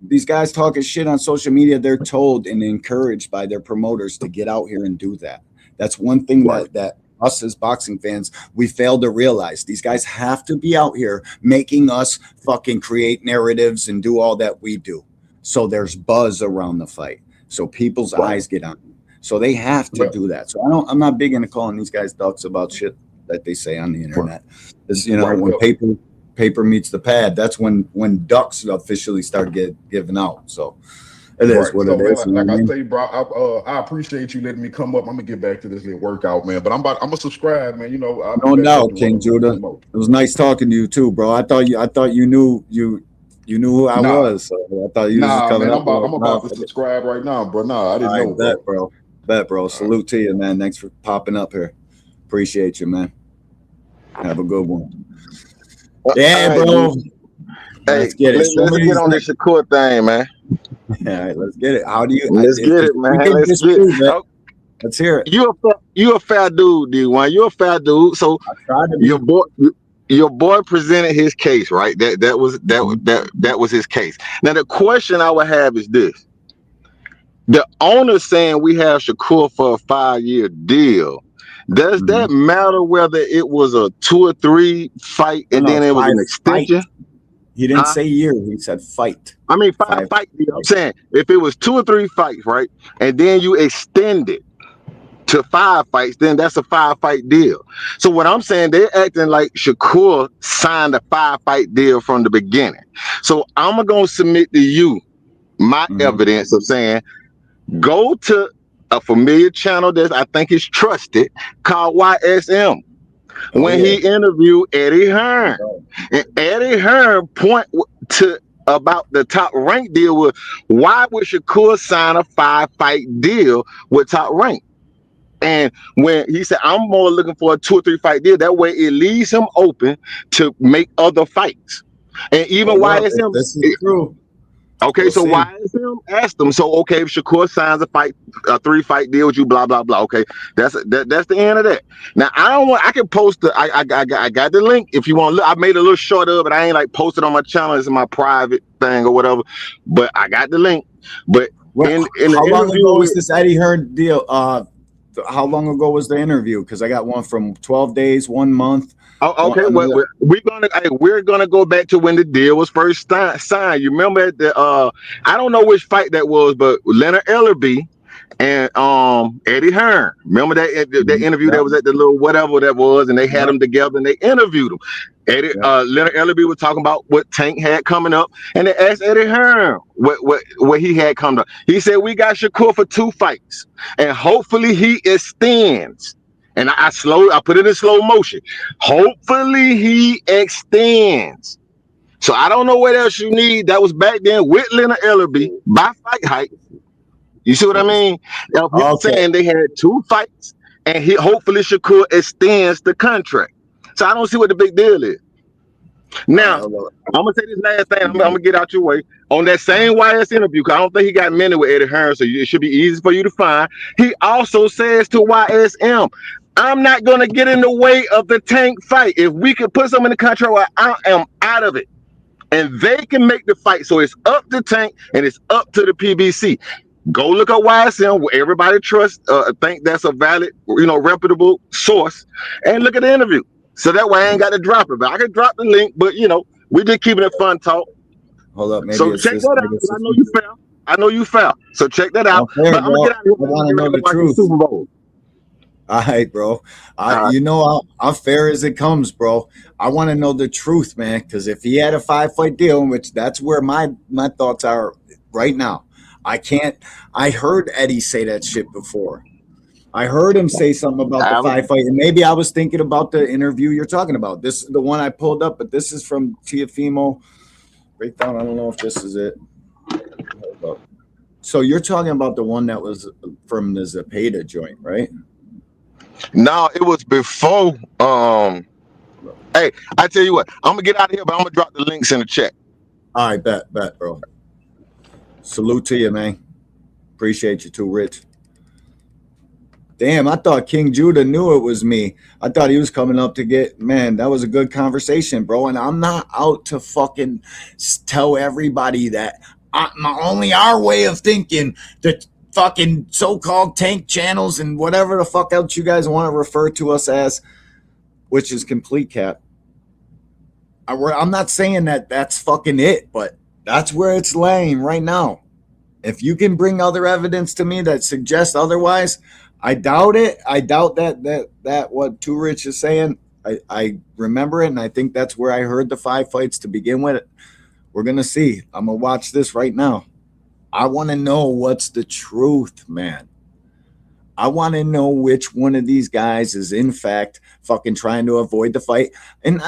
these guys talking shit on social media, they're told and encouraged by their promoters to get out here and do that. That's one thing that us as boxing fans, we fail to realize. These guys have to be out here making us fucking create narratives and do all that we do. So there's buzz around the fight. So people's eyes get on them. So they have to do that. So I'm not big into calling these guys ducks about shit that they say on the internet. It's, when paper meets the pad, that's when ducks officially start giving out. So it is what it is. Like I say, bro, I appreciate you letting me come up. I'm gonna get back to this little workout, man. But I'm gonna subscribe, man. No doubt, King Judah. It was nice talking to you too, bro. I thought you knew You knew who I was, so I thought you was just coming man, up. I'm about to subscribe right now, bro. Nah, I didn't know, bro. Bet, bro. Salute to you, man. Thanks for popping up here. Appreciate you, man. Have a good one. Yeah, right, bro. Hey, let's get it. Let's get on this Shakur thing, man. All right, let's get it. How do you? Let's get it, man. Let's get it. Oh, let's hear it. You a fair dude, D1. You a fair dude. So your boy presented his case, right? That was his case. Now the question I would have is this: the owner saying we have Shakur for a 5-year deal. Does that matter whether it was a 2 or 3 fight and then it was an extension? Fight. He didn't say year. He said fight. I mean, five fight deal. I'm saying if it was 2 or 3 fights, right, and then you extend it to 5 fights, then that's a 5-fight deal. So what I'm saying, they're acting like Shakur signed a 5-fight deal from the beginning. So I'm gonna submit to you my evidence of saying, go to a familiar channel that I think is trusted called YSM. When he interviewed Eddie Hearn, and Eddie Hearn point to about the Top Rank deal was, why would Shakur sign a 5-fight deal with Top Rank? And when he said, I'm more looking for a 2 or 3 fight deal, that way it leaves him open to make other fights. And even YSM, this is true. Okay, we'll see. YSM asked him, so okay, if Shakur signs a 3-fight deal with you, blah blah blah. Okay, that's the end of that. Now I can post I got the link if you want to look. I made a little short of it. I ain't like posted on my channel. It's my private thing or whatever. But I got the link. But in how long ago was this Eddie Hearn deal? How long ago was the interview? Because I got one from 12 days, 1 month. Oh, okay. Well, we're gonna go back to when the deal was first signed. You remember I don't know which fight that was, but Leonard Ellerby and Eddie Hearn. Remember that interview that was at the little whatever that was, and they had them together and they interviewed him. Leonard Ellerby was talking about what Tank had coming up, and they asked Eddie Hearn what he had coming up. He said, we got Shakur for 2 fights, and hopefully he extends. And I put it in slow motion. Hopefully he extends. So I don't know what else you need. That was back then with Leonard Ellerby by fight height. You see what I mean? Now, people saying they had 2 fights, and hopefully Shakur extends the contract. So I don't see what the big deal is. Now, I'm gonna say this last thing. I'm gonna get out your way. On that same YS interview, because I don't think he got many with Eddie Hearn, so it should be easy for you to find. He also says to YSM, I'm not gonna get in the way of the Tank fight. If we can put something in the contract where I am out of it, and they can make the fight, so it's up to Tank and it's up to the PBC. Go look at YSM, where everybody trusts, think that's a valid, reputable source, and look at the interview. So that way I ain't got to drop it, but I can drop the link. But we're just keeping it fun talk. Hold up, maybe so check that out. I know you fell. I know you fell. So check that out. Okay, but I'm gonna get out of here. I want to know the truth. Super Bowl. All right, bro. I'm fair as it comes, bro. I want to know the truth, man. Because if he had a 5-fight deal, which that's where my thoughts are right now. I heard Eddie say that shit before. I heard him say something about the 5-fight, and maybe I was thinking about the interview you're talking about. This is the one I pulled up, but this is from Teofimo Breakdown. I don't know if this is it. So you're talking about the one that was from the Zepeda joint, right? No, it was before. Hey, I tell you what, I'm gonna get out of here, but I'm gonna drop the links in the chat. All right, bet, bro. Salute to you, man. Appreciate you too, Rich. Damn, I thought King Judah knew it was me. I thought he was coming up to get, man, that was a good conversation, bro. And I'm not out to fucking tell everybody that only our way of thinking, the fucking so-called Tank channels and whatever the fuck else you guys want to refer to us as, which is complete cap. I'm not saying that that's fucking it, but that's where it's laying right now. If you can bring other evidence to me that suggests otherwise, I doubt it. I doubt that what Too Rich is saying. I remember it, and I think that's where I heard the 5 fights to begin with. We're going to see. I'm going to watch this right now. I want to know what's the truth, man. I want to know which one of these guys is, in fact, fucking trying to avoid the fight. And,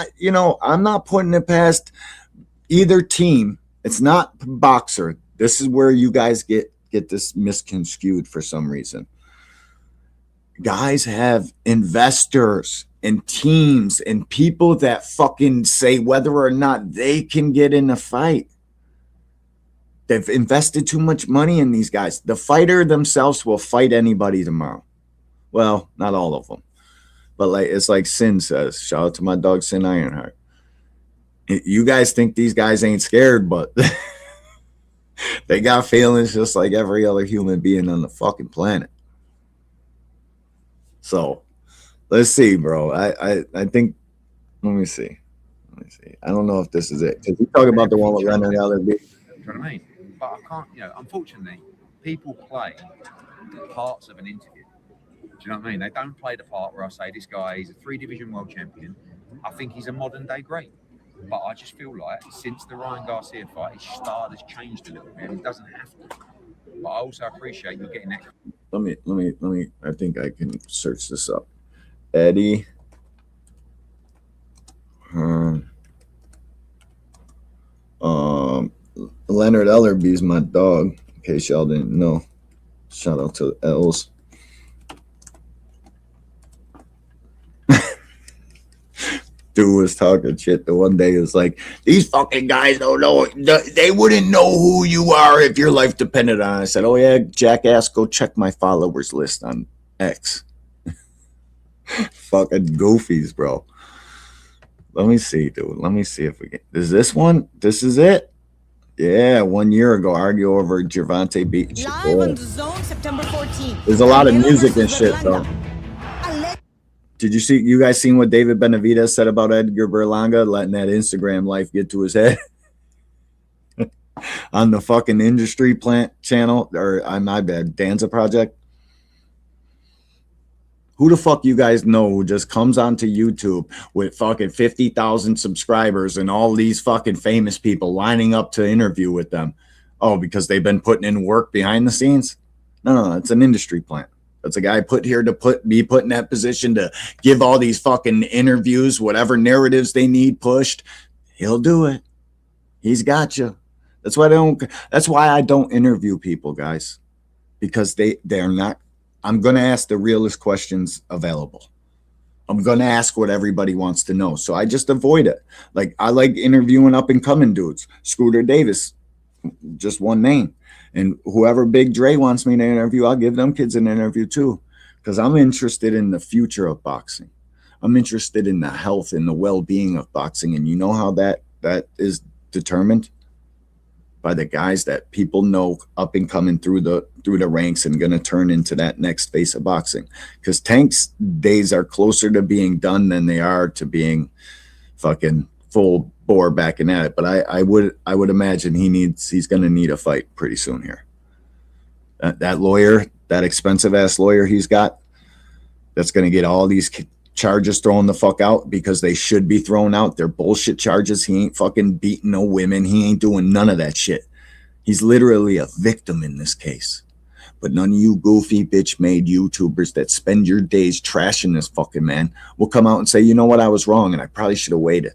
I'm not putting it past either team It's not boxer. This is where you guys get this misconstrued for some reason. Guys have investors and teams and people that fucking say whether or not they can get in a fight. They've invested too much money in these guys. The fighter themselves will fight anybody tomorrow. Well, not all of them. But like it's like Sin says. Shout out to my dog Sin Ironheart. You guys think these guys ain't scared, but they got feelings just like every other human being on the fucking planet. So let's see, bro. I think let me see. I don't know if this is it. Because we talk about the one with Leonard Ellerby. Do you know what I mean? But I can't, unfortunately, people play parts of an interview. Do you know what I mean? They don't play the part where I say this guy is a 3-division world champion. I think he's a modern day great. But I just feel like since the Ryan Garcia fight, his style has changed a little bit. And he doesn't have to. But I also appreciate you getting that. Let me. I think I can search this up. Eddie. Leonard Ellerby's my dog. In case y'all didn't know. Shout out to Els. Dude was talking shit the one day. It was like, these fucking guys don't know. They wouldn't know who you are if your life depended on it. I said, oh yeah, jackass, go check my followers list on X. Fucking goofies, bro. Let me see, dude. Let me see if we can. Is this one? This is it? Yeah, 1 year ago, argue over Gervonta beat Shakur. Live on the Zone, September 14th. There's a lot of music and shit, though. Did you guys seen what David Benavidez said about Edgar Berlanga letting that Instagram life get to his head? On the fucking Industry Plant channel, or my bad, Danza Project? Who the fuck you guys know who just comes onto YouTube with fucking 50,000 subscribers and all these fucking famous people lining up to interview with them? Oh, because they've been putting in work behind the scenes? No, it's an industry plant. That's a guy put here to be put in that position to give all these fucking interviews, whatever narratives they need pushed. He'll do it. He's got you. That's why I don't interview people, guys, because they're not. I'm going to ask the realest questions available. I'm going to ask what everybody wants to know. So I just avoid it. Like, I like interviewing up and coming dudes. Scooter Davis, just one name. And whoever Big Dre wants me to interview, I'll give them kids an interview too. Because I'm interested in the future of boxing. I'm interested in the health and the well-being of boxing. And you know how that is determined? By the guys that people know up and coming through the ranks and going to turn into that next face of boxing. Because Tank's days are closer to being done than they are to being fucking full bore backing at it. But I would imagine he's going to need a fight pretty soon here. That lawyer, that expensive ass lawyer he's got, that's going to get all these charges thrown the fuck out because they should be thrown out. They're bullshit charges. He ain't fucking beating no women. He ain't doing none of that shit. He's literally a victim in this case. But none of you goofy bitch made YouTubers that spend your days trashing this fucking man will come out and say, you know what, I was wrong and I probably should have waited.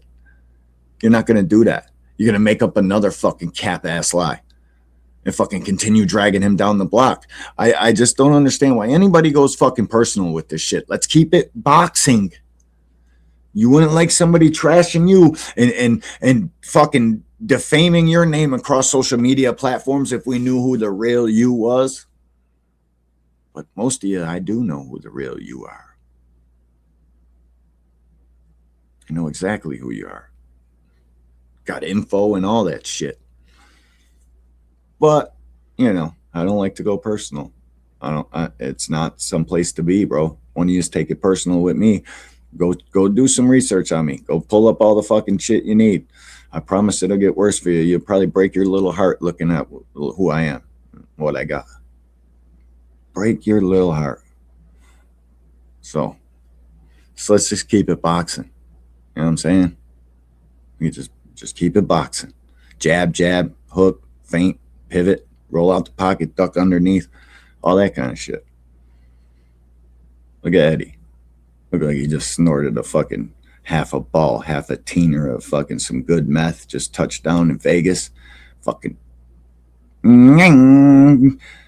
You're not going to do that. You're going to make up another fucking cap ass lie and fucking continue dragging him down the block. I just don't understand why anybody goes fucking personal with this shit. Let's keep it boxing. You wouldn't like somebody trashing you and fucking defaming your name across social media platforms if we knew who the real you was. But most of you, I do know who the real you are. I know exactly who you are. Got info and all that shit. But, I don't like to go personal. It's not some place to be, bro. When you just take it personal with me, go do some research on me. Go pull up all the fucking shit you need. I promise it'll get worse for you. You'll probably break your little heart looking at who I am, what I got. Break your little heart. So let's just keep it boxing. You know what I'm saying? We just keep it boxing. Jab, jab, hook, feint, pivot, roll out the pocket, duck underneath, all that kind of shit. Look at Eddie. Look like he just snorted a fucking half a ball, half a teener of fucking some good meth, just touched down in Vegas. fucking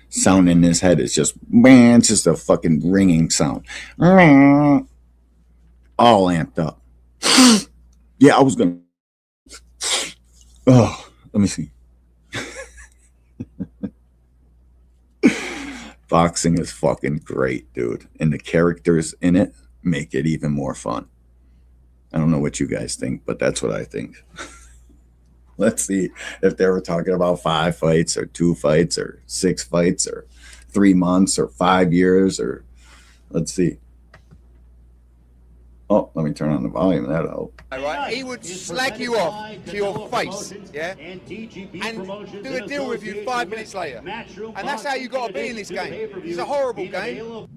sound in his head is just, man, it's just a fucking ringing sound. All amped up. Yeah, I was gonna. Oh, let me see. Boxing is fucking great, dude. And the characters in it make it even more fun. I don't know what you guys think, but that's what I think. Let's see if they were talking about 5 fights or 2 fights or 6 fights or 3 months or 5 years or let's see. Oh, let me turn on the volume. That'll help. Right? He would slag you off to your face, yeah, and do a deal with you 5 minutes later. And that's how you got to be in this game. It's a horrible game.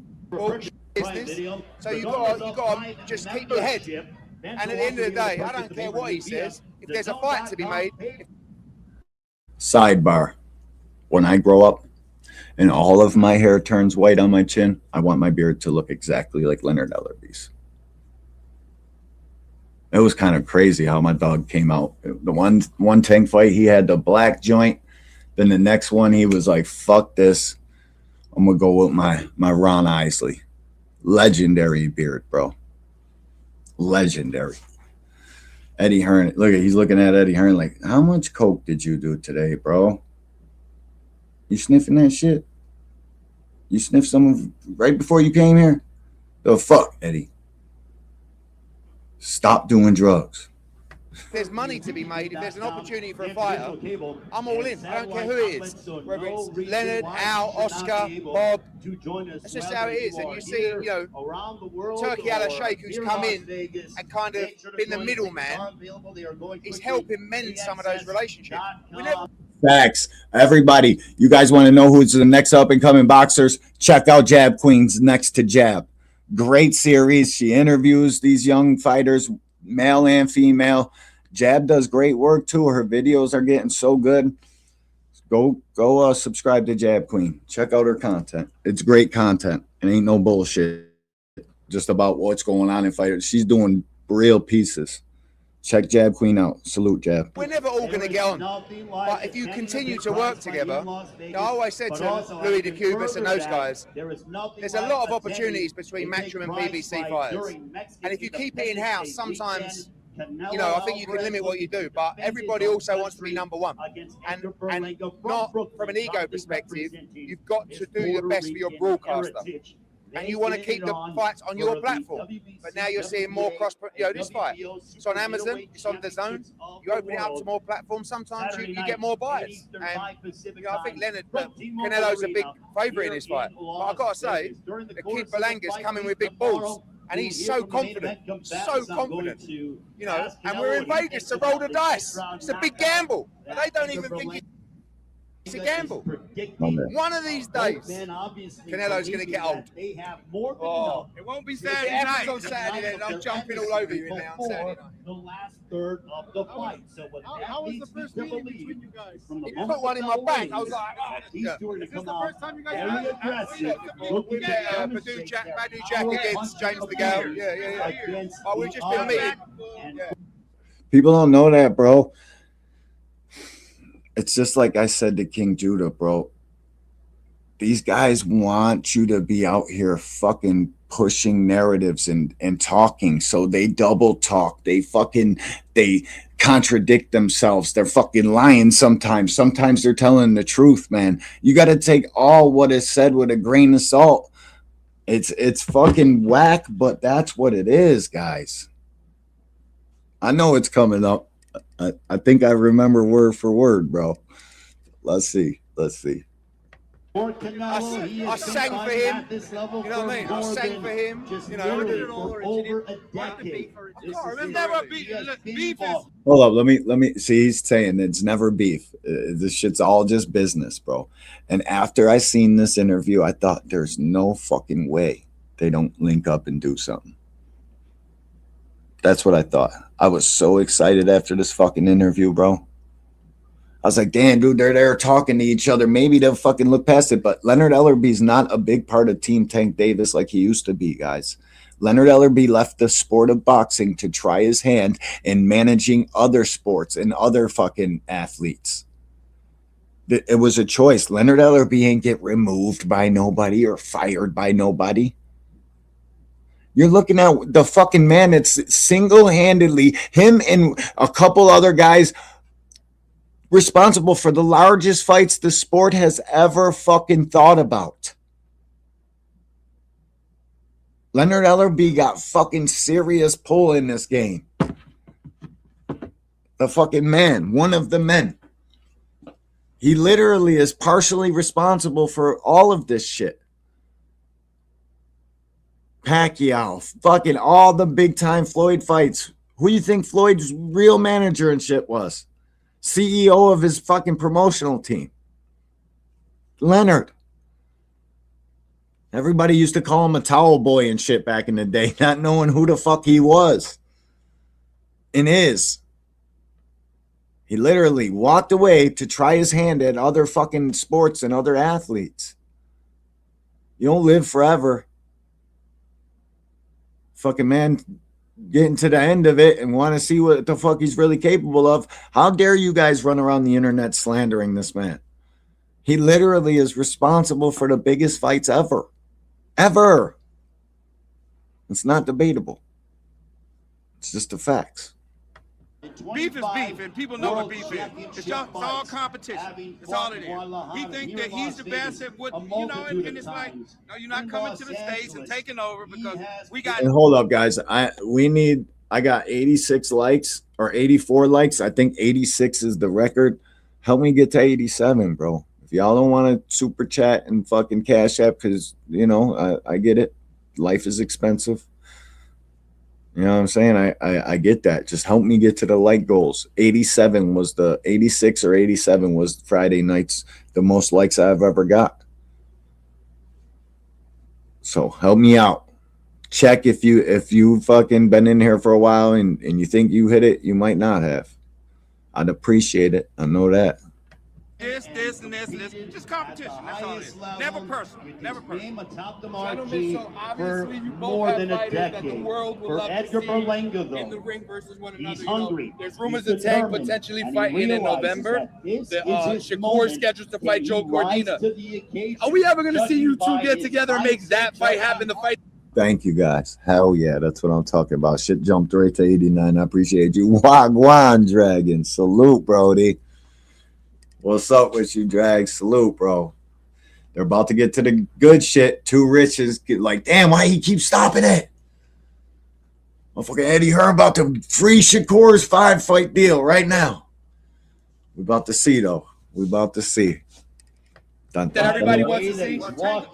Business. So you got to just keep your head. And at the end of the day, I don't care what he says. If there's a fight to be made. Sidebar. When I grow up and all of my hair turns white on my chin, I want my beard to look exactly like Leonard Ellerby's. It was kind of crazy how my dog came out. The one tank fight, he had the black joint. Then the next one, he was like, fuck this. I'm going to go with my Ron Isley. Legendary beard, bro. Legendary. Eddie Hearn. Look, he's looking at Eddie Hearn like, how much coke did you do today, bro? You sniffing that shit? You sniffed some right before you came here? The fuck, Eddie? Stop doing drugs. If there's money to be made, if there's an opportunity for a fighter, I'm all in. I don't care who it is. Whether it's Leonard, Al, Oscar, Bob. That's just how it is. And you see, you know, Turkey Al Sheikh, who's come in and kind of been the middleman, he's helping mend some of those relationships. Facts. Everybody, you guys want to know who's the next up-and-coming boxers? Check out Jab Queen's Next to Jab. Great series. She interviews these young fighters, male and female. Jab does great work too. Her videos are getting so good. Go subscribe to Jab Queen. Check out her content. It's great content. It ain't no bullshit. Just about what's going on in fighters. She's doing real pieces. Check Jab Queen out. Salute, Jab. We're never all going to get on. But if you continue to work together, I always said to Louis de Cubas and those guys, there's a lot of opportunities between Matchroom and PBC fighters. And if you keep it in-house, sometimes, you know, I think you can limit what you do. But everybody also wants to be number one. And not from an ego perspective, you've got to do your best for your broadcaster. And you want to keep the fights on your platform. But now you're seeing more this fight. It's on Amazon, it's on DAZN. You open it up to more platforms, sometimes you get more buyers. And you know, I think Leonard, Canelo's a big favourite in this fight. But I've got to say, the kid Belanga's coming with big balls. And he's so confident, you know, and we're in Vegas to roll the dice. It's a big gamble. And they don't even think it's a gamble. One of these days, Canelo's going to get old. Oh, it won't be Saturday night. On Saturday, then I'm jumping all over you in there on Saturday night. The last third of the fight. So how was the first meeting between you guys? He put one in my back. I was like, he's doing it. Is this the first time you guys had Badu Jack against James DeGale. Yeah. Oh, we've just been meeting. People don't know that, bro. It's just like I said to King Judah, bro. These guys want you to be out here fucking pushing narratives and talking. So they double talk. They contradict themselves. They're fucking lying sometimes. Sometimes they're telling the truth, man. You got to take all what is said with a grain of salt. It's fucking whack, but that's what it is, guys. I know it's coming up. I think I remember word for word, bro. Let's see. I sang for him. You know what I mean? I sang for him. You know, over a decade. Hold up, let me see. He's saying it's never beef. This shit's all just business, bro. And after I seen this interview, I thought there's no fucking way they don't link up and do something. That's what I thought. I was so excited after this fucking interview, bro. I was like, damn, dude, they're there talking to each other. Maybe they'll fucking look past it. But Leonard Ellerby's not a big part of Team Tank Davis like he used to be, guys. Leonard Ellerby left the sport of boxing to try his hand in managing other sports and other fucking athletes. It was a choice. Leonard Ellerbe ain't get removed by nobody or fired by nobody. You're looking at the fucking man that's single-handedly, him and a couple other guys, responsible for the largest fights the sport has ever fucking thought about. Leonard Ellerbe got fucking serious pull in this game. The fucking man, one of the men. He literally is partially responsible for all of this shit. Pacquiao, fucking all the big time Floyd fights. Who you think Floyd's real manager and shit was? CEO of his fucking promotional team. Leonard. Everybody used to call him a towel boy and shit back in the day, not knowing who the fuck he was and is. He literally walked away to try his hand at other fucking sports and other athletes. You don't live forever. Fucking man getting to the end of it and want to see what the fuck he's really capable of. How dare you guys run around the internet slandering this man? He literally is responsible for the biggest fights ever. Ever. It's not debatable. It's just the facts. Beef is beef, and people know what beef is. It's all competition. It's all it is. We think that he's the best at what, you know, and it's like, no, you're not coming to the States and taking over because we got... And hold up, guys. I got 86 likes or 84 likes. I think 86 is the record. Help me get to 87, bro. If y'all don't want to super chat and fucking cash app, because, you know, I get it. Life is expensive. You know what I'm saying? I get that. Just help me get to the like goals. 87 was the 86 or 87 was Friday nights, the most likes I've ever got. So help me out. Check if you fucking been in here for a while and you think you hit it, you might not have. I'd appreciate it. I know that. This, and this. Just competition. That's all it is. Never personal. Never personal. Gentlemen, so obviously you both have fighters that the world will love to see in the ring versus one another. He's hungry. There's rumors of Tank potentially fighting in November. Shakur scheduled to fight Joe Cordina. Are we ever going to see you two get together and make that fight happen? The fight. Thank you, guys. Hell yeah, that's what I'm talking about. Shit jumped right to 89. I appreciate you. Wagwan Dragon. Salute, Brody. What's up with you, Drag? Salute, bro. They're about to get to the good shit. Two riches get like, damn, why he keep stopping it? Motherfucking Eddie Hearn about to free Shakur's 5-fight deal right now. We about to see, though. We about to see. That everybody wants to see.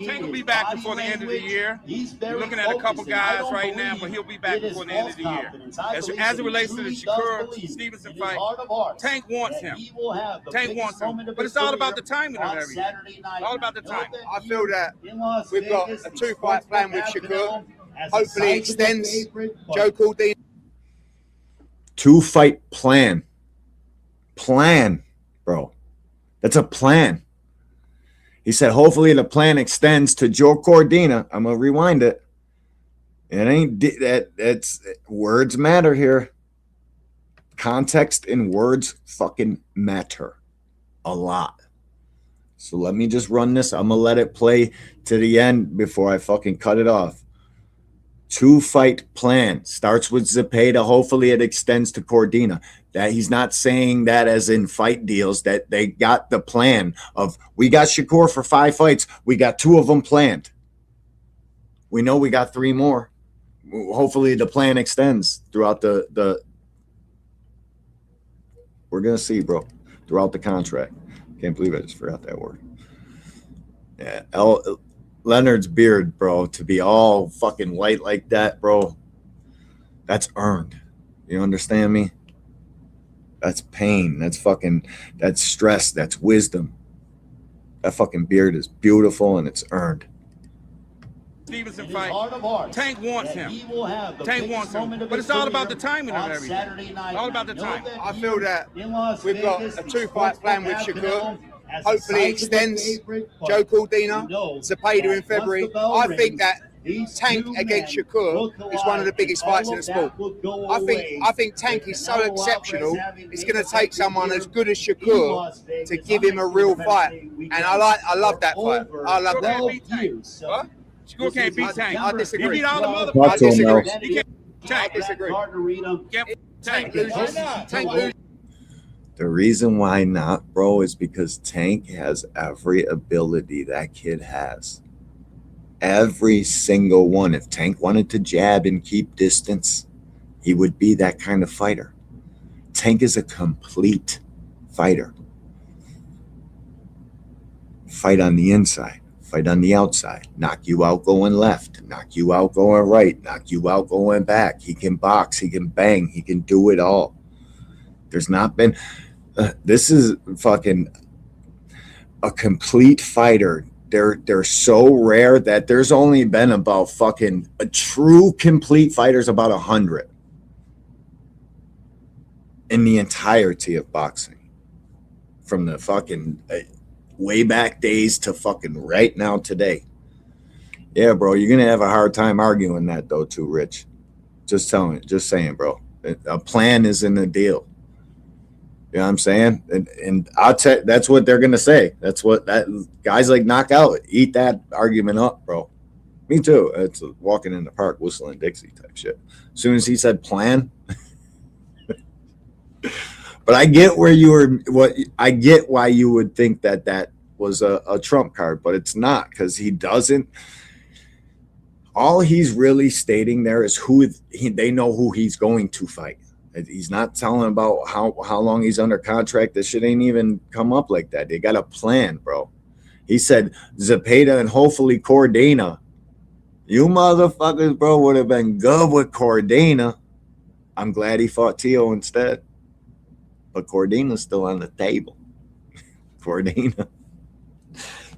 Tank will be back before the end of the year. We're looking at a couple guys right now, but he'll be back before the end of the year. As it relates to the Shakur Stevenson fight, Tank wants him. Tank wants him. But it's all about the timing of everything. All about the timing. I feel that we've got a 2-fight plan with Shakur. Hopefully it extends Joe Cordina. 2-fight plan. Plan, bro. That's a plan. He said, hopefully the plan extends to Joe Cordina. I'm going to rewind it. It ain't that. It's words matter here. Context and words fucking matter a lot. So let me just run this. I'm going to let it play to the end before I fucking cut it off. 2-fight plan starts with Zepeda. Hopefully it extends to Cordina. That he's not saying that as in fight deals, that they got the plan of, we got Shakur for 5 fights. We got 2 of them planned. We know we got 3 more. Hopefully the plan extends throughout the we're going to see, bro, throughout the contract. Can't believe I just forgot that word. Yeah. Leonard's beard, bro, to be all fucking white like that, bro, that's earned. You understand me? That's pain. That's stress. That's wisdom. That fucking beard is beautiful and it's earned. Stevenson fight. Tank wants him. Tank wants him. But it's all about the timing of everything. All about the timing. I feel that we've got a 2-fight plan with Shakur. Hopefully it extends Joe Cordina, Zepeda in February. I think that Tank against Shakur is one of the biggest fights in the sport. I think Tank is so exceptional. It's going to take someone as good as Shakur to give him a real fight, and I love that fight. I love that. What? Shakur can't beat Tank. I disagree. He beat all the I motherfuckers. disagree. He can't beat Tank. I disagree. Tank loses. Tank loses. The reason why not, bro, is because Tank has every ability that kid has. Every single one. If Tank wanted to jab and keep distance, he would be that kind of fighter. Tank is a complete fighter. Fight on the inside, fight on the outside, knock you out going left, knock you out going right, knock you out going back. He can box, he can bang, he can do it all. There's not been... this is fucking a complete fighter. They're so rare that there's only been about fucking a true complete fighters about 100 in the entirety of boxing, from the fucking way back days to fucking right now today. Yeah, bro, you're gonna have a hard time arguing that though, too, Rich. Just saying, bro. A plan is in the deal. You know what I'm saying? And I'll tell you, that's what they're gonna say. That's what that guys like knockout eat that argument up, bro. Me too. It's walking in the park whistling Dixie type shit. As soon as he said plan, but I get where you were. I get why you would think that was a trump card, but it's not, because he doesn't. All he's really stating there is they know who he's going to fight. He's not telling about how long he's under contract. This shit ain't even come up like that. They got a plan, bro. He said Zepeda and hopefully Cordina. You motherfuckers, bro, would have been good with Cordina. I'm glad he fought Tio instead. But Cordina's still on the table. Cordina.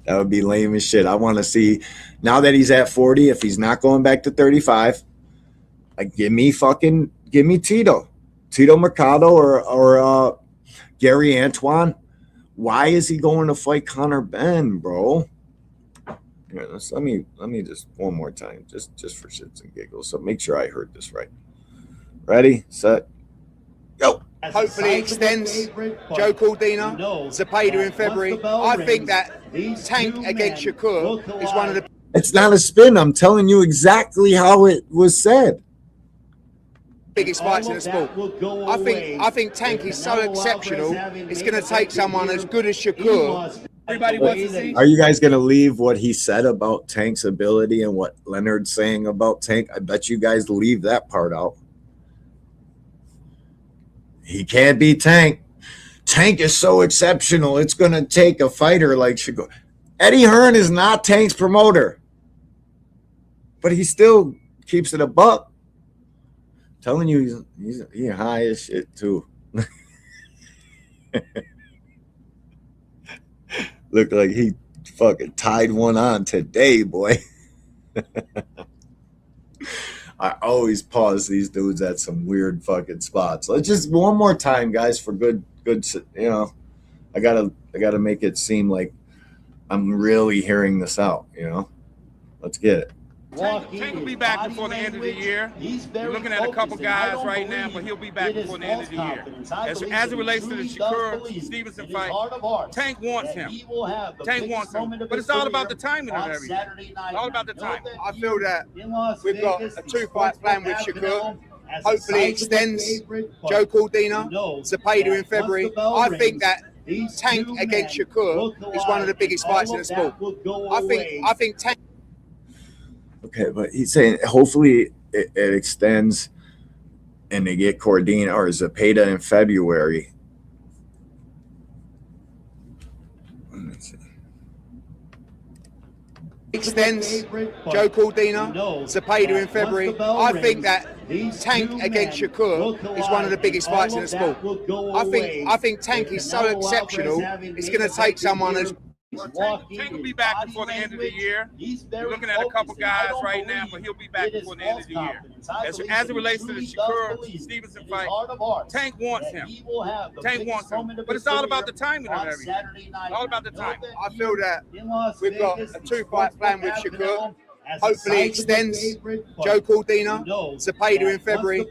That would be lame as shit. I want to see, now that he's at 40, if he's not going back to 35, give me Tito. Tito Mercado or Gary Antoine. Why is he going to fight Conor Ben, bro? Here, let me just one more time, just for shits and giggles. So make sure I heard this right. Ready, set, go. Hopefully extends. Joe Cordina, Zepeda in February. I think that Tank against Shakur is one of the... It's not a spin. I'm telling you exactly how it was said. Biggest fights in the sport. I think Tank is so exceptional. It's going to take someone as good as Shakur. Everybody wants to see. Are you guys going to leave what he said about Tank's ability and what Leonard's saying about Tank? I bet you guys leave that part out. He can't be Tank. Tank is so exceptional. It's going to take a fighter like Shakur. Eddie Hearn is not Tank's promoter, but he still keeps it a buck. Telling you, he's high as shit too. Looked like he fucking tied one on today, boy. I always pause these dudes at some weird fucking spots. Let's just one more time, guys, for good. You know, I gotta make it seem like I'm really hearing this out. You know, let's get it. Tank will be back before the end of the year. We're looking at a couple guys right now, but he'll be back before the end of the year. As it relates to the Shakur Stevenson fight, Tank wants him. Tank wants him. But it's all about the timing of everything. It's all about the timing. I feel that we've got a two-fight plan with Shakur. Hopefully extends. Joe Cordina, Zepeda in February. I think that Tank against Shakur is one of the biggest fights in the sport. I think Tank... Okay, but he's saying hopefully it extends and they get Cordina or Zepeda in February. Let's see. Extends. Joe Cordina, Zepeda in February. I think that Tank against Shakur is one of the biggest fights in the sport. I think Tank is so exceptional. It's going to take someone as... Tank will be back before the end of the year. We're looking at a couple guys right now, but he'll be back before the end of the year. As it relates to the Shakur Stevenson fight, Tank wants him. Tank wants him. But it's all about the timing of everything. It's all about the timing. I feel that we've got a two-fight plan with Shakur. hopefully extends Joe Cordina, Cepeda in February.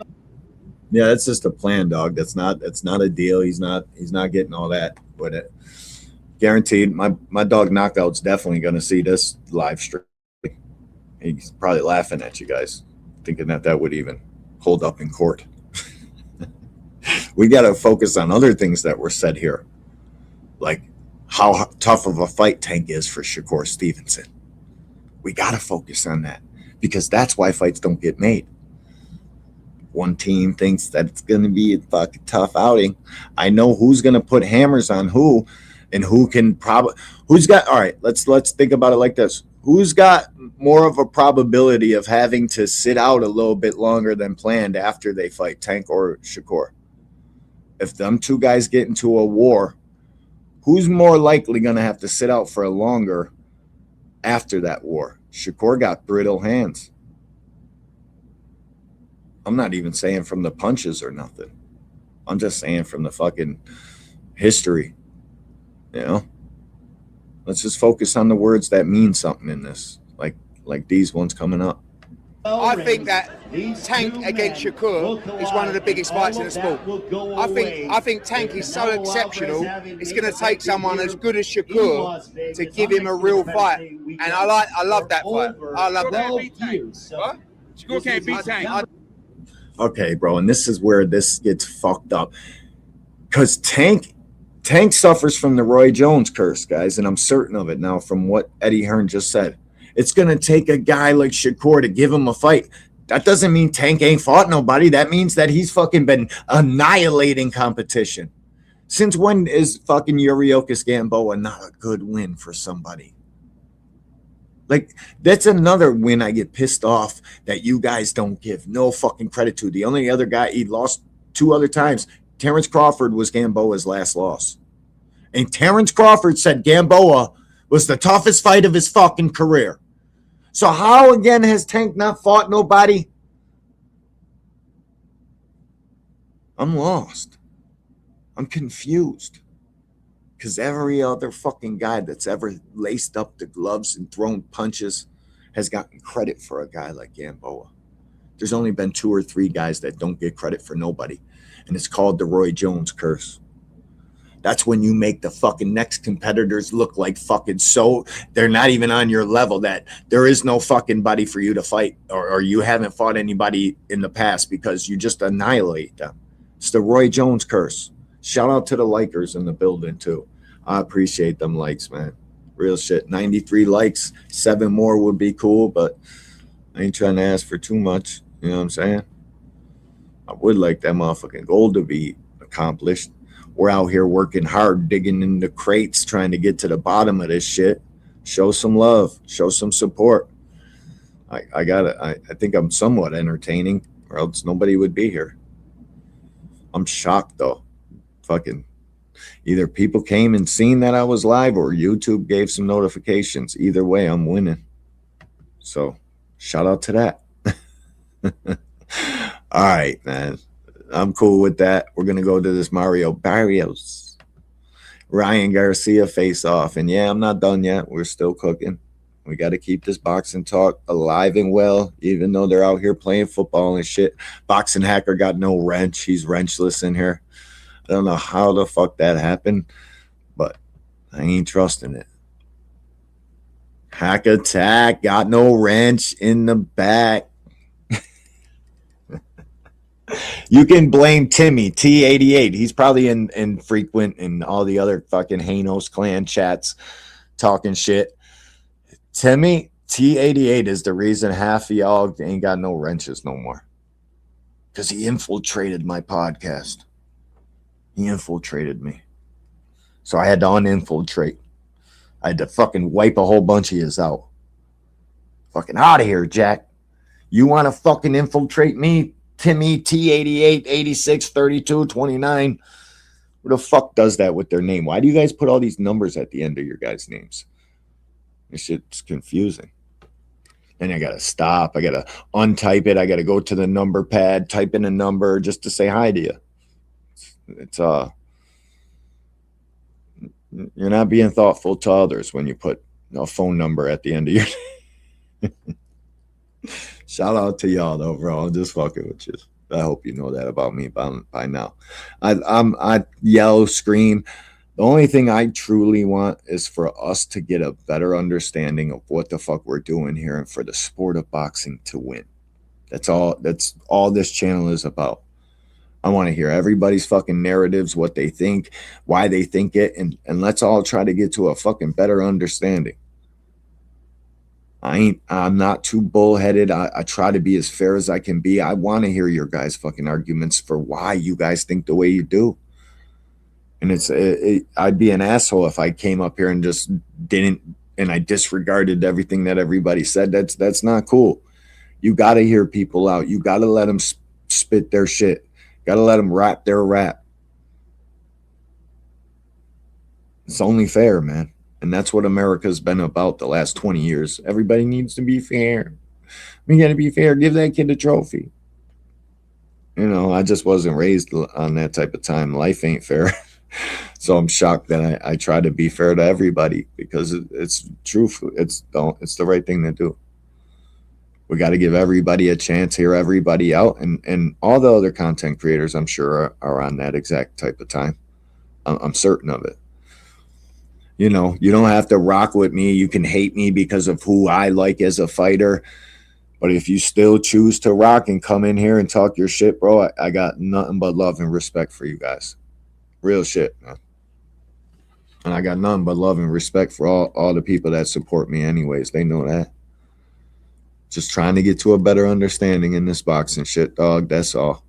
Yeah, that's just a plan, dog. That's not a deal. He's not getting all that with it. Guaranteed. My dog Knockout's definitely gonna see this live stream. He's probably laughing at you guys, thinking that would even hold up in court. We gotta focus on other things that were said here. Like how tough of a fight Tank is for Shakur Stevenson. We gotta focus on that because that's why fights don't get made. One team thinks that it's gonna be a fucking tough outing. I know who's gonna put hammers on who, and who can who's got. All right, let's think about it like this: who's got more of a probability of having to sit out a little bit longer than planned after they fight, Tank or Shakur? If them two guys get into a war, who's more likely going to have to sit out for a longer after that war? Shakur got brittle hands. I'm not even saying from the punches or nothing. I'm just saying from the fucking history. You know? Let's just focus on the words that mean something in this, like these ones coming up. I think that Tank against Shakur is one of the biggest fights in the sport. I think Tank is so exceptional. It's going to take someone as good as Shakur to give him a real fight, and I love that fight. I love that. What? Shakur can't beat Tank. Okay, bro, and this is where this gets fucked up, because Tank suffers from the Roy Jones curse, guys, and I'm certain of it now from what Eddie Hearn just said. It's going to take a guy like Shakur to give him a fight. That doesn't mean Tank ain't fought nobody. That means that he's fucking been annihilating competition. Since when is fucking Yuriokis Gamboa not a good win for somebody? Like, that's another win I get pissed off that you guys don't give no fucking credit to. The only other guy he lost 2 other times, Terrence Crawford was Gamboa's last loss. And Terrence Crawford said Gamboa was the toughest fight of his fucking career. So how, again, has Tank not fought nobody? I'm lost. I'm confused. Because every other fucking guy that's ever laced up the gloves and thrown punches has gotten credit for a guy like Gamboa. There's only been 2 or 3 guys that don't get credit for nobody. And it's called the Roy Jones curse. That's when you make the fucking next competitors look like fucking they're not even on your level, that there is no fucking buddy for you to fight, or you haven't fought anybody in the past because you just annihilate them. It's the Roy Jones curse. Shout out to the likers in the building too. I appreciate them likes, man. Real shit. 93 likes, 7 more would be cool, but I ain't trying to ask for too much. You know what I'm saying? I would like that motherfucking goal to be accomplished. We're out here working hard, digging in the crates, trying to get to the bottom of this shit. Show some love. Show some support. I think I'm somewhat entertaining, or else nobody would be here. I'm shocked, though. Fucking either people came and seen that I was live, or YouTube gave some notifications. Either way, I'm winning. So, shout out to that. All right, man. I'm cool with that. We're going to go to this Mario Barrios, Ryan Garcia face off. And yeah, I'm not done yet. We're still cooking. We got to keep this boxing talk alive and well, even though they're out here playing football and shit. Boxing Hacker got no wrench. He's wrenchless in here. I don't know how the fuck that happened, but I ain't trusting it. Hack Attack got no wrench in the back. You can blame Timmy, T88. He's probably in frequent and all the other fucking Hanos clan chats talking shit. Timmy, T88 is the reason half of y'all ain't got no wrenches no more. Because he infiltrated my podcast. He infiltrated me. So I had to uninfiltrate. I had to fucking wipe a whole bunch of yous out. Fucking out of here, Jack. You want to fucking infiltrate me? Timmy T88 86 32 29. Who the fuck does that with their name? Why do you guys put all these numbers at the end of your guys' names? This shit's confusing. Then I gotta stop. I gotta untype it. I gotta go to the number pad, type in a number just to say hi to you. It's you're not being thoughtful to others when you put a phone number at the end of your Shout out to y'all though, bro. I'm just fucking with you. I hope you know that about me by now. I yell, scream. The only thing I truly want is for us to get a better understanding of what the fuck we're doing here and for the sport of boxing to win. That's all this channel is about. I want to hear everybody's fucking narratives, what they think, why they think it, and let's all try to get to a fucking better understanding. I'm not too bullheaded. I try to be as fair as I can be. I want to hear your guys' fucking arguments for why you guys think the way you do. And I'd be an asshole if I came up here and just didn't, and I disregarded everything that everybody said. That's not cool. You got to hear people out. You got to let them spit their shit. Got to let them rap their rap. It's only fair, man. And that's what America's been about the last 20 years. Everybody needs to be fair. We got to be fair. Give that kid a trophy. You know, I just wasn't raised on that type of time. Life ain't fair. So I'm shocked that I try to be fair to everybody because it's truth. It's the right thing to do. We got to give everybody a chance, hear everybody out. And all the other content creators, I'm sure, are on that exact type of time. I'm certain of it. You know, you don't have to rock with me. You can hate me because of who I like as a fighter. But if you still choose to rock and come in here and talk your shit, bro, I got nothing but love and respect for you guys. Real shit, man. And I got nothing but love and respect for all the people that support me anyways. They know that. Just trying to get to a better understanding in this boxing shit, dog. That's all.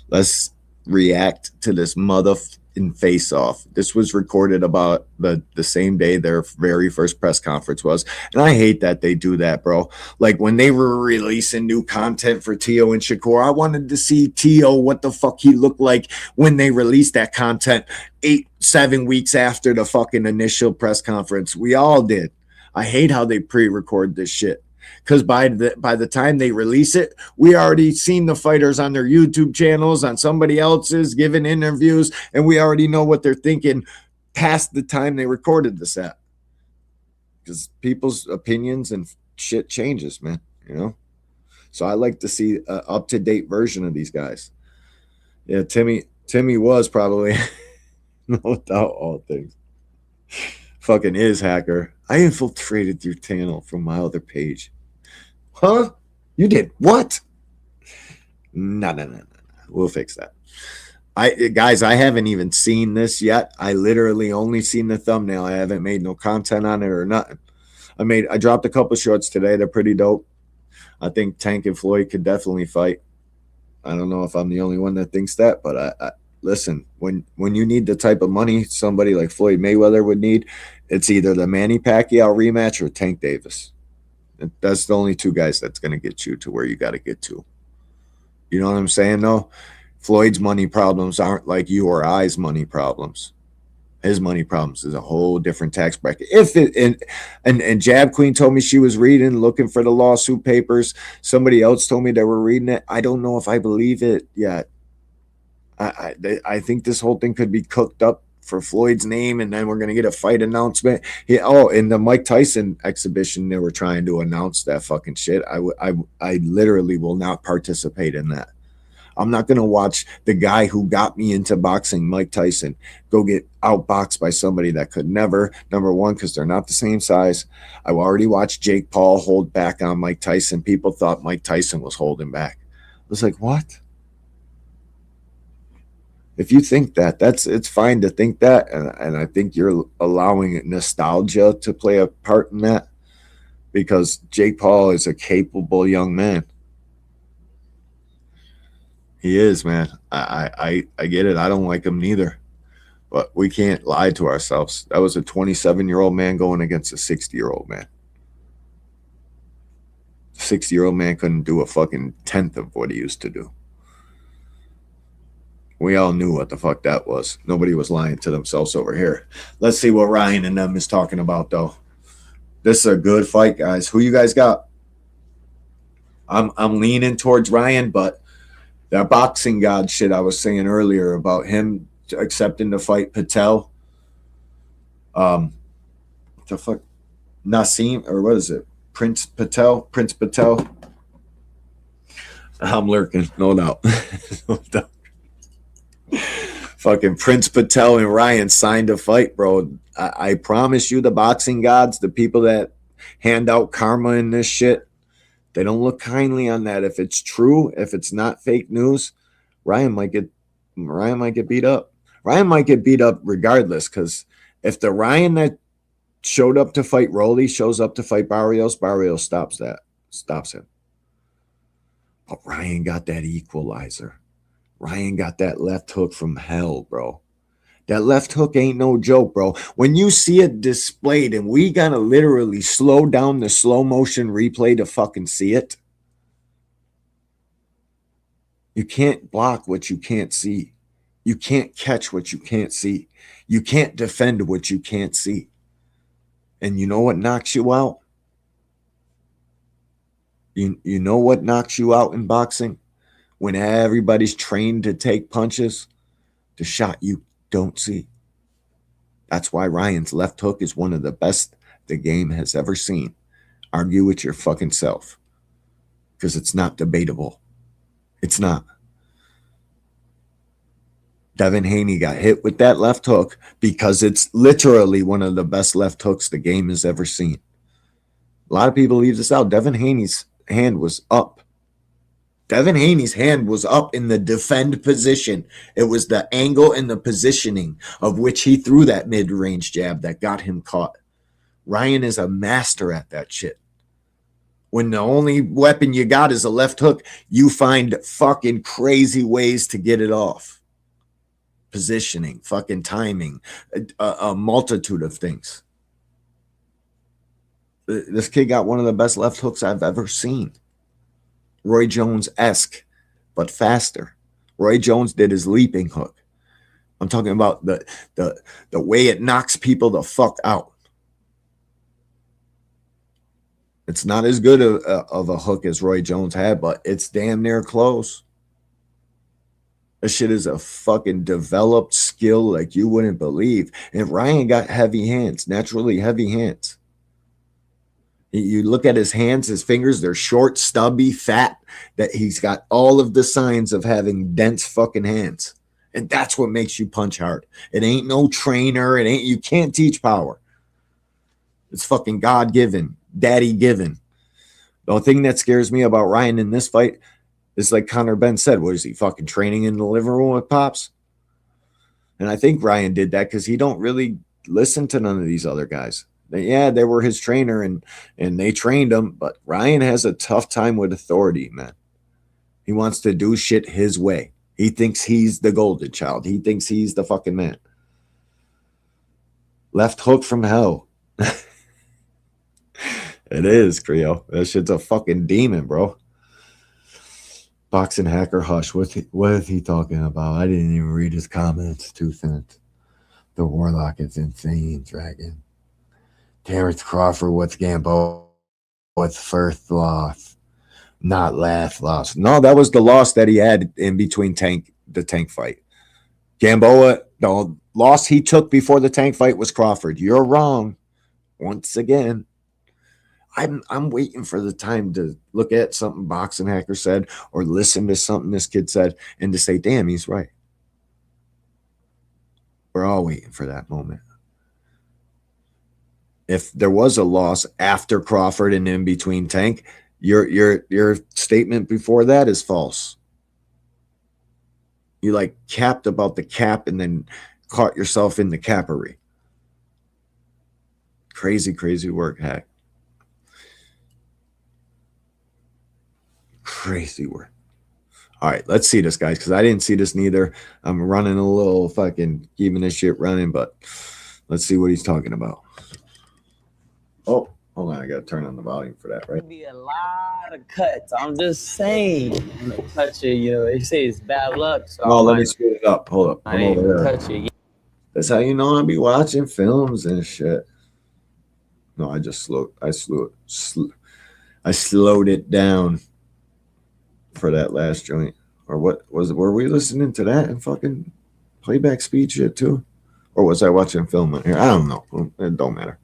Let's react to this motherfucking face-off. This was recorded about the same day their very first press conference was. And I hate that they do that, bro. Like when they were releasing new content for Tio and Shakur, I wanted to see Tio, what the fuck he looked like when they released that content 7 weeks after the fucking initial press conference. We all did. I hate how they pre-record this shit. Because by the time they release it, we already seen the fighters on their YouTube channels, on somebody else's, giving interviews, and we already know what they're thinking past the time they recorded this at. Because people's opinions and shit changes, man, you know? So I like to see an up-to-date version of these guys. Yeah, Timmy was probably, no doubt, all things. Fucking is hacker. I infiltrated your channel from my other page. Huh? You did what? No. We'll fix that. Guys, I haven't even seen this yet. I literally only seen the thumbnail. I haven't made no content on it or nothing. I dropped a couple shorts today. They're pretty dope. I think Tank and Floyd could definitely fight. I don't know if I'm the only one that thinks that, but I listen, when you need the type of money somebody like Floyd Mayweather would need, it's either the Manny Pacquiao rematch or Tank Davis. That's the only two guys that's going to get you to where you got to get to. You know what I'm saying, though? Floyd's money problems aren't like you or I's money problems. His money problems is a whole different tax bracket. And Jab Queen told me she was looking for the lawsuit papers. Somebody else told me they were reading it. I don't know if I believe it yet. I think this whole thing could be cooked up for Floyd's name, and then we're going to get a fight announcement. In the Mike Tyson exhibition, they were trying to announce that fucking shit. I literally will not participate in that. I'm not going to watch the guy who got me into boxing, Mike Tyson, go get outboxed by somebody that could never, number one, because they're not the same size. I already watched Jake Paul hold back on Mike Tyson. People thought Mike Tyson was holding back. I was like, what? If you think that, it's fine to think that, and I think you're allowing nostalgia to play a part in that, because Jake Paul is a capable young man. He is, man. I get it. I don't like him neither, but we can't lie to ourselves. That was a 27-year-old man going against a 60-year-old man. 60-year-old man couldn't do a fucking tenth of what he used to do. We all knew what the fuck that was. Nobody was lying to themselves over here. Let's see what Ryan and them is talking about, though. This is a good fight, guys. Who you guys got? I'm leaning towards Ryan, but that boxing god shit I was saying earlier about him accepting to fight Patel. The fuck? Nassim, or what is it? Prince Patel? I'm lurking, no doubt. No doubt. Fucking Prince Patel and Ryan signed a fight, bro. I promise you, the boxing gods, the people that hand out karma in this shit, they don't look kindly on that. If it's true, if it's not fake news, Ryan might get beat up. Ryan might get beat up regardless, because if the Ryan that showed up to fight Rolly shows up to fight Barrios, Barrios stops him. But Ryan got that equalizer. Ryan got that left hook from hell, bro. That left hook ain't no joke, bro. When you see it displayed, and we gotta literally slow down the slow motion replay to fucking see it. You can't block what you can't see. You can't catch what you can't see. You can't defend what you can't see. And you know what knocks you out? You know what knocks you out in boxing? When everybody's trained to take punches, the shot you don't see. That's why Ryan's left hook is one of the best the game has ever seen. Argue with your fucking self, because it's not debatable. It's not. Devin Haney got hit with that left hook because it's literally one of the best left hooks the game has ever seen. A lot of people leave this out. Devin Haney's hand was up. Devin Haney's hand was up in the defend position. It was the angle and the positioning of which he threw that mid-range jab that got him caught. Ryan is a master at that shit. When the only weapon you got is a left hook, you find fucking crazy ways to get it off. Positioning, fucking timing, a multitude of things. This kid got one of the best left hooks I've ever seen. Roy Jones-esque, but faster. Roy Jones did his leaping hook. I'm talking about the way it knocks people the fuck out. It's not as good of a hook as Roy Jones had, but it's damn near close. This shit is a fucking developed skill like you wouldn't believe. And Ryan got heavy hands, naturally heavy hands. You look at his hands, his fingers, they're short, stubby, fat, that he's got all of the signs of having dense fucking hands. And that's what makes you punch hard. It ain't no trainer. You can't teach power. It's fucking God-given, daddy-given. The only thing that scares me about Ryan in this fight is like Connor Ben said, what is he, fucking training in the living room with Pops? And I think Ryan did that because he don't really listen to none of these other guys. Yeah, they were his trainer and they trained him, but Ryan has a tough time with authority, man. He wants to do shit his way. He thinks he's the golden child. He thinks he's the fucking man. Left hook from hell. It is, Creo. That shit's a fucking demon, bro. Boxing hacker hush. What is he talking about? I didn't even read his comments. 2 cents. The Warlock is insane, Dragon. Terrence Crawford with Gamboa with first loss, not last loss. No, that was the loss that he had in between the Tank fight. Gamboa, the loss he took before the Tank fight was Crawford. You're wrong. Once again, I'm waiting for the time to look at something Boxing Hacker said or listen to something this kid said and to say, damn, he's right. We're all waiting for that moment. If there was a loss after Crawford and in between Tank, your statement before that is false. You like capped about the cap and then caught yourself in the cappery. Crazy, crazy work, Hack. Crazy work. All right, let's see this, guys, because I didn't see this neither. I'm running a little fucking keeping this shit running, but let's see what he's talking about. Oh, hold on. I got to turn on the volume for that, right? Be a lot of cuts. I'm just saying. I'm gonna touch it, you know. They say it's bad luck. So Oh, let me speed it up. Hold up. I ain't gonna touch it. That's how you know I be watching films and shit. No, I just I slowed it down for that last joint. Or what was it? Were we listening to that and fucking playback speed shit too? Or was I watching film on here? I don't know. It don't matter.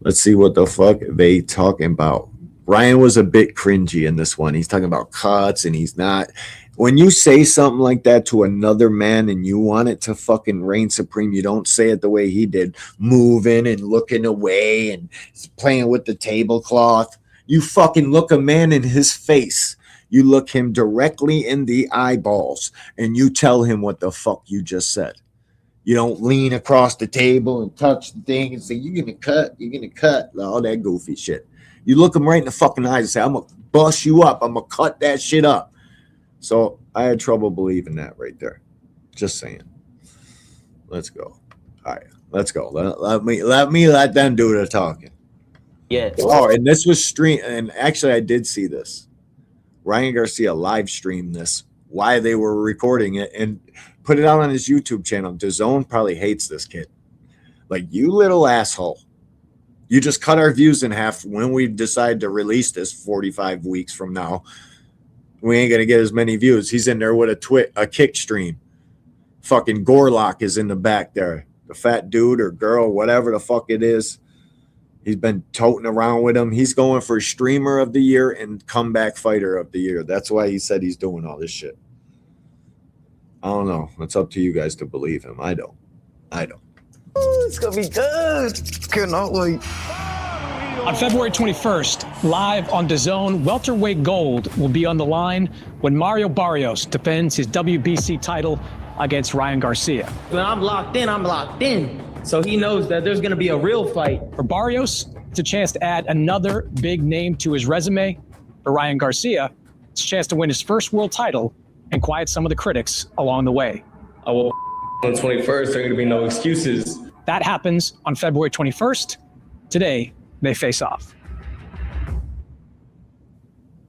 Let's see what the fuck they talking about. Ryan was a bit cringy in this one. He's talking about cuts and he's not. When you say something like that to another man and you want it to fucking reign supreme, you don't say it the way he did, moving and looking away and playing with the tablecloth. You fucking look a man in his face. You look him directly in the eyeballs and you tell him what the fuck you just said. You don't lean across the table and touch the thing and say, you're going to cut, all that goofy shit. You look him right in the fucking eyes and say, I'm going to bust you up. I'm going to cut that shit up. So I had trouble believing that right there. Just saying. Let's go. All right, let's go. Let them do the talking. Yeah. Oh, and this was streamed. And actually, I did see this. Ryan Garcia live streamed this while they were recording it and put it out on his YouTube channel. DAZN probably hates this kid. Like, you little asshole. You just cut our views in half when we decide to release this 45 weeks from now. We ain't gonna get as many views. He's in there with a kick stream. Fucking Gorlock is in the back there. The fat dude or girl, whatever the fuck it is. He's been toting around with him. He's going for streamer of the year and comeback fighter of the year. That's why he said he's doing all this shit. I don't know. It's up to you guys to believe him. I don't. Ooh, it's gonna be good. Cannot wait. On February 21st, live on DAZN, welterweight gold will be on the line when Mario Barrios defends his WBC title against Ryan Garcia. When I'm locked in, I'm locked in. So he knows that there's going to be a real fight. For Barrios, it's a chance to add another big name to his resume. For Ryan Garcia, it's a chance to win his first world title and quiet some of the critics along the way. On the 21st, there are going to be no excuses. That happens on February 21st. Today, they face off.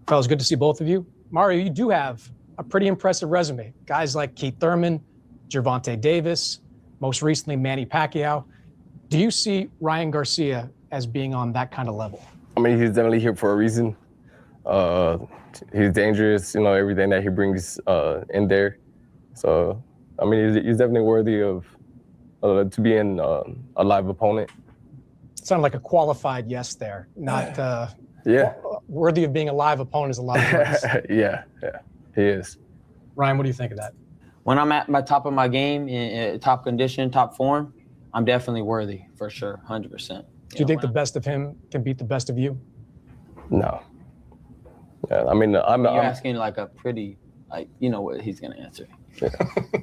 Fellas, good to see both of you. Mario, you do have a pretty impressive resume. Guys like Keith Thurman, Gervonta Davis, most recently Manny Pacquiao. Do you see Ryan Garcia as being on that kind of level? I mean, he's definitely here for a reason. He's dangerous, everything that he brings in there. So, I mean, he's definitely worthy of to be in a live opponent. Sounded like a qualified yes there, not yeah. Worthy of being a live opponent is a lot of words. yeah, he is. Ryan, what do you think of that? When I'm at my top of my game, in top condition, top form, I'm definitely worthy, for sure, 100%. Do you think the best of him can beat the best of you? No. Yeah, I mean, You're asking like a pretty, you know what he's gonna answer. Yeah.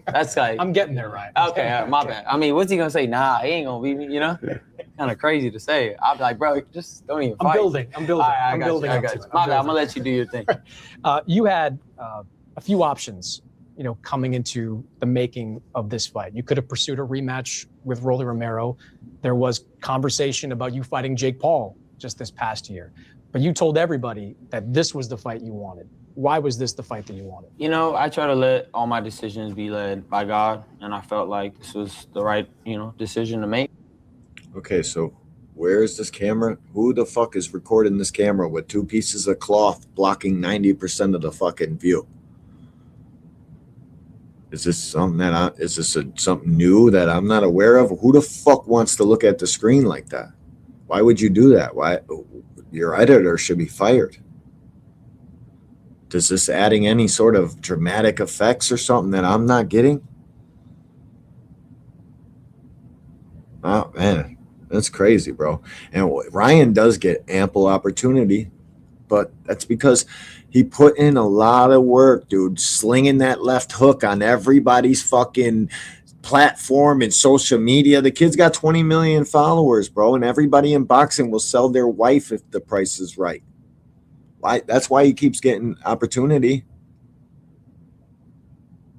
That's like I'm getting there, Ryan. Okay, my bad. I mean, what's he gonna say? Nah, he ain't gonna beat me. Kind of crazy to say. I'm like, bro, just don't even fight. I'm building. I got you. My bad. I'm gonna let you do your thing. You had a few options, coming into the making of this fight. You could have pursued a rematch with Rolly Romero. There was conversation about you fighting Jake Paul just this past year, but you told everybody that this was the fight you wanted. Why was this the fight that you wanted? I try to let all my decisions be led by God, and I felt like this was the right, decision to make. Okay, so where is this camera? Who the fuck is recording this camera with two pieces of cloth blocking 90% of the fucking view? Is this something something new that I'm not aware of? Who the fuck wants to look at the screen like that? Why would you do that? Why? Your editor should be fired. Is this adding any sort of dramatic effects or something that I'm not getting? Oh, man, that's crazy, bro. And Ryan does get ample opportunity, but that's because he put in a lot of work, dude, slinging that left hook on everybody's fucking platform and social media. The kid's got 20 million followers, bro, and everybody in boxing will sell their wife if the price is right. That's why he keeps getting opportunity.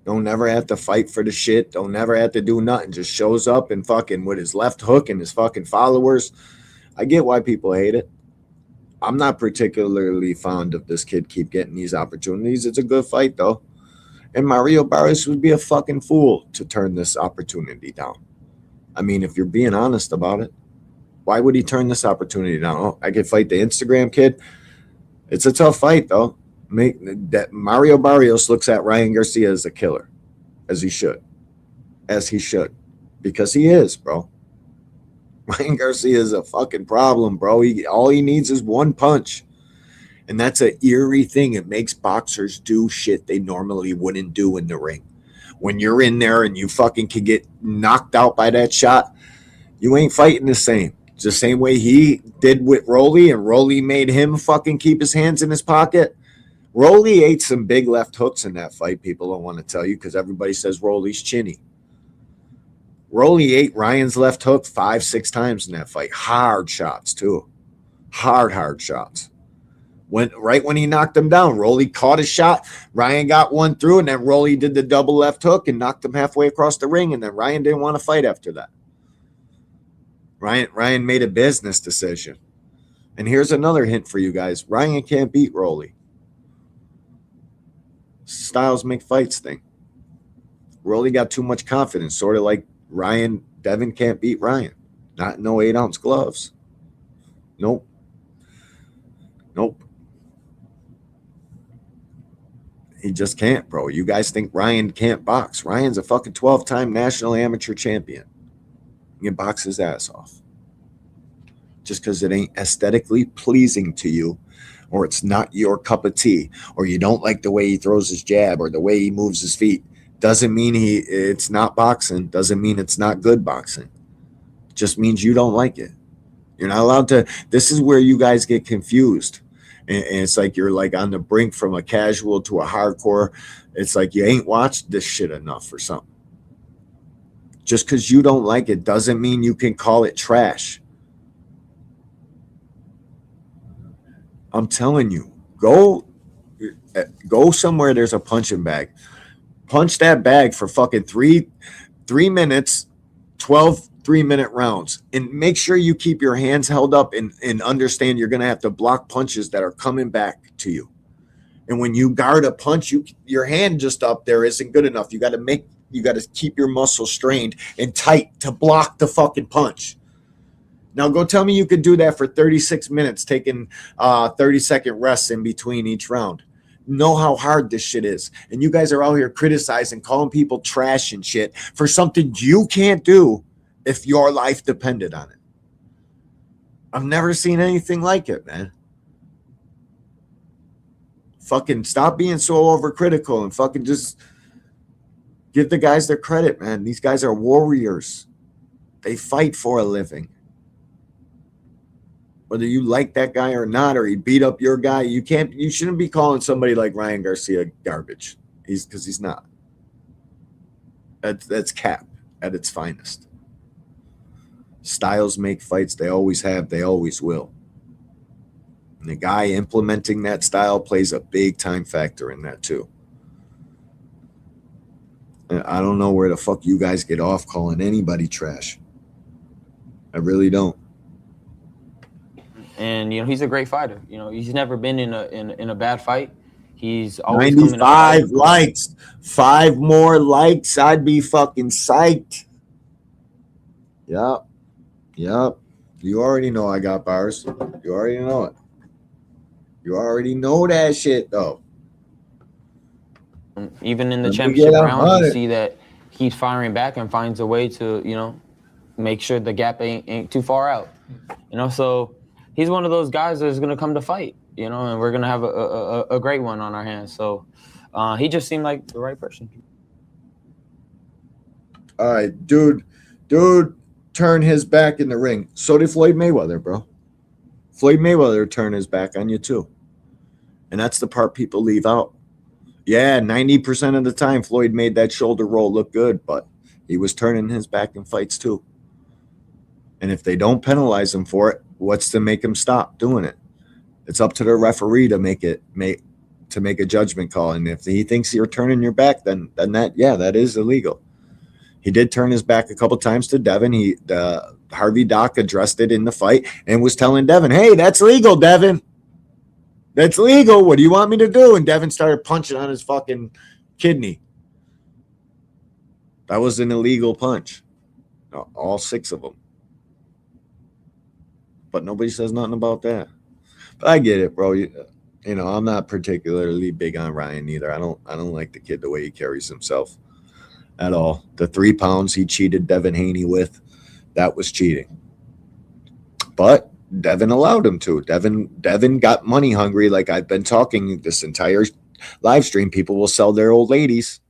Don't never have to fight for the shit. Don't never have to do nothing. Just shows up and fucking with his left hook and his fucking followers. I get why people hate it. I'm not particularly fond of this kid keep getting these opportunities. It's a good fight, though. And Mario Barrios would be a fucking fool to turn this opportunity down. I mean, if you're being honest about it, why would he turn this opportunity down? Oh, I could fight the Instagram kid. It's a tough fight, though. Mario Barrios looks at Ryan Garcia as a killer, as he should, because he is, bro. Ryan Garcia is a fucking problem, bro. All he needs is one punch. And that's an eerie thing. It makes boxers do shit they normally wouldn't do in the ring. When you're in there and you fucking can get knocked out by that shot, you ain't fighting the same. It's the same way he did with Rolly, and Rolly made him fucking keep his hands in his pocket. Rolly ate some big left hooks in that fight. People don't want to tell you because everybody says Rolly's chinny. Rolly ate Ryan's left hook 5-6 times in that fight. Hard shots, too. Hard shots. Right when he knocked him down, Rolly caught a shot. Ryan got one through, and then Rolly did the double left hook and knocked him halfway across the ring, and then Ryan didn't want to fight after that. Ryan made a business decision. And here's another hint for you guys. Ryan can't beat Rolly. Styles make fights thing. Rolly got too much confidence, sort of like Devin can't beat Ryan. Not in no 8-ounce gloves. Nope. He just can't, bro. You guys think Ryan can't box. Ryan's a fucking 12-time national amateur champion. He can box his ass off. Just because it ain't aesthetically pleasing to you, or it's not your cup of tea, or you don't like the way he throws his jab or the way he moves his feet, doesn't mean it's not boxing. Doesn't mean it's not good boxing. It just means you don't like it. You're not allowed to. This is where you guys get confused. And it's like you're like on the brink from a casual to a hardcore. It's like you ain't watched this shit enough or something. Just because you don't like it doesn't mean you can call it trash. I'm telling you, go somewhere there's a punching bag. Punch that bag for fucking 3 minutes, 12 3-minute rounds, and make sure you keep your hands held up and understand you're going to have to block punches that are coming back to you. And when you guard a punch, your hand just up there isn't good enough. You got to keep your muscles strained and tight to block the fucking punch. Now go tell me you could do that for 36 minutes, taking 30-second rests in between each round. Know how hard this shit is. And you guys are out here criticizing, calling people trash and shit for something you can't do if your life depended on it. I've never seen anything like it, man. Fucking stop being so overcritical and fucking just give the guys their credit, man. These guys are warriors. They fight for a living. Whether you like that guy or not, or he beat up your guy, you shouldn't be calling somebody like Ryan Garcia garbage. Because he's not. That's cap at its finest. Styles make fights. They always have. They always will. And the guy implementing that style plays a big time factor in that too. And I don't know where the fuck you guys get off calling anybody trash. I really don't. And he's a great fighter. He's never been in a bad fight. He's always 95 likes. 5 more likes, I'd be fucking psyched. Yup. You already know I got bars. You already know it. You already know that shit, though. Even in the championship round, you see that he's firing back and finds a way to, make sure the gap ain't too far out. So he's one of those guys that's going to come to fight, and we're going to have a great one on our hands. So he just seemed like the right person. All right, dude turned his back in the ring. So did Floyd Mayweather, bro. Floyd Mayweather turned his back on you too. And that's the part people leave out. Yeah, 90% of the time Floyd made that shoulder roll look good, but he was turning his back in fights too. And if they don't penalize him for it, what's to make him stop doing it? It's up to the referee to make a judgment call. And if he thinks you're turning your back, then that is illegal. He did turn his back a couple times to Devin. Harvey Doc addressed it in the fight and was telling Devin, hey, that's legal, Devin. That's legal. What do you want me to do? And Devin started punching on his fucking kidney. That was an illegal punch. All 6 of them. But nobody says nothing about that. But I get it, bro. I'm not particularly big on Ryan either. I don't like the kid the way he carries himself at all. The 3 pounds he cheated Devin Haney with, that was cheating. But Devin allowed him to. Devin got money hungry, like I've been talking this entire live stream. People will sell their old ladies.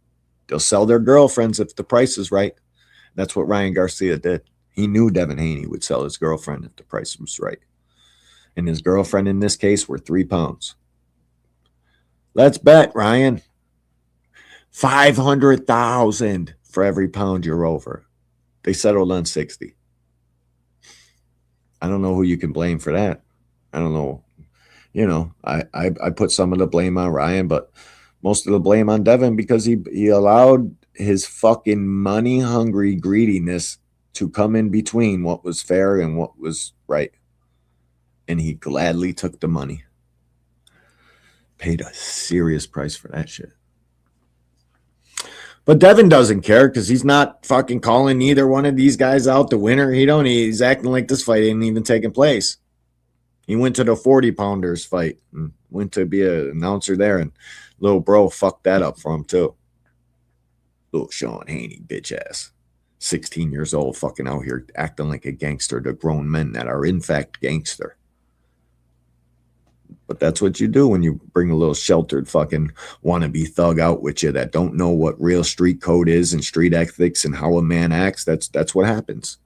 They'll sell their girlfriends if the price is right. That's what Ryan Garcia did. He knew Devin Haney would sell his girlfriend if the price was right. And his girlfriend in this case were 3 pounds. Let's bet, Ryan. 500,000 for every pound you're over. They settled on 60. I don't know who you can blame for that. I don't know. You know, I put some of the blame on Ryan, but most of the blame on Devin because he allowed his fucking money-hungry greediness to come in between what was fair and what was right. And he gladly took the money. Paid a serious price for that shit. But Devin doesn't care because he's not fucking calling either one of these guys out the winner. He's acting like this fight ain't even taking place. He went to the 40-pounders fight and went to be an announcer there, and little bro fucked that up for him too. Little Sean Haney, bitch ass. 16 years old, fucking out here acting like a gangster to grown men that are in fact gangster. But that's what you do when you bring a little sheltered fucking wannabe thug out with you that don't know what real street code is and street ethics and how a man acts. That's what happens.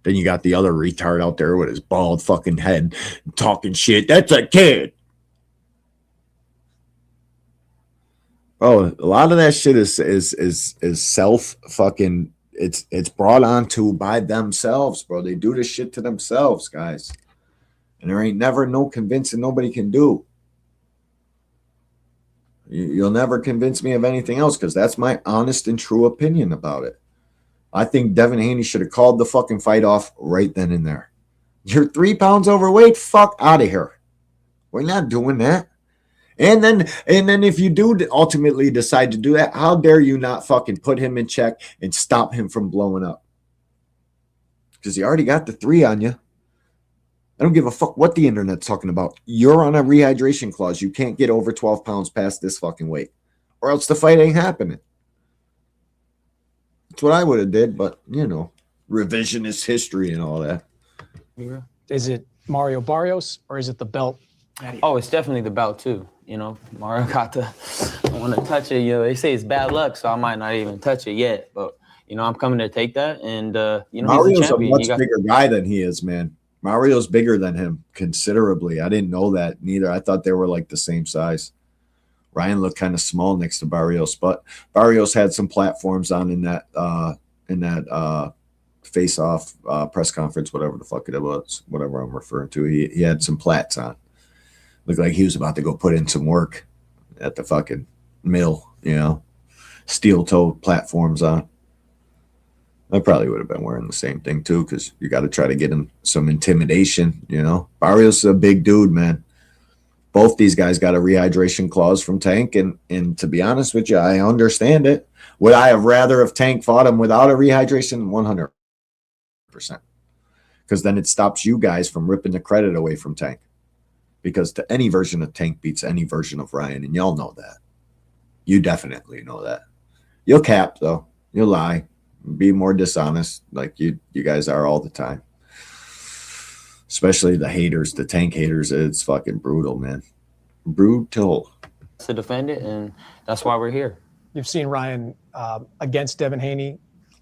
Then you got the other retard out there with his bald fucking head talking shit. That's a kid. Oh, a lot of that shit is self fucking. It's brought onto by themselves, bro. They do this shit to themselves, guys. And there ain't never no convincing nobody can do. You'll never convince me of anything else because that's my honest and true opinion about it. I think Devin Haney should have called the fucking fight off right then and there. You're 3 pounds overweight? Fuck out of here. We're not doing that. And then if you do ultimately decide to do that, how dare you not fucking put him in check and stop him from blowing up? Because he already got the 3 on you. I don't give a fuck what the internet's talking about. You're on a rehydration clause. You can't get over 12 pounds past this fucking weight. Or else the fight ain't happening. That's what I would have did, but, you know, revisionist history and all that. Is it Mario Barrios or is it the belt? Oh, it's definitely the belt, too. You know, Mario got to want to touch it. You know, they say it's bad luck, so I might not even touch it yet. But, you know, I'm coming to take that. And, you know, Mario's he's a champion. much bigger guy than he is, man. Mario's bigger than him considerably. I didn't know that neither. I thought they were like the same size. Ryan looked kind of small next to Barrios, but Barrios had some platforms on in that face-off press conference, whatever the fuck it was, whatever I'm referring to. He had some plats on. Looked like he was about to go put in some work at the fucking mill, you know, steel-toe platforms on. I probably would have been wearing the same thing too, because you got to try to get him some intimidation, you know. Barrios is a big dude, man. Both these guys got a rehydration clause from Tank, and to be honest with you, I understand it. Would I have rather if Tank fought him without a rehydration? 100%. Because then it stops you guys from ripping the credit away from Tank. Because to any version of Tank beats any version of Ryan, and y'all know that. You definitely know that. You'll cap, though. You'll lie. Be more dishonest like you guys are all the time. Especially the haters, the Tank haters. It's fucking brutal, man. Brutal. To defend it, and that's why we're here. You've seen Ryan against Devin Haney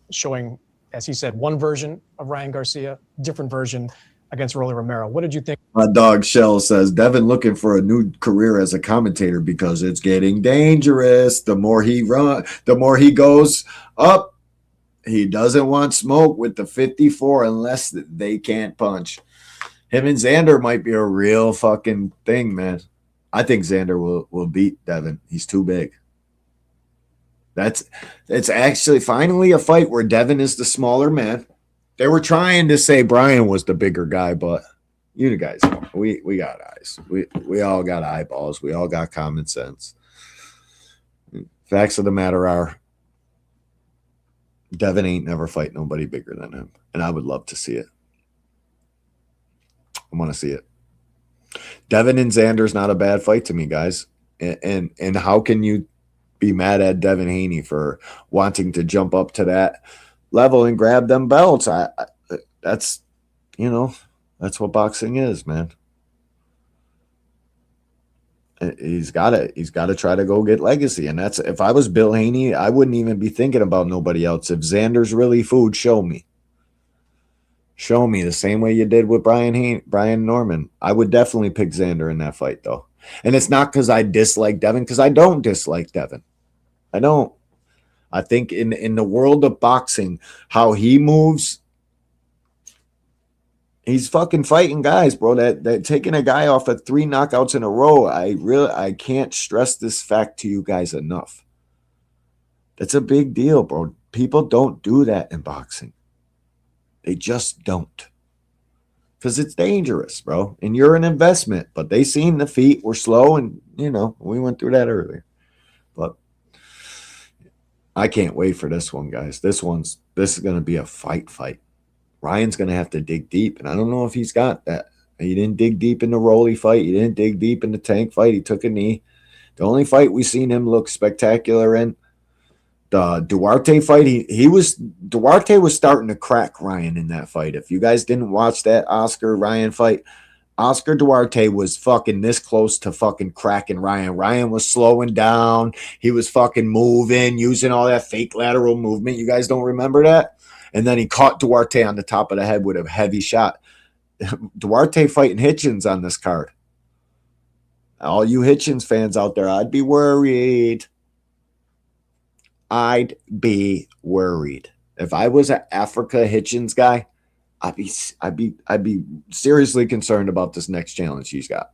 showing, as he said, one version of Ryan Garcia, different version against Rolly Romero. What did you think? My dog Shell says, Devin looking for a new career as a commentator because it's getting dangerous. The more he goes up, he doesn't want smoke with the 54 unless they can't punch. Him and Xander might be a real fucking thing, man. I think Xander will beat Devin. He's too big. It's actually finally a fight where Devin is the smaller man. They were trying to say Brian was the bigger guy, but you guys know, we got eyes. We all got eyeballs. We all got common sense. Facts of the matter are, Devin ain't never fight nobody bigger than him, and I would love to see it. I want to see it. Devin and Xander's not a bad fight to me, guys. And how can you be mad at Devin Haney for wanting to jump up to that level and grab them belts? That's, you know, That's what boxing is, man. He's got to try to go get legacy. And that's, if I was Bill Haney, I wouldn't even be thinking about nobody else. If Xander's really food, show me. Show me the same way you did with Brian Norman. I would definitely pick Xander in that fight, though. And it's not because I dislike Devin, because I don't dislike Devin. I don't. I think in the world of boxing, how he moves, he's fucking fighting guys, bro. That taking a guy off of 3 knockouts in a row, I can't stress this fact to you guys enough. That's a big deal, bro. People don't do that in boxing. They just don't. Because it's dangerous, bro. And you're an investment. But they seen the feet were slow, and, you know, we went through that earlier. But I can't wait for this one, guys. This is going to be a fight. Ryan's going to have to dig deep, and I don't know if he's got that. He didn't dig deep in the Rolly fight. He didn't dig deep in the Tank fight. He took a knee. The only fight we seen him look spectacular in, the Duarte fight, Duarte was starting to crack Ryan in that fight. If you guys didn't watch that Oscar-Ryan fight, Oscar Duarte was fucking this close to fucking cracking Ryan. Ryan was slowing down. He was fucking moving, using all that fake lateral movement. You guys don't remember that? And then he caught Duarte on the top of the head with a heavy shot. Duarte fighting Hitchens on this card. All you Hitchens fans out there, I'd be worried. I'd be worried. If I was an Africa Hitchens guy, I'd be seriously concerned about this next challenge he's got.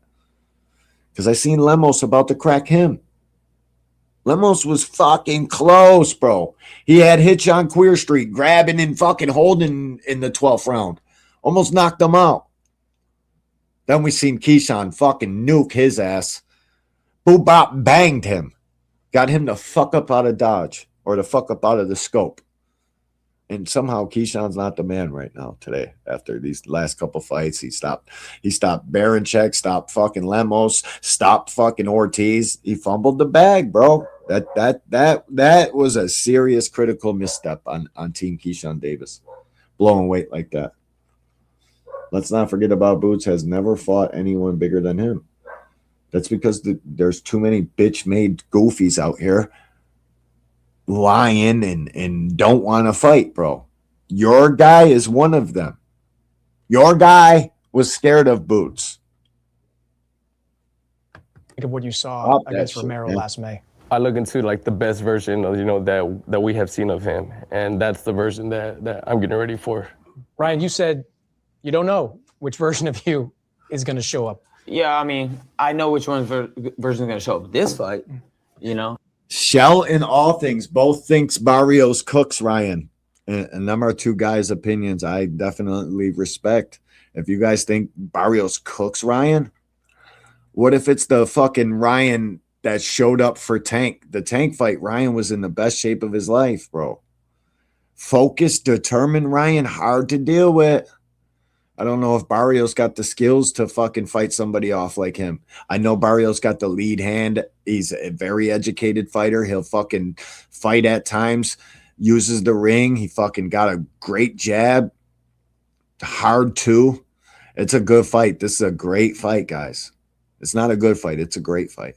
Because I seen Lemos about to crack him. Lemos was fucking close, bro. He had Hitch on Queer Street, grabbing and fucking holding in the 12th round. Almost knocked him out. Then we seen Keyshawn fucking nuke his ass. Boobop banged him. Got him to fuck up out of dodge, or to fuck up out of the scope. And somehow Keyshawn's not the man right now today. After these last couple fights, he stopped Baranchek, stopped fucking Lemos, stopped fucking Ortiz. He fumbled the bag, bro. That was a serious critical misstep on Team Keyshawn-Davis. Blowing weight like that. Let's not forget about Boots has never fought anyone bigger than him. That's because there's too many bitch-made goofies out here lying and don't want to fight, bro. Your guy is one of them. Your guy was scared of Boots. Think of what you saw against Romero last May. I look into like the best version of, you know, that we have seen of him, and that's the version that I'm getting ready for. Ryan, you said you don't know which version of you is going to show up. Yeah, I mean, I know which version is going to show up this fight, you know. Shell in all things both thinks Barrios cooks Ryan. And them are two guys' opinions I definitely respect. If you guys think Barrios cooks Ryan, what if it's the fucking Ryan that showed up for the Tank fight? Ryan was in the best shape of his life, bro. Focused, determined Ryan, hard to deal with. I don't know if Barrios got the skills to fucking fight somebody off like him. I know Barrios got the lead hand. He's a very educated fighter. He'll fucking fight at times, uses the ring. He fucking got a great jab. Hard too. It's a good fight. This is a great fight, guys. It's not a good fight. It's a great fight.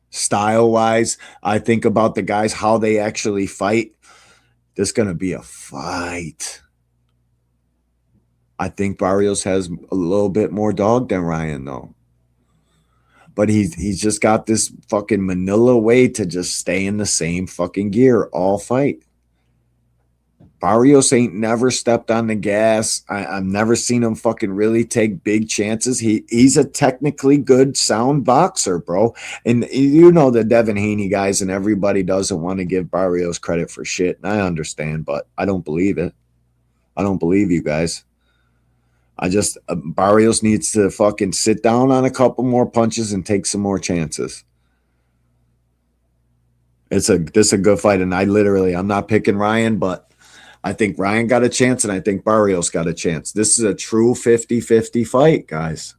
Style-wise, I think about the guys, how they actually fight. This is going to be a fight. I think Barrios has a little bit more dog than Ryan, though. But he's just got this fucking Manila way to just stay in the same fucking gear all fight. Barrios ain't never stepped on the gas. I've never seen him fucking really take big chances. He's a technically good, sound boxer, bro. And you know the Devin Haney guys and everybody doesn't want to give Barrios credit for shit. And I understand, but I don't believe it. I don't believe you guys. Barrios needs to fucking sit down on a couple more punches and take some more chances. This is a good fight, and I'm not picking Ryan, but I think Ryan got a chance, and I think Barrios got a chance. This is a true 50-50 fight, guys.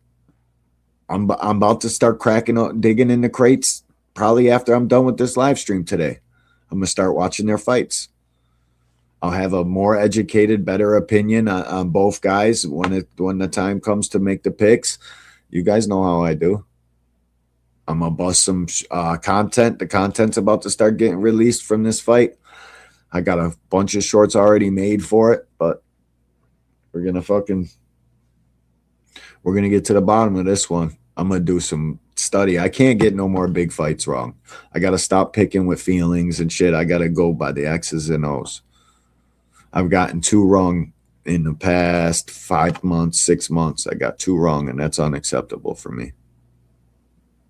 I'm about to start digging in the crates probably after I'm done with this live stream today. I'm going to start watching their fights. I'll have a more educated, better opinion on both guys when the time comes to make the picks. You guys know how I do. I'm gonna bust some content. The content's about to start getting released from this fight. I got a bunch of shorts already made for it, but we're gonna get to the bottom of this one. I'm gonna do some study. I can't get no more big fights wrong. I gotta stop picking with feelings and shit. I gotta go by the X's and O's. I've gotten 2 wrong in the past 5 months, 6 months. I got 2 wrong, and that's unacceptable for me.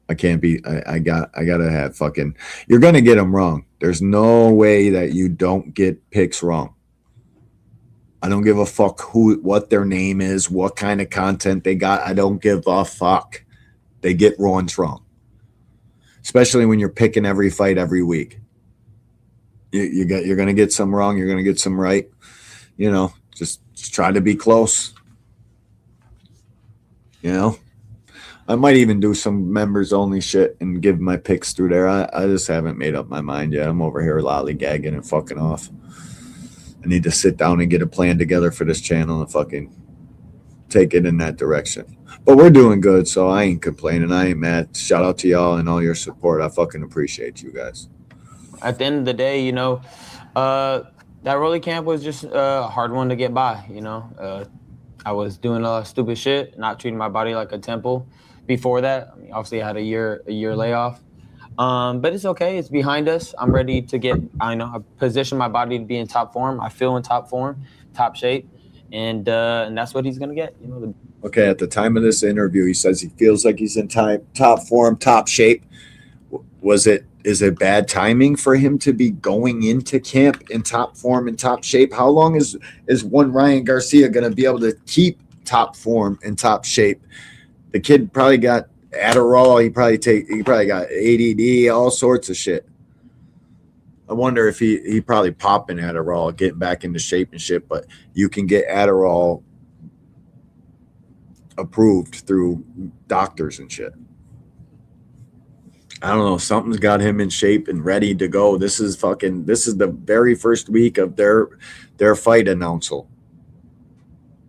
I can't be. I gotta have fucking. You're gonna get them wrong. There's no way that you don't get picks wrong. I don't give a fuck what their name is, what kind of content they got. I don't give a fuck. They get ones wrong, especially when you're picking every fight every week. You're gonna get some wrong. You're gonna get some right. You know, just try to be close. You know. I might even do some members only shit and give my picks through there. I just haven't made up my mind yet. I'm over here lollygagging and fucking off. I need to sit down and get a plan together for this channel and fucking take it in that direction. But we're doing good, so I ain't complaining. I ain't mad. Shout out to y'all and all your support. I fucking appreciate you guys. At the end of the day, you know, that Rolly camp was just a hard one to get by, you know. I was doing a lot of stupid shit, not treating my body like a temple. Before that, I mean, obviously I had a year layoff, but it's okay. It's behind us. I'm ready to get. I position my body to be in top form. I feel in top form, top shape, and that's what he's gonna get. You know. Okay, at the time of this interview, he says he feels like he's in top form, top shape. Is it bad timing for him to be going into camp in top form and top shape? How long is one Ryan Garcia gonna be able to keep top form and top shape? The kid probably got Adderall. He probably got ADD, all sorts of shit. I wonder if he probably popping Adderall, getting back into shape and shit. But you can get Adderall approved through doctors and shit. I don't know. Something's got him in shape and ready to go. This is the very first week of their fight announcement.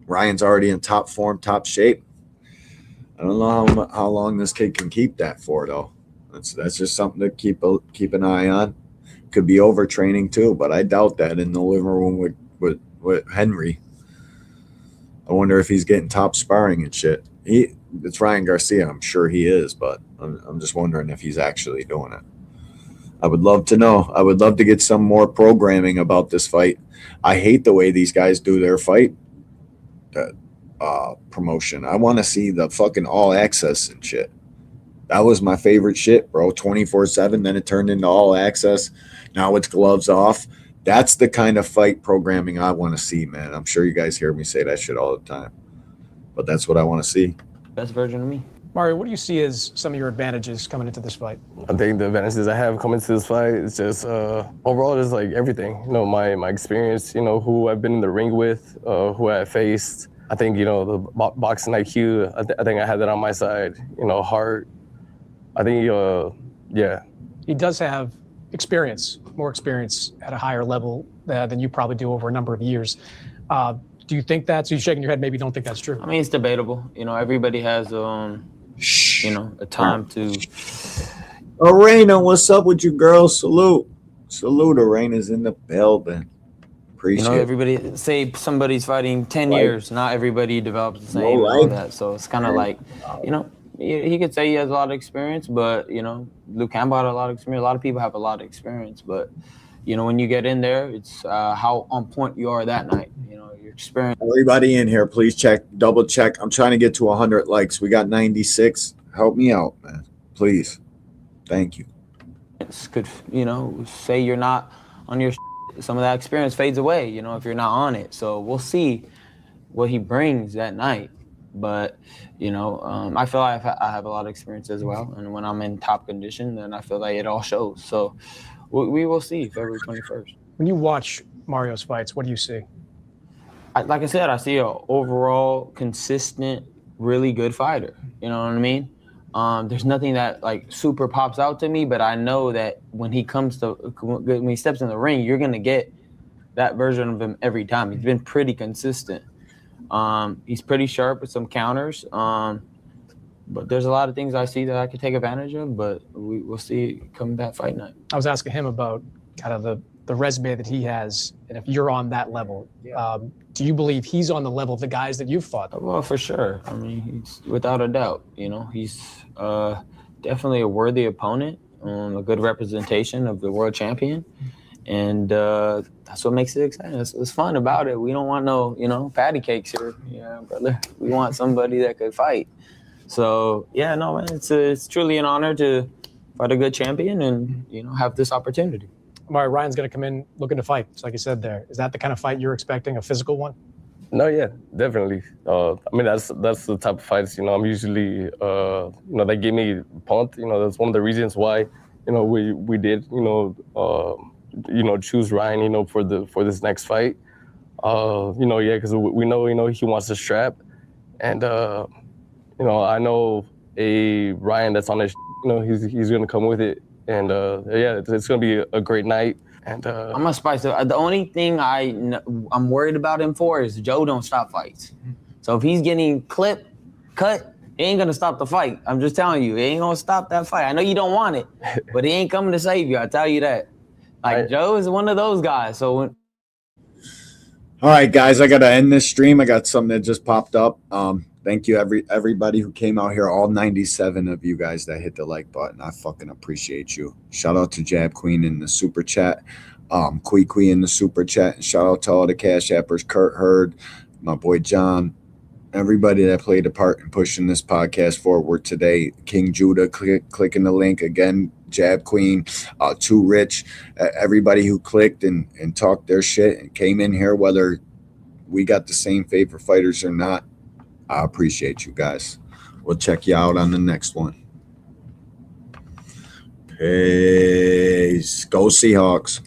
Ryan's already in top form, top shape. I don't know how long this kid can keep that for, though. That's just something to keep an eye on. Could be overtraining too, but I doubt that in the living room with Henry. I wonder if he's getting top sparring and shit. It's Ryan Garcia. I'm sure he is, but I'm just wondering if he's actually doing it. I would love to know. I would love to get some more programming about this fight. I hate the way these guys do their fight. Promotion. I want to see the fucking all access and shit. That was my favorite shit, bro. 24/7. Then it turned into all access. Now it's gloves off. That's the kind of fight programming I want to see, man. I'm sure you guys hear me say that shit all the time, but that's what I want to see. Best version of me. Mario, what do you see as some of your advantages coming into this fight? I think the advantages I have coming to this fight is just overall just like everything. You know, my experience, you know, who I've been in the ring with, who I faced. I think, you know, the boxing IQ, I think I had that on my side. You know, heart. I think, yeah. He does have experience, more experience at a higher level than you probably do over a number of years. Do you think that's, you're shaking your head, maybe you don't think that's true? I mean, it's debatable. You know, everybody has, you know, a time to. Arena, what's up with you, girls? Salute. Arena's in the building. Appreciate you know, everybody say somebody's fighting 10 years. Not everybody develops the same and all that. So it's kind of like, you know, he could say he has a lot of experience, but, you know, Luke Campbell had a lot of experience. A lot of people have a lot of experience, but, you know, when you get in there, it's how on point you are that night. You know, your experience. Everybody in here, please double check. I'm trying to get to 100 likes. We got 96. Help me out, man. Please. Thank you. Could, you know, say you're not on your some of that experience fades away, you know, if you're not on it. So we'll see what he brings that night. But, you know, I feel like I have a lot of experience as well. And when I'm in top condition, then I feel like it all shows. So we will see February 21st. When you watch Mario's fights, what do you see? Like I said, I see an overall consistent, really good fighter. You know what I mean? There's nothing that like super pops out to me, but I know that when he steps in the ring, you're gonna get that version of him every time. He's been pretty consistent. He's pretty sharp with some counters. But there's a lot of things I see that I could take advantage of, but we'll see come that fight night. I was asking him about kind of the resume that he has, and if you're on that level, do you believe he's on the level of the guys that you've fought? Well, for sure. I mean, he's without a doubt. You know, he's definitely a worthy opponent, a good representation of the world champion, and that's what makes it exciting. It's fun about it. We don't want no, patty cakes here, brother. We want somebody that could fight. So yeah, no, man, it's truly an honor to fight a good champion and have this opportunity. All right, Ryan's going to come in looking to fight. So like you said there, is that the kind of fight you're expecting, a physical one? No, yeah, definitely. I mean, that's the type of fights, I'm usually, they give me pumped. That's one of the reasons why, we did, choose Ryan, for this next fight. Because we know, he wants to strap. And, I know a Ryan that's on his, he's going to come with it. And it's going to be a great night. And I'm gonna spice it. The only thing I'm worried about him for is Joe don't stop fights. So if he's getting cut, he ain't gonna stop the fight. I'm just telling you, he ain't gonna stop that fight. I know you don't want it, but he ain't coming to save you. I tell you that. Joe is one of those guys. So all right, guys, I gotta end this stream. I got something that just popped up. Thank you, everybody who came out here, all 97 of you guys that hit the like button. I fucking appreciate you. Shout out to Jab Queen in the super chat, Quee in the super chat, and shout out to all the Cash Appers, Kurt Hurd, my boy John, everybody that played a part in pushing this podcast forward today. King Judah, clicking the link again. Jab Queen, Too Rich, everybody who clicked and talked their shit and came in here, whether we got the same favorite fighters or not. I appreciate you guys. We'll check you out on the next one. Peace. Go Seahawks.